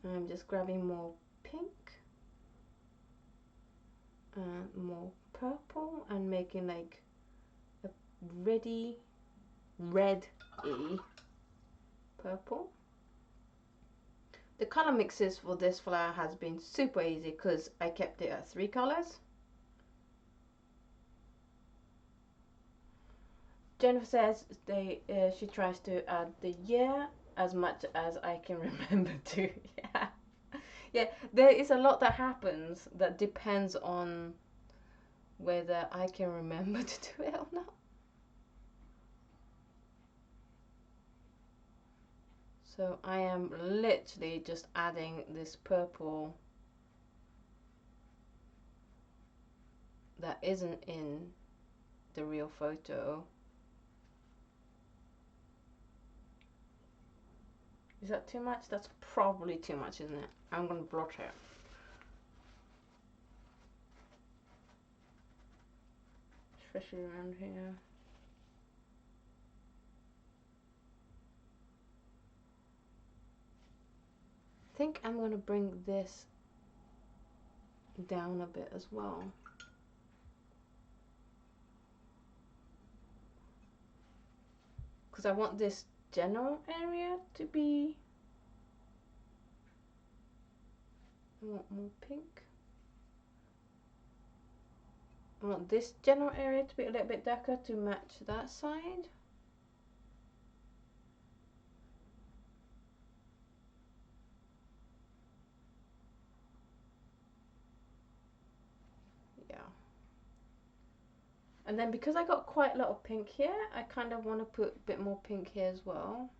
I'm just grabbing more pink and more purple and making like a red-y purple. The color mixes for this flower has been super easy because I kept it at 3 colors. Jennifer says she tries to add the year as much as I can remember to. Yeah. Yeah, there is a lot that happens that depends on whether I can remember to do it or not. So I am literally just adding this purple that isn't in the real photo. Is that too much? That's probably too much, isn't it? I'm gonna blot it. Especially around here. I think I'm gonna bring this down a bit as well. Because I want this general area to be... I want more pink. I want this general area to be a little bit darker to match that side. Yeah. And then because I got quite a lot of pink here, I kind of want to put a bit more pink here as well.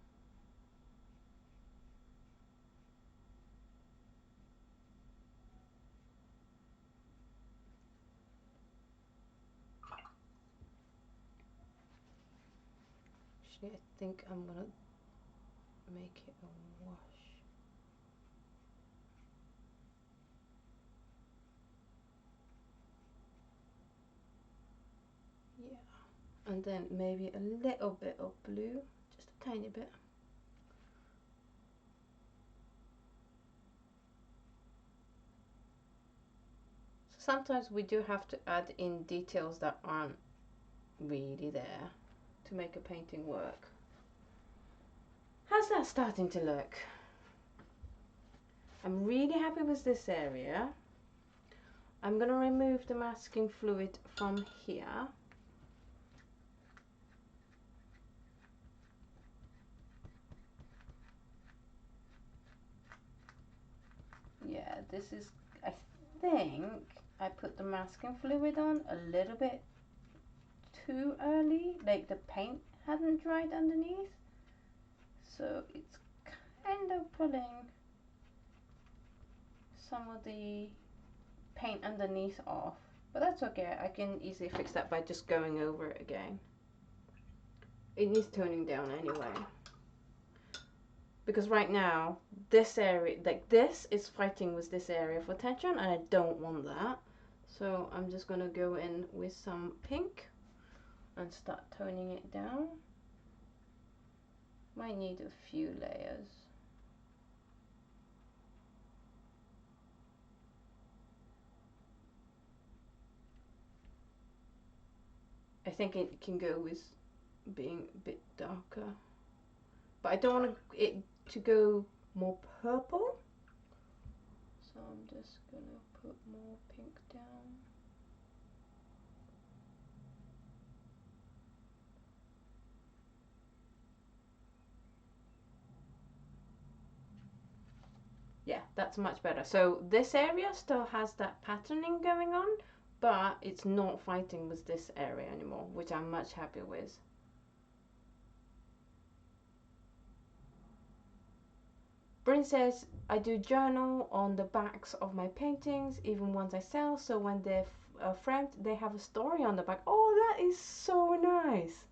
Actually, I think I'm gonna make it a wash. Yeah. And then maybe a little bit of blue, just a tiny bit. So sometimes we do have to add in details that aren't really there to make a painting work. How's that starting to look? I'm really happy with this area. I'm gonna remove the masking fluid from here. Yeah, this is, I think I put the masking fluid on a little bit too early, like the paint hadn't dried underneath, so it's kind of pulling some of the paint underneath off, but that's okay. I can easily fix that by just going over it again. It needs toning down anyway, because right now this area, like this, is fighting with this area for attention, and I don't want that. So I'm just gonna go in with some pink and start toning it down. Might need a few layers. I think it can go with being a bit darker, but I don't want it to go more purple, so I'm just gonna put more pink down. Yeah, that's much better. So this area still has that patterning going on, but it's not fighting with this area anymore, which I'm much happier with. Bryn says, I do journal on the backs of my paintings, even ones I sell, so when they're framed, they have a story on the back. Oh, that is so nice.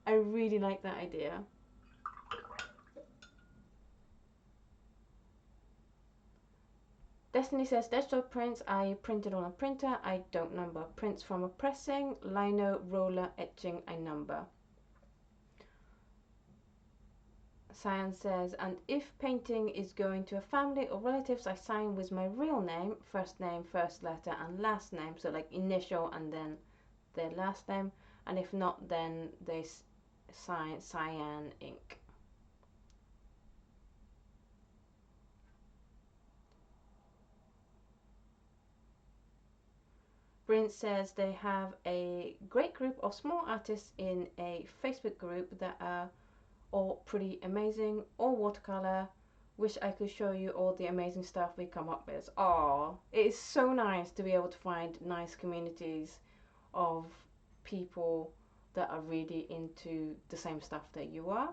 I really like that idea. Destiny says, digital prints I printed on a printer, I don't number. Prints from a pressing, lino, roller, etching, I number. Cyan says, and if painting is going to a family or relatives, I sign with my real name, first letter, and last name. So like initial and then their last name. And if not, then they sign cyan ink. Bryn says they have a great group of small artists in a Facebook group that are all pretty amazing, all watercolor. Wish I could show you all the amazing stuff we come up with. Oh, it is so nice to be able to find nice communities of people that are really into the same stuff that you are.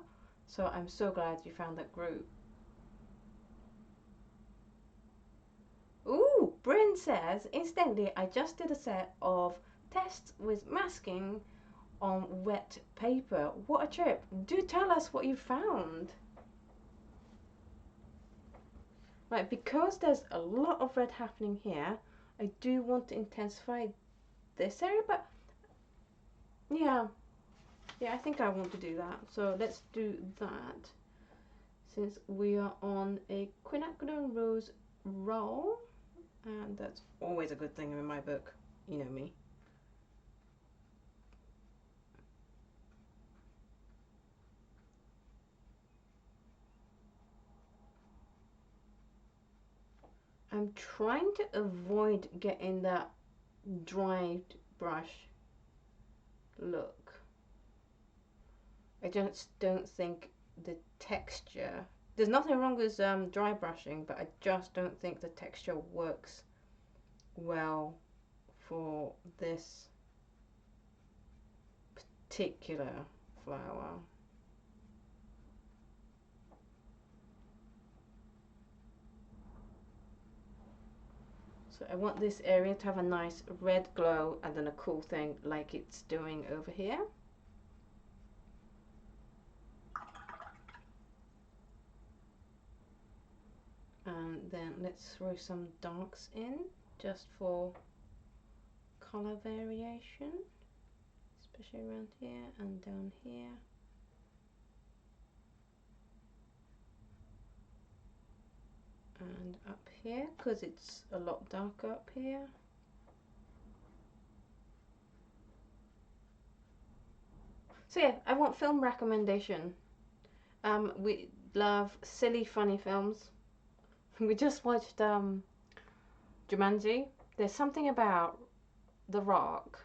So I'm so glad you found that group. Bryn says, incidentally, I just did a set of tests with masking on wet paper. What a trip. Do tell us what you found. Right, because there's a lot of red happening here, I do want to intensify this area, but yeah, I think I want to do that. So let's do that, since we are on a quinacridone rose roll, and that's always a good thing in my book, you know me. I'm trying to avoid getting that dried brush look. I just don't think the texture, there's nothing wrong with dry brushing, but I just don't think the texture works well for this particular flower. So I want this area to have a nice red glow and then a cool thing like it's doing over here. And then let's throw some darks in just for color variation, especially around here and down here. And up here, because it's a lot darker up here. So yeah, I want film recommendation. We love silly, funny films. We just watched Jumanji. There's something about The Rock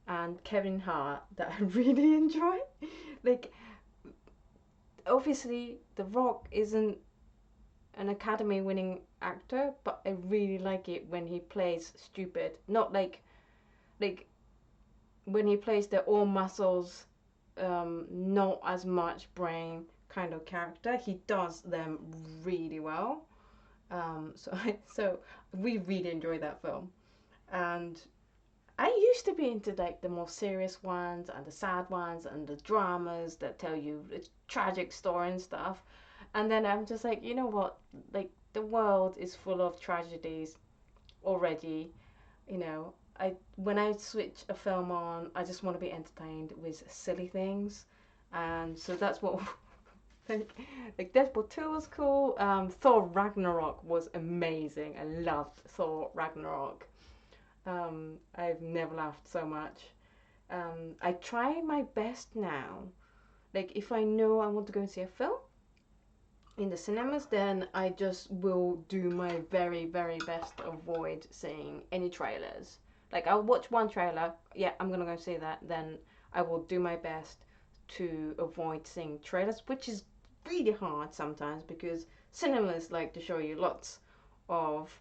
and Kevin Hart that I really enjoy. Like, obviously, The Rock isn't an Academy-winning actor, but I really like it when he plays stupid. Not like when he plays the all muscles, not as much brain kind of character. He does them really well. So we really enjoy that film. And I used to be into like the more serious ones and the sad ones and the dramas that tell you a tragic story and stuff. And then I'm just like, you know what? Like, the world is full of tragedies already. You know, when I switch a film on, I just want to be entertained with silly things. And so that's what like Deadpool 2 was cool. Thor Ragnarok was amazing. I loved Thor Ragnarok. I've never laughed so much. I try my best now. Like, if I know I want to go and see a film in the cinemas, then I just will do my very, very best to avoid seeing any trailers. Like, I'll watch one trailer, yeah, I'm gonna go see that, then I will do my best to avoid seeing trailers, which is really hard sometimes because cinemas like to show you lots of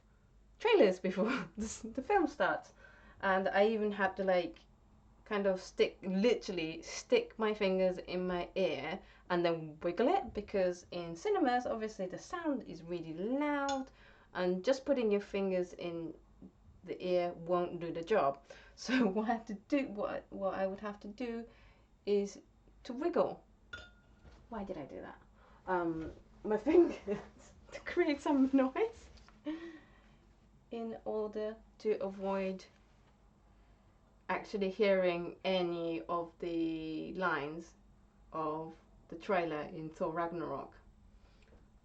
trailers before the film starts. And I even had to like kind of literally stick my fingers in my ear and then wiggle it, because in cinemas obviously the sound is really loud and just putting your fingers in the ear won't do the job. So what I have to do, what I would have to do is to wiggle. Why did I do that? My fingers to create some noise in order to avoid actually hearing any of the lines of the trailer in Thor Ragnarok.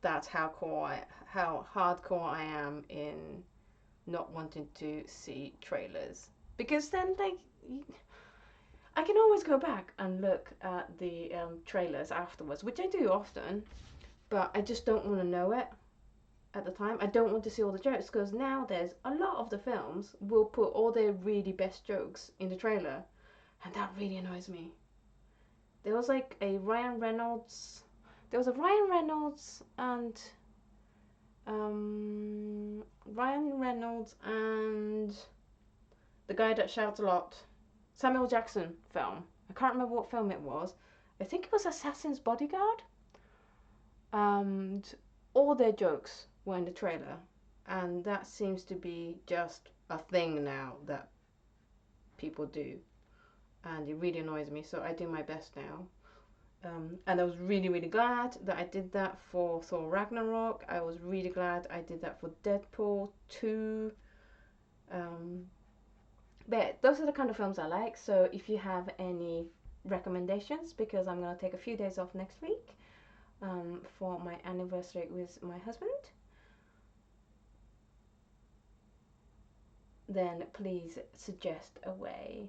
That's how hardcore I am in not wanting to see trailers, because then I can always go back and look at the trailers afterwards, which I do often, but I just don't want to know it at the time. I don't want to see all the jokes, because now there's a lot of the films will put all their really best jokes in the trailer, and that really annoys me. There was like a Ryan Reynolds, and Ryan Reynolds and the guy that shouts a lot, Samuel Jackson film. I can't remember what film it was. I think it was Assassin's Bodyguard. And all their jokes were in the trailer. and that seems to be just a thing now that people do, and it really annoys me, so I do my best now. And I was really, really glad that I did that for Thor Ragnarok. I was really glad I did that for Deadpool 2. But those are the kind of films I like. So if you have any recommendations, because I'm going to take a few days off next week for my anniversary with my husband, then please suggest a way.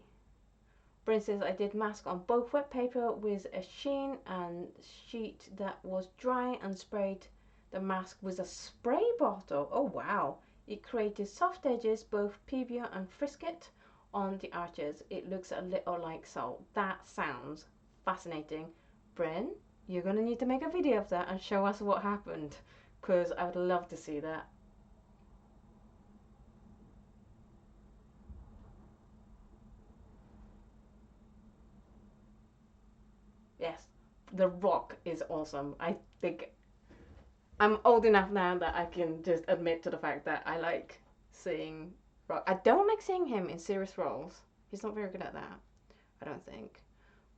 For instance, I did mask on both wet paper with a sheen and sheet that was dry, and sprayed the mask with a spray bottle. Oh wow! It created soft edges, both PBR and frisket, on the arches. It looks a little like salt. That sounds fascinating. Bryn, you're gonna need to make a video of that and show us what happened, because I would love to see that. Yes, The Rock is awesome. I think I'm old enough now that I can just admit to the fact that I like seeing Rock. I don't like seeing him in serious roles. He's not very good at that, I don't think.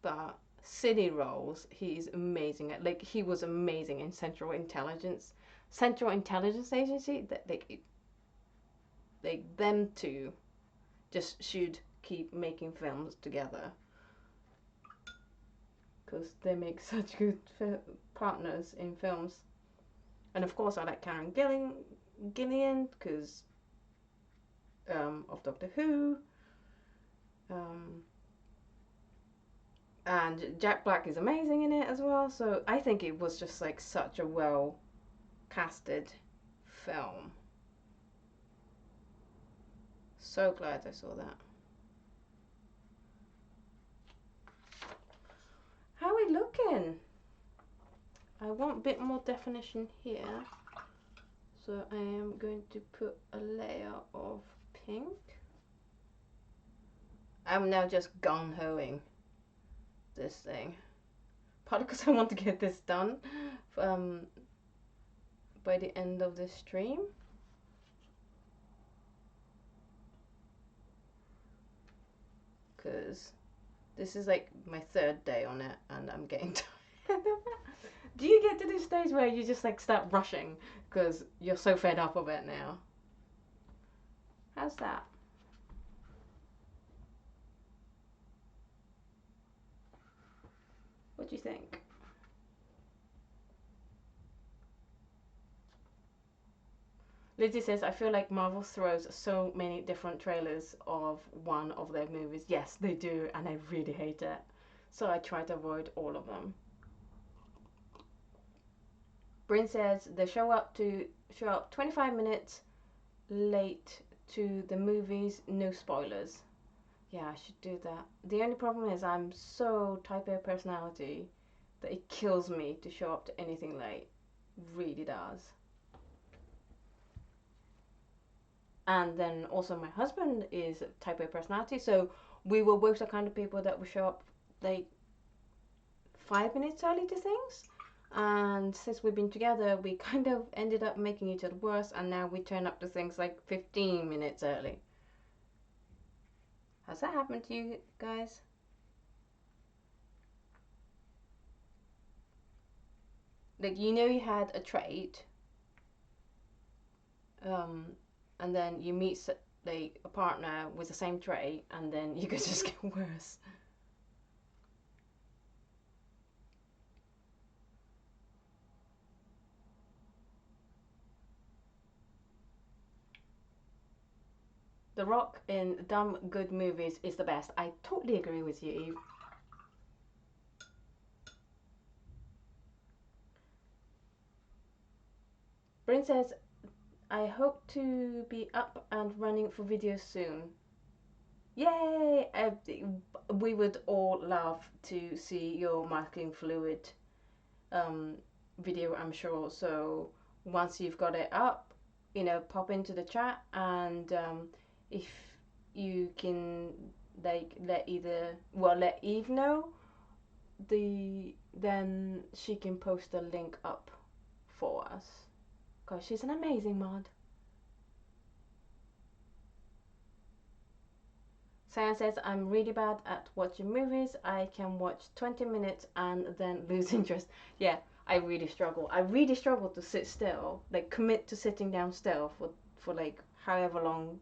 But silly roles, he's amazing at. Like, he was amazing in Central Intelligence Agency. That like them two just should keep making films together, because they make such good partners in films. And of course, I like Karen Gillian because of Doctor Who. And Jack Black is amazing in it as well. So I think it was just like such a well casted film. So glad I saw that. How are we looking? I want a bit more definition here. So I am going to put a layer of pink. I'm now just gung-hoing this thing. Partly because I want to get this done by the end of this stream. Because this is like my third day on it and I'm getting tired of it. Do you get to this stage where you just like start rushing because you're so fed up of it now? How's that? What do you think? Lizzie says, I feel like Marvel throws so many different trailers of one of their movies. Yes, they do, and I really hate it. So I try to avoid all of them. Bryn says they show up 25 minutes late to the movies, no spoilers. Yeah, I should do that. The only problem is I'm so type A personality that it kills me to show up to anything late. Really does. And then also my husband is type A personality, so we were both the kind of people that would show up like 5 minutes early to things. And since we've been together, we kind of ended up making each other worse, and now we turn up to things like 15 minutes early. Has that happened to you guys? Like, you know, you had a trait, and then you meet like a partner with the same trait, and then you could just get worse. The Rock in dumb good movies is the best. I totally agree with you, Eve. Bryn says, I hope to be up and running for videos soon. Yay! We would all love to see your masking fluid video, I'm sure. So once you've got it up, you know, pop into the chat, and if you can like let Eve know, then she can post a link up for us, because she's an amazing mod. Cyan says, I'm really bad at watching movies. I can watch 20 minutes and then lose interest. Yeah, I really struggle. I really struggle to sit still, like commit to sitting down still for like however long,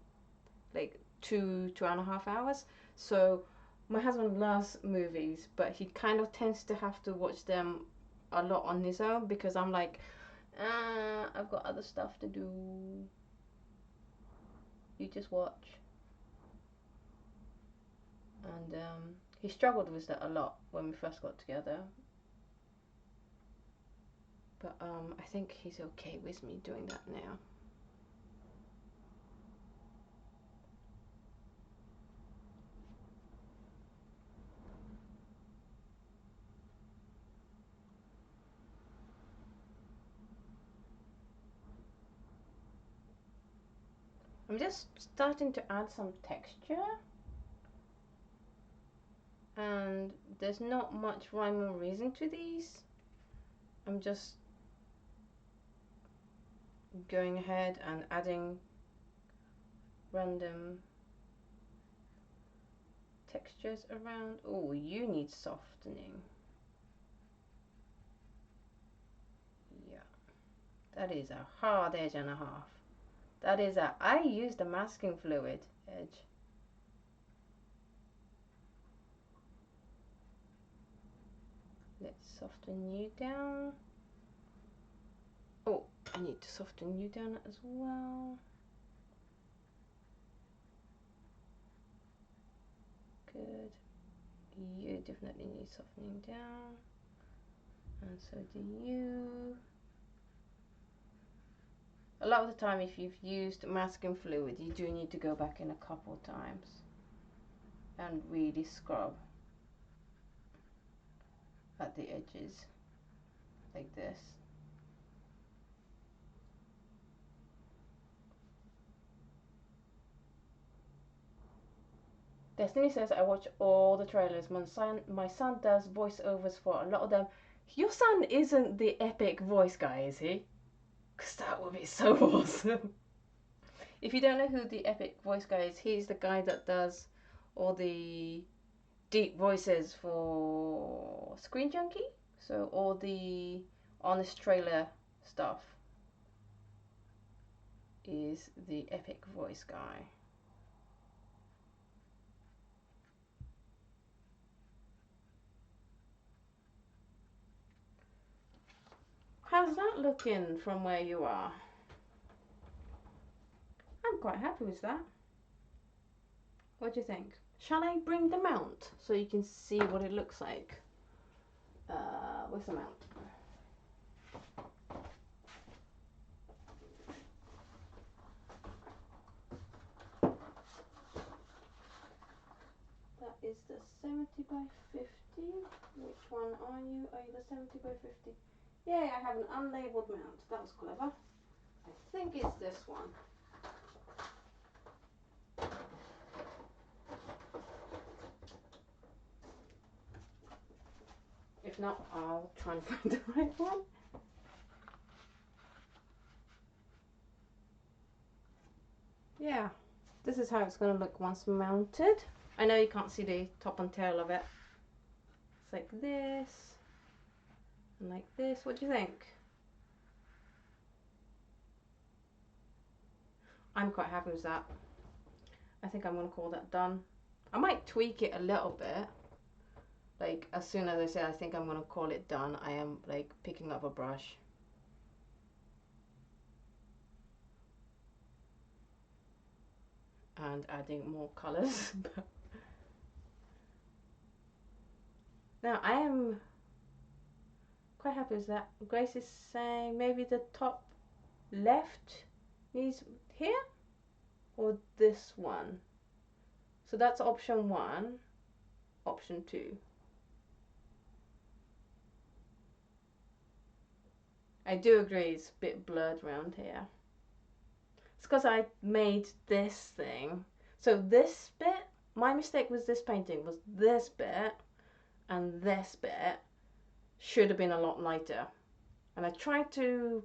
like 2.5 hours. So my husband loves movies, but he kind of tends to have to watch them a lot on his own because I'm like, I've got other stuff to do. You just watch. And he struggled with that a lot when we first got together. But I think he's okay with me doing that now. I'm just starting to add some texture. And there's not much rhyme or reason to these. I'm just going ahead and adding random textures around. Oh, you need softening. Yeah, that is a hard edge and a half. That is a, I used the masking fluid edge. Let's soften you down. Oh, I need to soften you down as well. Good. You definitely need softening down. And so do you. A lot of the time, if you've used masking fluid, you do need to go back in a couple times and really scrub at the edges like this. Destiny says, I watch all the trailers. My son does voiceovers for a lot of them. Your son isn't the epic voice guy, is he? Because that would be so awesome. If you don't know who the epic voice guy is, he's the guy that does all the deep voices for Screen Junkie. So all the honest trailer stuff is the epic voice guy. How's that looking from where you are? I'm quite happy with that. What do you think? Shall I bring the mount so you can see what it looks like? With the mount. That is the 70 by 50. Which one are you? Are you the 70 by 50? Yay, I have an unlabeled mount. That was clever. I think it's this one. If not, I'll try and find the right one. Yeah, this is how it's going to look once mounted. I know you can't see the top and tail of it. It's like this and like this. What do you think? I'm quite happy with that. I think I'm going to call that done. I might tweak it a little bit. Like, as soon as I say I think I'm going to call it done, I am like picking up a brush. And adding more colors. Now, I am quite happy with that. Grace is saying maybe the top left needs here or this one. So that's option 1, option 2. I do agree it's a bit blurred around here. It's because I made this thing. So this bit, my mistake with this painting was this bit and this bit should have been a lot lighter. And I tried to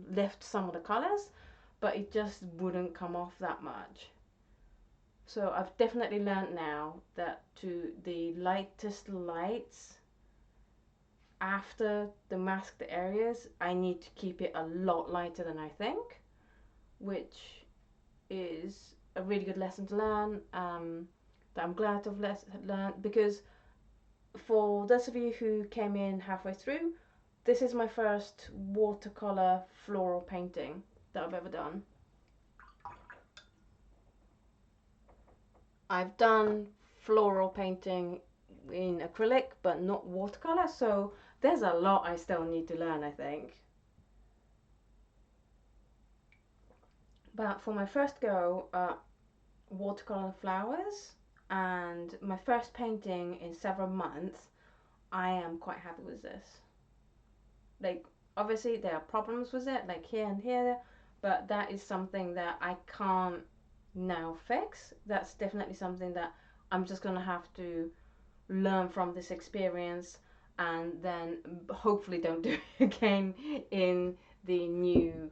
lift some of the colors, but it just wouldn't come off that much. So I've definitely learned now that to the lightest lights after the masked areas, I need to keep it a lot lighter than I think, which is a really good lesson to learn, that I'm glad to have learned, because for those of you who came in halfway through, this is my first watercolor floral painting that I've ever done. I've done floral painting in acrylic but not watercolor, so there's a lot I still need to learn, I think. But for my first go at watercolor flowers and my first painting in several months, I am quite happy with this. Like, obviously there are problems with it, like here and here, but that is something that I can't now fix. That's definitely something that I'm just gonna have to learn from this experience and then hopefully don't do it again in the new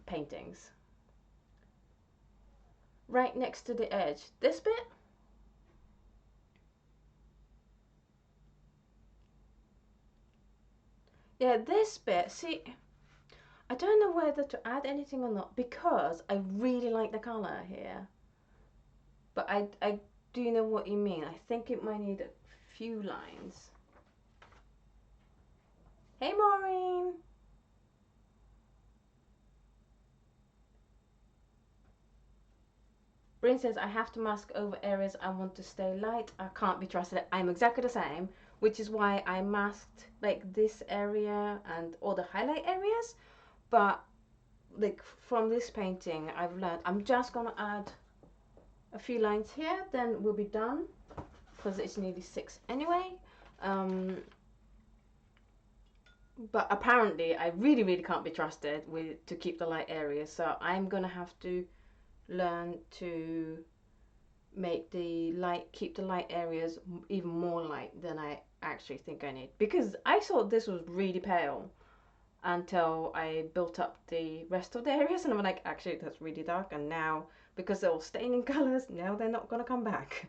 paintings. Right next to the edge, this bit, yeah, this bit, see, I don't know whether to add anything or not because I really like the colour here, but I do know what you mean. I think it might need a few lines. Hey Maureen! Bryn says, I have to mask over areas I want to stay light. I can't be trusted. I'm exactly the same, which is why I masked like this area and all the highlight areas. But like from this painting, I've learned I'm just gonna add a few lines here, then we'll be done because it's nearly 6 anyway. But apparently I really can't be trusted with to keep the light areas, so I'm gonna have to learn to make the light, keep the light areas even more light than I actually think I need, because I thought this was really pale until I built up the rest of the areas and I'm like, actually that's really dark, and now because they're all staining colors, now they're not gonna come back.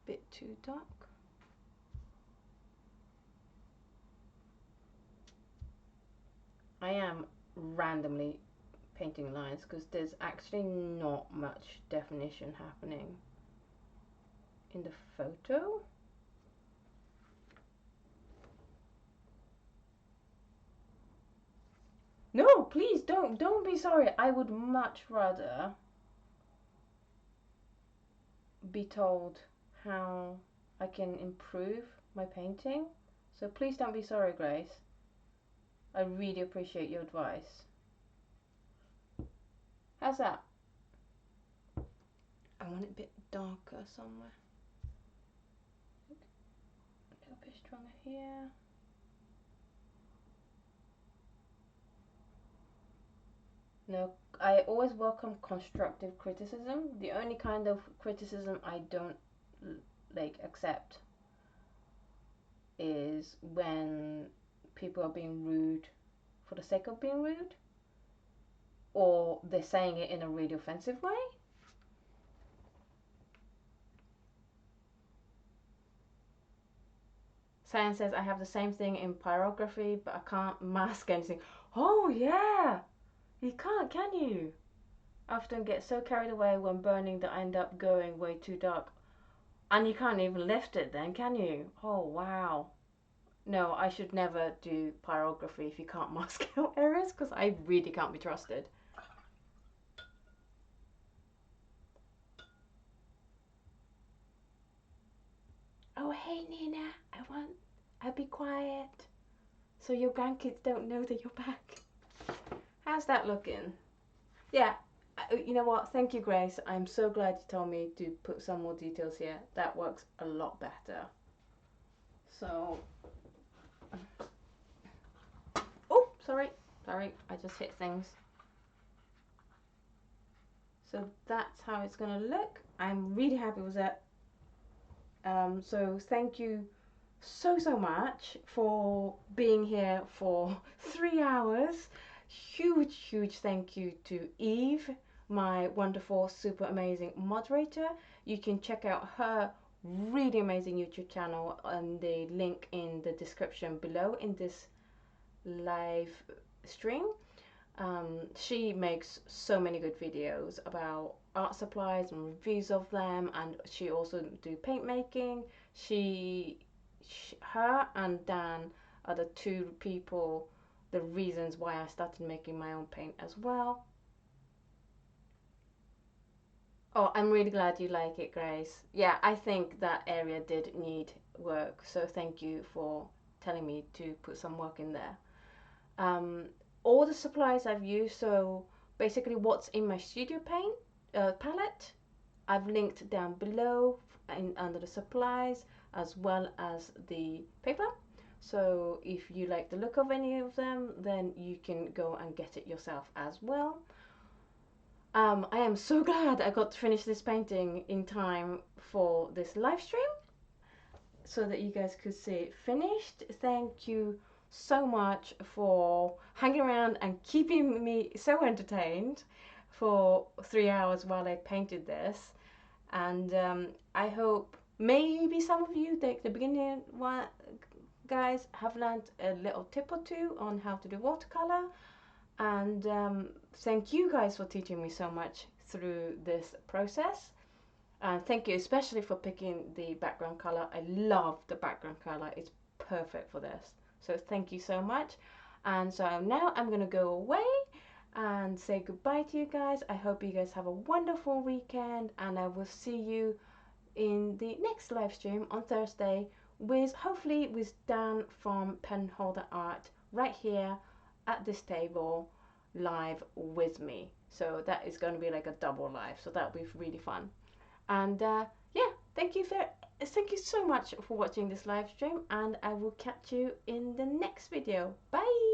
Bit too dark. I am randomly painting lines because there's actually not much definition happening in the photo. No, please don't be sorry. I would much rather be told how I can improve my painting. So please don't be sorry, Grace. I really appreciate your advice. How's that? I want it a bit darker somewhere. A little bit stronger here. No, I always welcome constructive criticism. The only kind of criticism I don't like accept is when people are being rude for the sake of being rude, or they're saying it in a really offensive way. Science says I have the same thing in pyrography, but I can't mask anything. Oh yeah, you can't, can you? I often get so carried away when burning that I end up going way too dark. And you can't even lift it then, can you? Oh wow. No, I should never do pyrography if you can't mask out areas, because I really can't be trusted. Oh hey Nina, I'll be quiet so your grandkids don't know that you're back. How's that looking? Yeah, you know what, thank you Grace, I'm so glad you told me to put some more details here. That works a lot better. So, oh sorry, I just hit things. So that's how it's gonna look. I'm really happy with that. So thank you so much for being here for 3 hours. Huge thank you to Eve, my wonderful, super amazing moderator. You can check out her really amazing YouTube channel and the link in the description below in this live stream. She makes so many good videos about art supplies and reviews of them, and she also do paint making. Her and Dan are the two people, the reasons why I started making my own paint as well. Oh, I'm really glad you like it, Grace. Yeah, I think that area did need work, so thank you for telling me to put some work in there. Um, all the supplies I've used, so basically what's in my studio paint palette, I've linked down below under the supplies, as well as the paper. So if you like the look of any of them, then you can go and get it yourself as well. I am so glad I got to finish this painting in time for this live stream, so that you guys could see it finished. Thank you so much for hanging around and keeping me so entertained for 3 hours while I painted this. And I hope maybe some of you, the beginning one guys, have learned a little tip or two on how to do watercolor. And thank you guys for teaching me so much through this process. And thank you especially for picking the background color. I love the background color. It's perfect for this. So thank you so much. And so now I'm going to go away and say goodbye to you guys. I hope you guys have a wonderful weekend, and I will see you in the next live stream on Thursday with hopefully with Dan from Penholder Art right here at this table live with me. So that is going to be like a double live. So that'll be really fun. And yeah, thank you so much for watching this live stream, and I will catch you in the next video. Bye.